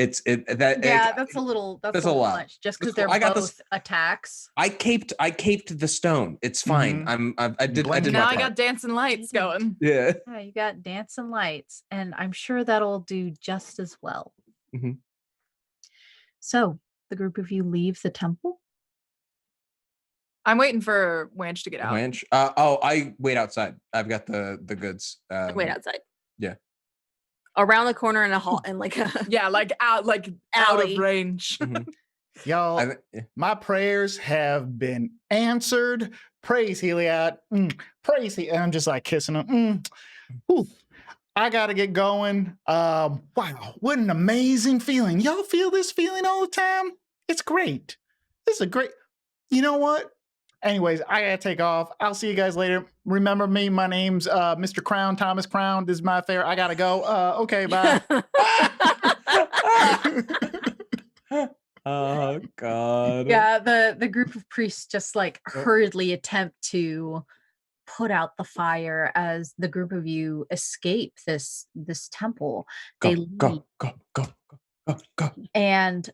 little a lot. much just because they're both attacks. I caped the stone. It's fine. Mm-hmm. I did now my I got dancing lights going. Yeah, you got dancing lights, and I'm sure that'll do just as well. Mm-hmm. So the group of you leave the temple. I'm waiting for Wanch to get out. Wanch? I wait outside. I've got the goods. Wait outside. Yeah. Around the corner in a hall and like out of range. Mm-hmm. Y'all, my prayers have been answered. Praise Heliod. Praise Heliod. I'm just like kissing him. I gotta get going. Wow, what an amazing feeling. Y'all feel this feeling all the time? It's great. This is a great, you know what? Anyways, I gotta take off. I'll see you guys later. Remember me, my name's Mr. Crown, Thomas Crown. This is my affair. I gotta go. Okay, bye. Oh God. Yeah, the group of priests just like hurriedly attempt to put out the fire as the group of you escape this temple. They go. And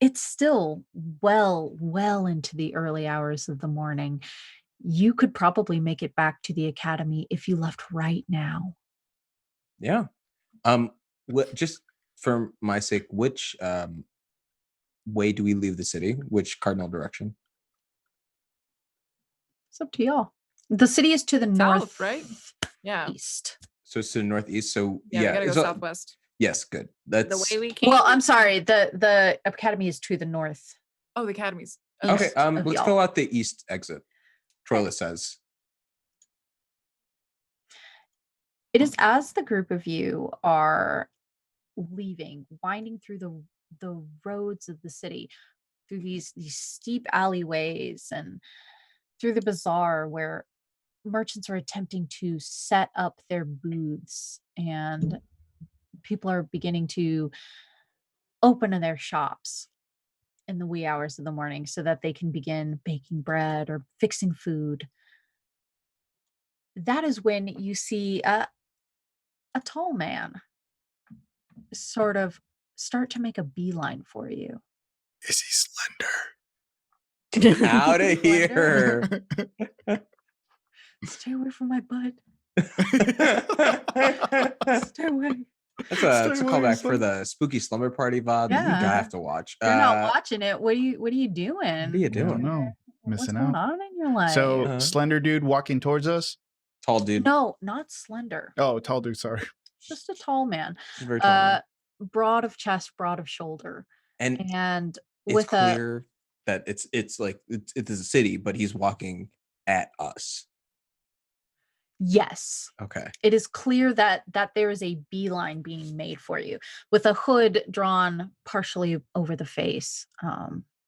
it's still well into the early hours of the morning. You could probably make it back to the academy if you left right now. Yeah. Just for my sake, which way do we leave the city? Which cardinal direction? It's up to y'all. The city is to the north, right? Yeah. East. So it's to the northeast. So we gotta go southwest. Yes, good. That's the way we came. Well, I'm sorry. The academy is to the north. Oh, the academy's okay. Let's go out the east exit. Troila says. It is as the group of you are leaving, winding through the roads of the city, through these steep alleyways and through the bazaar where merchants are attempting to set up their booths and people are beginning to open their shops in the wee hours of the morning so that they can begin baking bread or fixing food. That is when you see a tall man sort of start to make a beeline for you. Is he Slender. Out of here. Stay away from my butt. Stay away. That's Stay a away, callback for Slender. the spooky slumber party VOD that you Yeah. have to watch. You're not watching it. What are you doing? What are you I don't doing? know. What's Missing going out. on in your life? So slender dude walking towards us. Tall dude. no, not slender. Oh, tall dude. Sorry. Just a tall man. Very tall. Man. Broad of chest, broad of shoulder, And and it's with a clear that it's like it's a city, but he's walking at us. yes. Okay. It is clear that there is a beeline being made for you with a hood drawn partially over the face.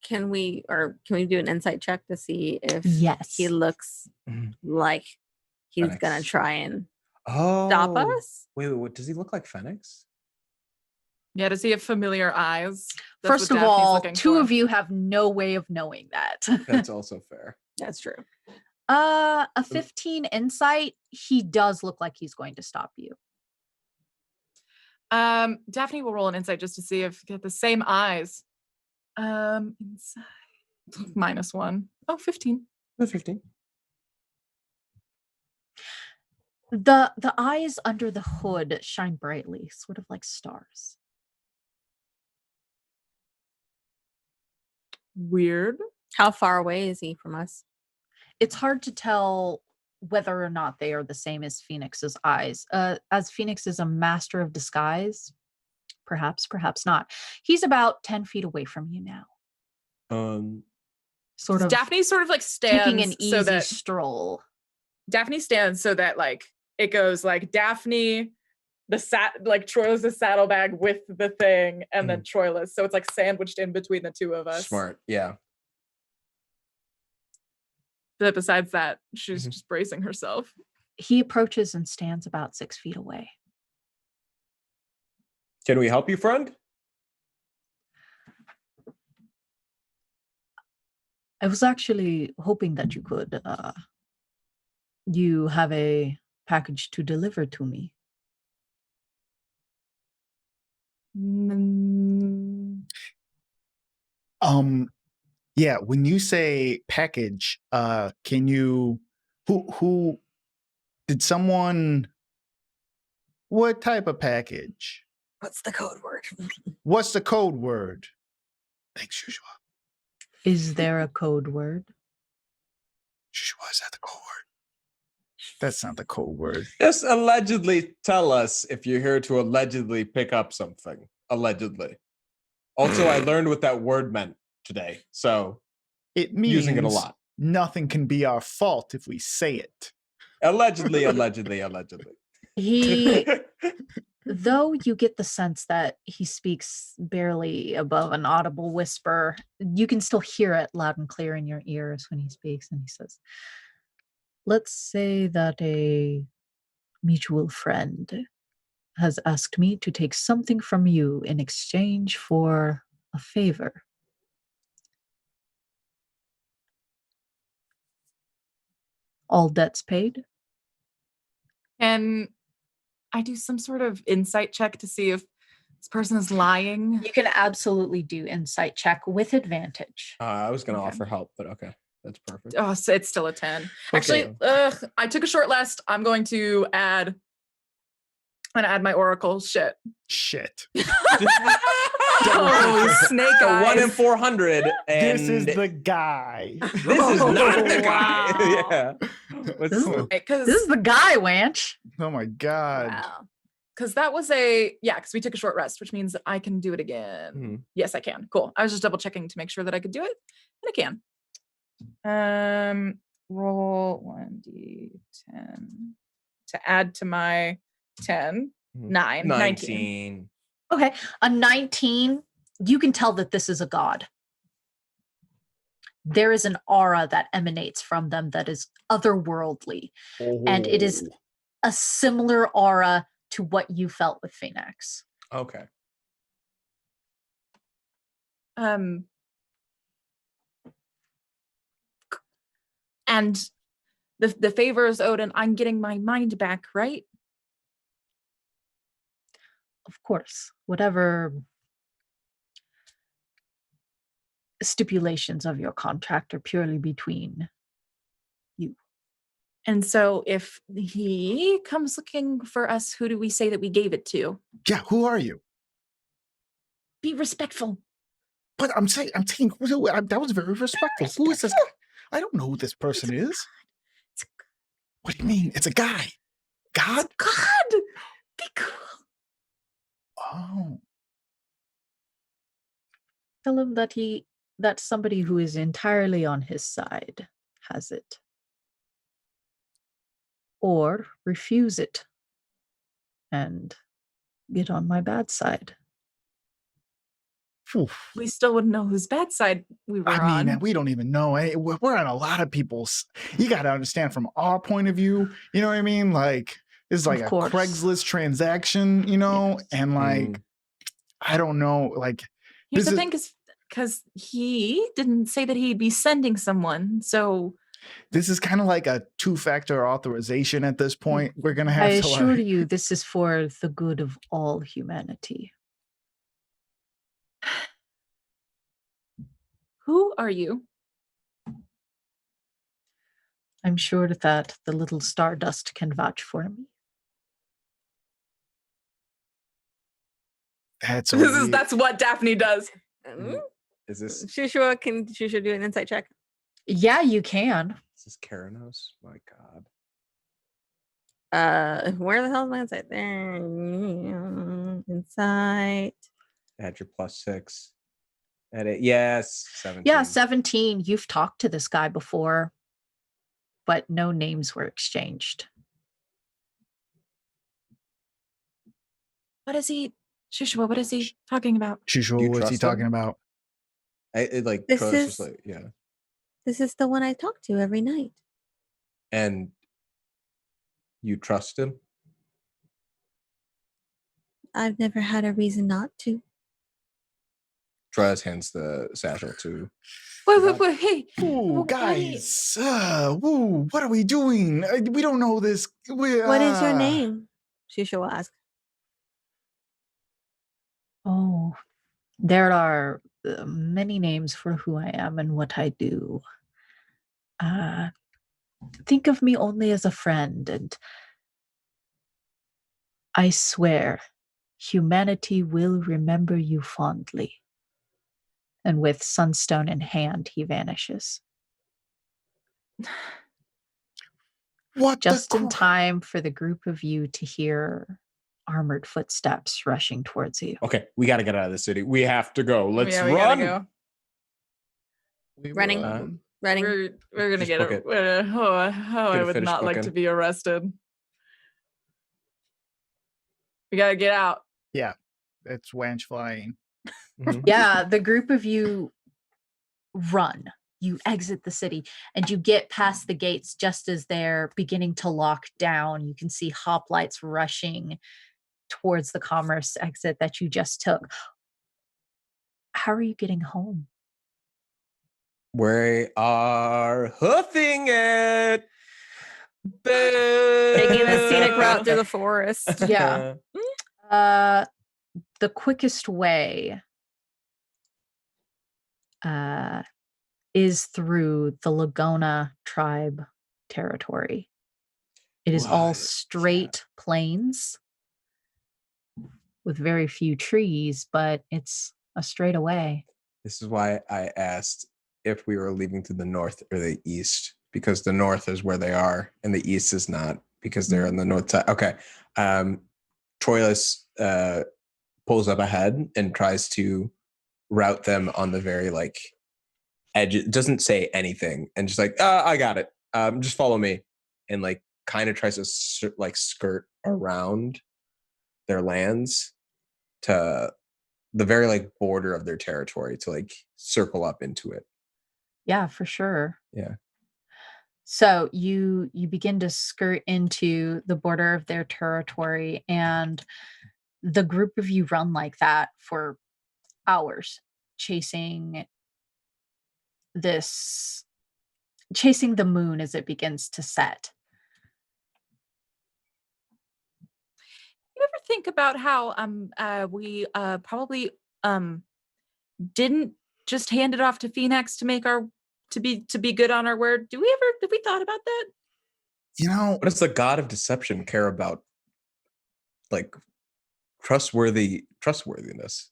Can we do an insight check to see if Yes. he looks Mhm. like he's gonna Phoenix. try and Oh, stop us? Wait, what does he look like? Phoenix? Yeah, does he have familiar eyes? That's First what of Daphne's all, looking two for. of you have no way of knowing that. That's also fair. That's true. A 15 insight, he does look like he's going to stop you. Daphne will roll an insight just to see if you get the same eyes. Insight -1. Oh, 15. 15. The eyes under the hood shine brightly, sort of like stars. Weird. How far away is he from us? It's hard to tell whether or not they are the same as Phoenix's eyes. As Phoenix is a master of disguise, perhaps not. He's about 10 feet away from you now. Sort of Daphne sort of like taking an stands easy so that stroll. Daphne stands so that like it goes like Daphne, Troilus the saddlebag with the thing, and then Troilus. So it's like sandwiched in between the two of us. Smart. Yeah. But besides that, she's just bracing herself. He approaches and stands about 6 feet away. Can we help you, friend? I was actually hoping that you could. You have a package to deliver to me. Yeah, when you say package, can you who did someone what type of package? What's the code word? What's the code word? Thanks, Joshua. Is there a code word? Joshua, is that the code word? That's not the code word. Just allegedly tell us if you're here to allegedly pick up something. Allegedly. Also, I learned what that word meant today, so It means using it a lot. Nothing can be our fault if we say it. Allegedly. He, though you get the sense that he speaks barely above an audible whisper, you can still hear it loud and clear in your ears when he speaks, and he says, "Let's say that a mutual friend has asked me to take something from you in exchange for a favor. All debts paid?" And I do some sort of insight check to see if this person is lying. You can absolutely do insight check with advantage. I was going to Okay. offer help, but okay. That's perfect. Oh, so it's still a 10. Actually, I took a short rest. I'm going to add my oracle shit. Shit. Oh, snake So eyes. 1 in 400. And This is the guy. This is not the guy. Wow. Yeah. This is- Because This is the guy, Wanch. Oh my god. Wow. that was because we took a short rest, which means I can do it again. Mhm. Yes, I can. Cool. I was just double checking to make sure that I could do it, and I can. Roll 1d10 to add to my 10. 19. 19. Okay, a 19, you can tell that this is a god. There is an aura that emanates from them that is otherworldly, and it is a similar aura to what you felt with Phoenix. Okay. And the favor is owed, and I'm getting my mind back, right? Of course, whatever stipulations of your contract are purely between you. And so if he comes looking for us, who do we say that we gave it to? Yeah, who are you? Be respectful. But I'm saying, that was very respectful. Who is this guy? I don't know who this person is. What do you mean? It's a guy. God? God, be cool. Oh. Tell him that somebody who is entirely on his side has it. Or refuse it and get on my bad side. Oof. We still wouldn't know whose bad side we were I mean, on. we don't even know. We're on a lot of people's. You got to understand from our point of view. You know what I mean? Like, it's like Of a course. Craigslist transaction, you know? Yes. And like, I don't know. Like, Here's this the is- thing, because he didn't say that he'd be sending someone. So this is kind of like a two-factor authorization at this point. We're going to have I to assure like, you, this is for the good of all humanity. who are you? I'm sure that the little stardust can vouch for me. That's what Daphne does. Is this Shushua, can Shusha do an insight check? Yeah, you can. Karanos? My God. Where the hell is my insight? There. Insight. Add your +6. Edit. Yes. 17. Yeah, 17. You've talked to this guy before, but no names were exchanged. What is he? Shushua, what is he talking about? Shusho, Do you what's he trust him? talking about? This Troy's is- just like, yeah. This is the one I talk to every night. And you trust him? I've never had a reason not to. Troy's hands the satchel to. Wait, hey. Ooh, guys. Ooh, what are we doing? We don't know this. What is your name? Shusha will ask. Oh, there are many names for who I am and what I do. Think of me only as a friend, and I swear humanity will remember you fondly. And with Sunstone in hand, he vanishes. What Just the in time for the group of you to hear armored footsteps rushing towards you. Okay, we got to get out of the city. We have to go. Let's Yeah, we run. gotta Running. Uh, go. Running. We're gonna Just get book it. it. I would finish not like to booking. be arrested. We gotta get out. Yeah, it's Wanch flying. Mhm. Yeah, the group of you run. You exit the city and you get past the gates just as they're beginning to lock down. You can see hoplites rushing towards the commerce exit that you just took. How are you getting home? We are hoofing it. Taking the scenic Boo. route through the forest. Yeah. The quickest way is through the Lagona tribe territory. It is all What? straight plains with very few trees, but it's a straight away. This is why I asked if we were leaving to the north or the east, because the north is where they are and the east is not, because they're on the north side. Okay. Troilus pulls up ahead and tries to route them on the very like edge. It doesn't say anything and just like, I got it. Just follow me. And like kind of tries to skirt around their lands to the very like border of their territory to like circle up into it. Yeah, for sure. Yeah. So you begin to skirt into the border of their territory, and the group of you run like that for hours, chasing the moon as it begins to set. You ever think about how we probably didn't just hand it off to Phoenix to make to be good on our word? Did we thought about that? You know, What does the god of deception care about? Like trustworthiness.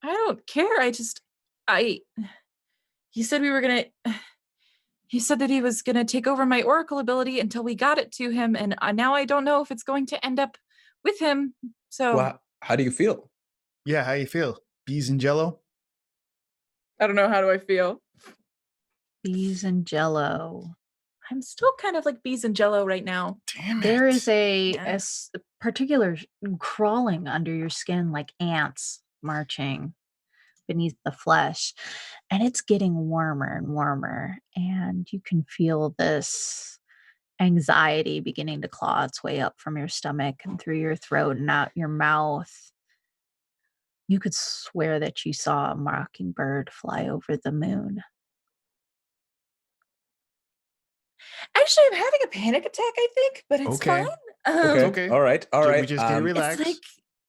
I don't care. He said he said that he was gonna take over my oracle ability until we got it to him, and now I don't know if it's going to end up with him. So Well, how do you feel? yeah, how you feel? Bees and jello? I don't know. How do I feel? Bees and jello. I'm still kind of like bees and jello right now. Damn it. There is a Yeah. particular crawling under your skin like ants marching beneath the flesh, and it's getting warmer and warmer, and you can feel this anxiety beginning to claw its way up from your stomach and through your throat and out your mouth. You could swear that you saw a mockingbird fly over the moon. Actually, I'm having a panic attack, I think, but it's Okay. fine. Okay. All right. We just need to relax. It's like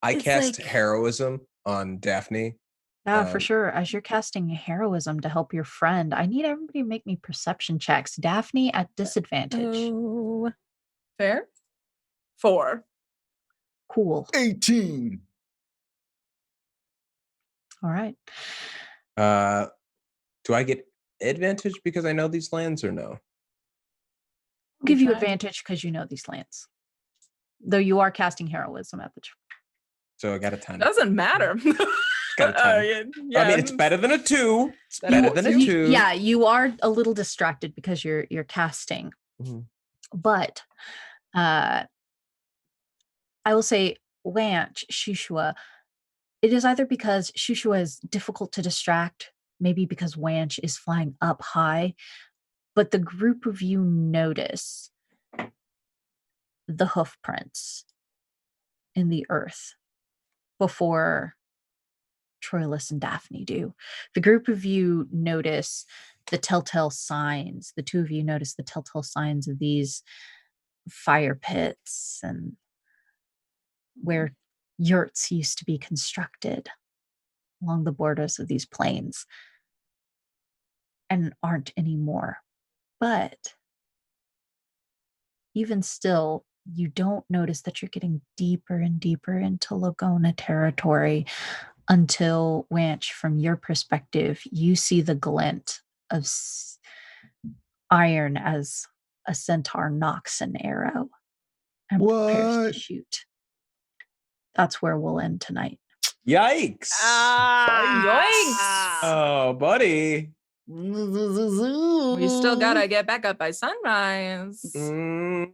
I it's cast like- heroism on Daphne. Yeah, for Um, sure. As you're casting heroism to help your friend, I need everybody to make me perception checks. Daphne at disadvantage. Oh, fair. 4. Cool. 18. All right. Do I get advantage because I know these lands or no? I'll give you Fine. advantage because you know these lands. Though you are casting heroism at the So I got a 10. Doesn't matter. Got a 10. Yeah, I mean, it's better than a 2. It's better than a You- 2. Yeah, you are a little distracted because you're casting. Mhm. But I will say, Lanch, Shushua, it is either because Shushua is difficult to distract, maybe because Wanch is flying up high, but the group of you notice the hoof prints in the earth before Troilus and Daphne do. The group of you notice the telltale signs. The two of you notice the telltale signs of these fire pits and where yurts used to be constructed along the borders of these plains and aren't anymore. But even still, you don't notice that you're getting deeper and deeper into Lagona territory until, Wanch, from your perspective, you see the glint of iron as a centaur knocks an arrow and prepares to What? shoot. That's where we'll end tonight. Yikes. Yoinks! Oh, buddy. We still gotta get back up by sunrise. Mm.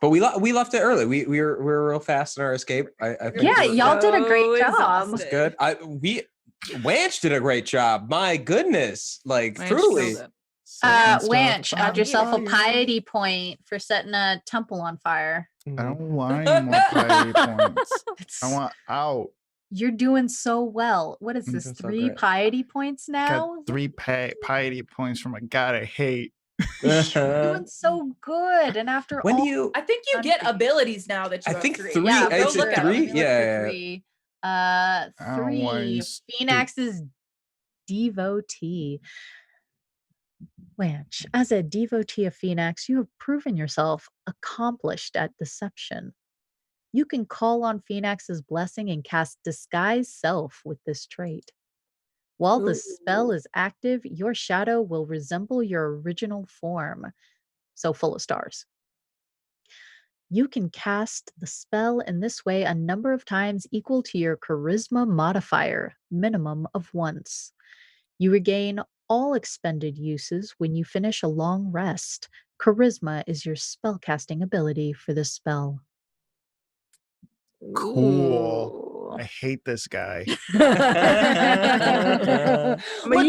But we left it early. We were real fast in our escape. I think Yeah, we're- y'all did a great job. exhausted. good. Wanch did a great job. My goodness, like Wanch truly. killed it. Wanch, add yourself a piety point for setting a temple on fire. I don't want any more piety points. I want out. You're doing so well. What is Mm, this? that's so 3 great. piety points now? Got 3 piety points from a god I hate. You're doing so good. And after When all, do you? I think you get abilities now that you I have think 3. 3. yeah, Is go it look at 3? them. let me look Yeah. for 3. I don't want 3. s- Phoenix's devotee. Wanch, as a devotee of Phoenix, you have proven yourself accomplished at deception. You can call on Phoenix's blessing and cast Disguise Self with this trait. While the spell is active, your shadow will resemble your original form, so full of stars. You can cast the spell in this way a number of times equal to your charisma modifier, minimum of once. You regain all expended uses when you finish a long rest. Charisma is your spellcasting ability for this spell. Cool. I hate this guy. Look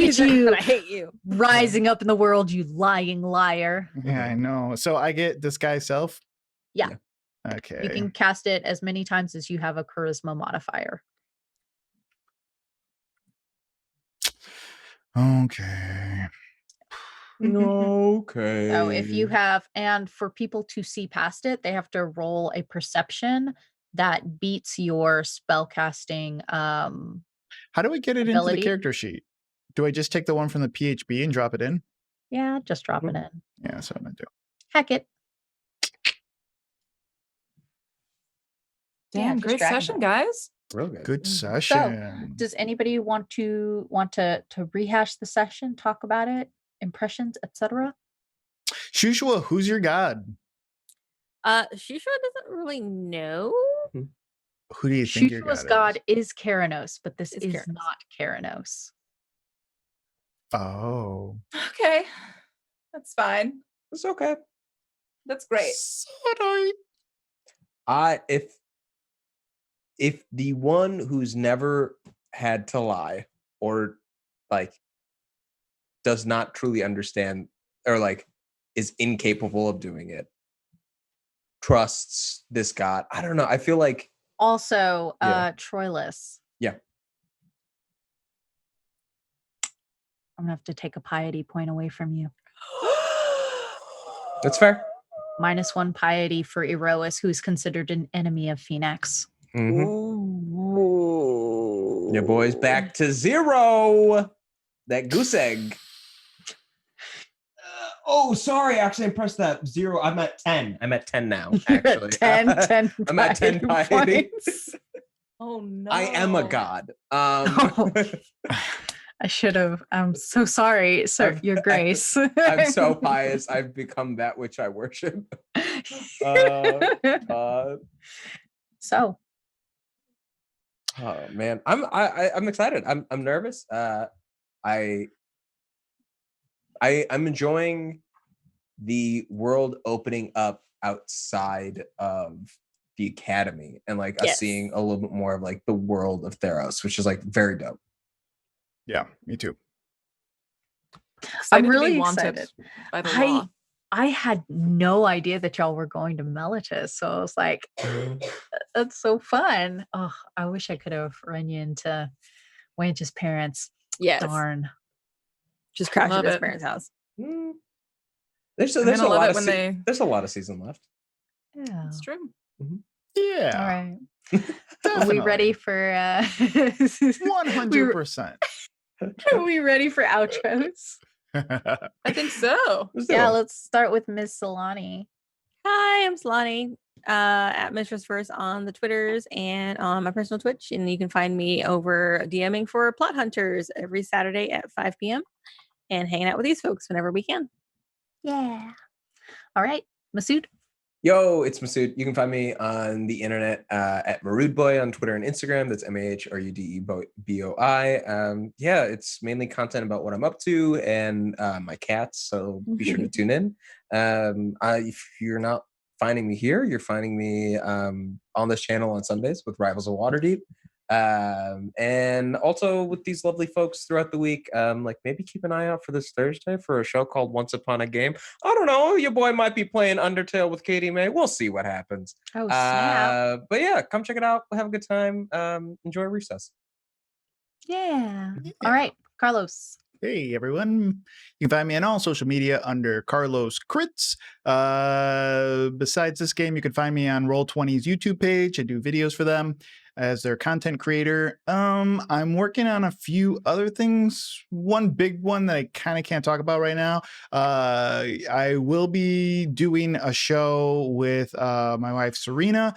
at you I hate you. rising up in the world, you lying liar. Yeah, I know. So I get this guy self? Yeah. Okay. You can cast it as many times as you have a charisma modifier. Okay. Okay. So if you have, and for people to see past it, they have to roll a perception that beats your spellcasting. How do we get it into the Ability? character sheet? Do I just take the one from the PHB and drop it in? Yeah, just drop it in. Yeah, that's what I'm gonna do. Heck it. Yeah, Damn, just great drag session, them. guys. Real good. Good So, session. does anybody want to rehash the session, talk about it, impressions, etc.? Shushua, who's your god? Shusha doesn't really know. Who do you think your Shushua's god god is Keranos, but this It's is Keranos. not Keranos. is? Oh. Okay. That's fine. It's okay. That's great. Sorry. If the one who's never had to lie or like does not truly understand or like is incapable of doing it trusts this god, I don't know. I feel like Also, Yeah. Troilus. Yeah. I'm gonna have to take a piety point away from you. that's fair. -1 piety for Erois, who's considered an enemy of Phoenix. Your boy's back to 0. That goose egg. Oh, sorry. Actually, I pressed that 0. I'm at 10. I'm at 10 now. Actually, 10 I'm at 10 piety. points. Oh no. I am a god. Oh. I should have. I'm so sorry, sir. Your Grace. I'm so pious. I've become that which I worship. So, Oh man, I'm excited. I'm nervous. I'm enjoying the world opening up outside of the academy and like us Yes. seeing a little bit more of like the world of Theros, which is like very dope. Yeah, me too. Excited to be really wanted excited. by the law. I had no idea that y'all were going to Meletus, so I was like, "That's so fun!" Oh, I wish I could have run you into Wange's parents. Yes. Darn. Just crash Love at his it. parents' house. There's I'm a gonna love lot it of when they. there's a lot of season left. Yeah. It's true. Yeah. All right. Are we ready for? 100%. Are we ready for outros? I think so. Let's do Yeah, it. let's start with Ms. Solani. Hi, I'm Solani, at Mistress Verse on the Twitters and on my personal Twitch. And you can find me over DMing for Plot Hunters every Saturday at 5 p.m. and hanging out with these folks whenever we can. Yeah. All right, Masood. Yo, it's Masood. You can find me on the internet at Marudeboy on Twitter and Instagram. That's MAHRUDEBOI. Yeah, it's mainly content about what I'm up to and my cats. So be sure to tune in. If you're not finding me here, you're finding me on this channel on Sundays with Rivals of Waterdeep. And also with these lovely folks throughout the week. Like maybe keep an eye out for this Thursday for a show called Once Upon a Game. I don't know, your boy might be playing Undertale with Katie May. We'll see what happens. Oh, snap. But yeah, come check it out. We'll have a good time. Enjoy recess. Yeah. All right, Carlos. Hey everyone, you can find me on all social media under Carlos Crits. Besides this game, you can find me on Roll20's YouTube page. I do videos for them as their content creator. I'm working on a few other things. One big one that I kind of can't talk about right now. I will be doing a show with my wife Serena,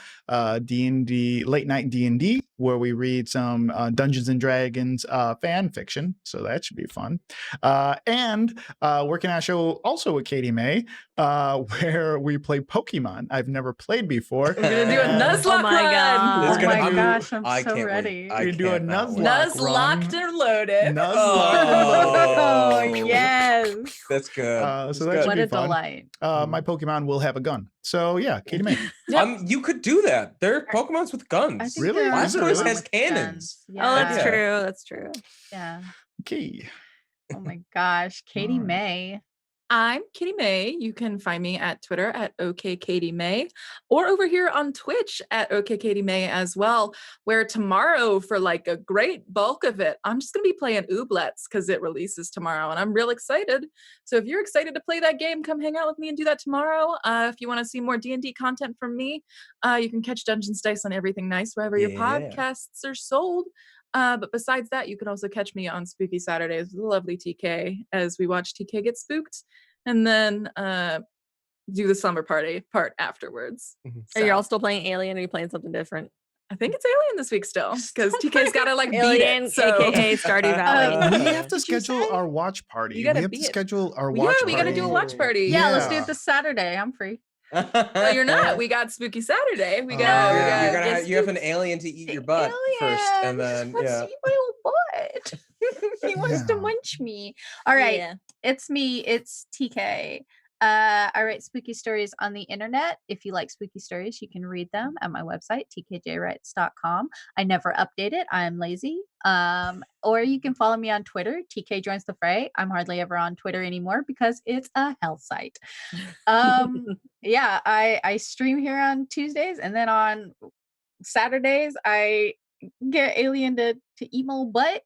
D&D late night D&D, where we read some Dungeons and Dragons fan fiction. So that should be fun. And working on a show also with Katie May, where we play Pokemon. I've never played before. We're gonna do a Nuzlocke Oh my run. God. It's Oh gonna my be- gosh, I'm I so can't wait. ready. I We do a cannot wait. Nuzlocke. Nuzlocked and loaded. Nuzlocke and Oh, loaded. yes. That's good. So That's that good. should What be a fun. delight. My Pokemon will have a gun. So yeah, Katie May. You could do that. There are Pokemons with guns. I think Really? there are Is it some really? has with cannons. guns. Oh, Yeah. that's Yeah. true. That's true. Yeah. Okay. Oh my gosh, Katie Alright. May. I'm Katie May. You can find me at Twitter at OKKatieMay or over here on Twitch at OKKatieMay as well, where tomorrow for like a great bulk of it, I'm just going to be playing Ooblets because it releases tomorrow and I'm real excited. So if you're excited to play that game, come hang out with me and do that tomorrow. If you want to see more D&D content from me, you can catch Dungeons Dice on Everything Nice wherever your Yeah. podcasts are sold. But besides that, you can also catch me on Spooky Saturdays with the lovely TK as we watch TK get spooked, and then do the slumber party part afterwards. Are you So, all still playing Alien, or are you playing something different? I think it's Alien this week still because TK's got to like beat Alien, it. So aka Stardew Valley. We have to Did you schedule say? our watch party. You We gotta have to beat it. schedule our yeah, watch we party. got to do a watch party. Yeah, let's do Yeah. it this Saturday. I'm free. No, you're not. We got Spooky Saturday. We got. Oh, we yeah. got You have an alien to eat your butt first, and then Let's yeah. see my old butt. He wants to Yeah. munch me. All right. Yeah. It's me. It's TK. I write spooky stories on the internet. If you like spooky stories, you can read them at my website, tkjwrites.com. I never update it. I'm lazy. Or you can follow me on Twitter. TK joins the fray. I'm hardly ever on Twitter anymore because it's a hell site. Yeah, I stream here on Tuesdays, and then on Saturdays I get Alien to eat my butt,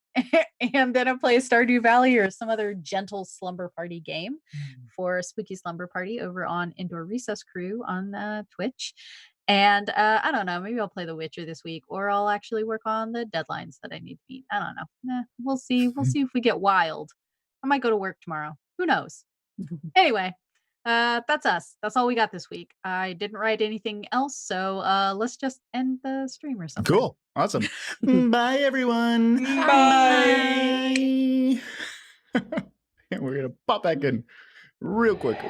and then I play Stardew Valley or some other gentle slumber party game for Spooky Slumber Party over on Indoor Recess Crew on Twitch. And I don't know, maybe I'll play The Witcher this week, or I'll actually work on the deadlines that I need to meet. I don't know. We'll see. We'll see if we get wild. I might go to work tomorrow. Who knows? Anyway, that's us. That's all we got this week. I didn't write anything else, so let's just end the stream or something. Cool. Awesome. Bye, everyone. Bye. Bye. We're going to pop back in real quickly.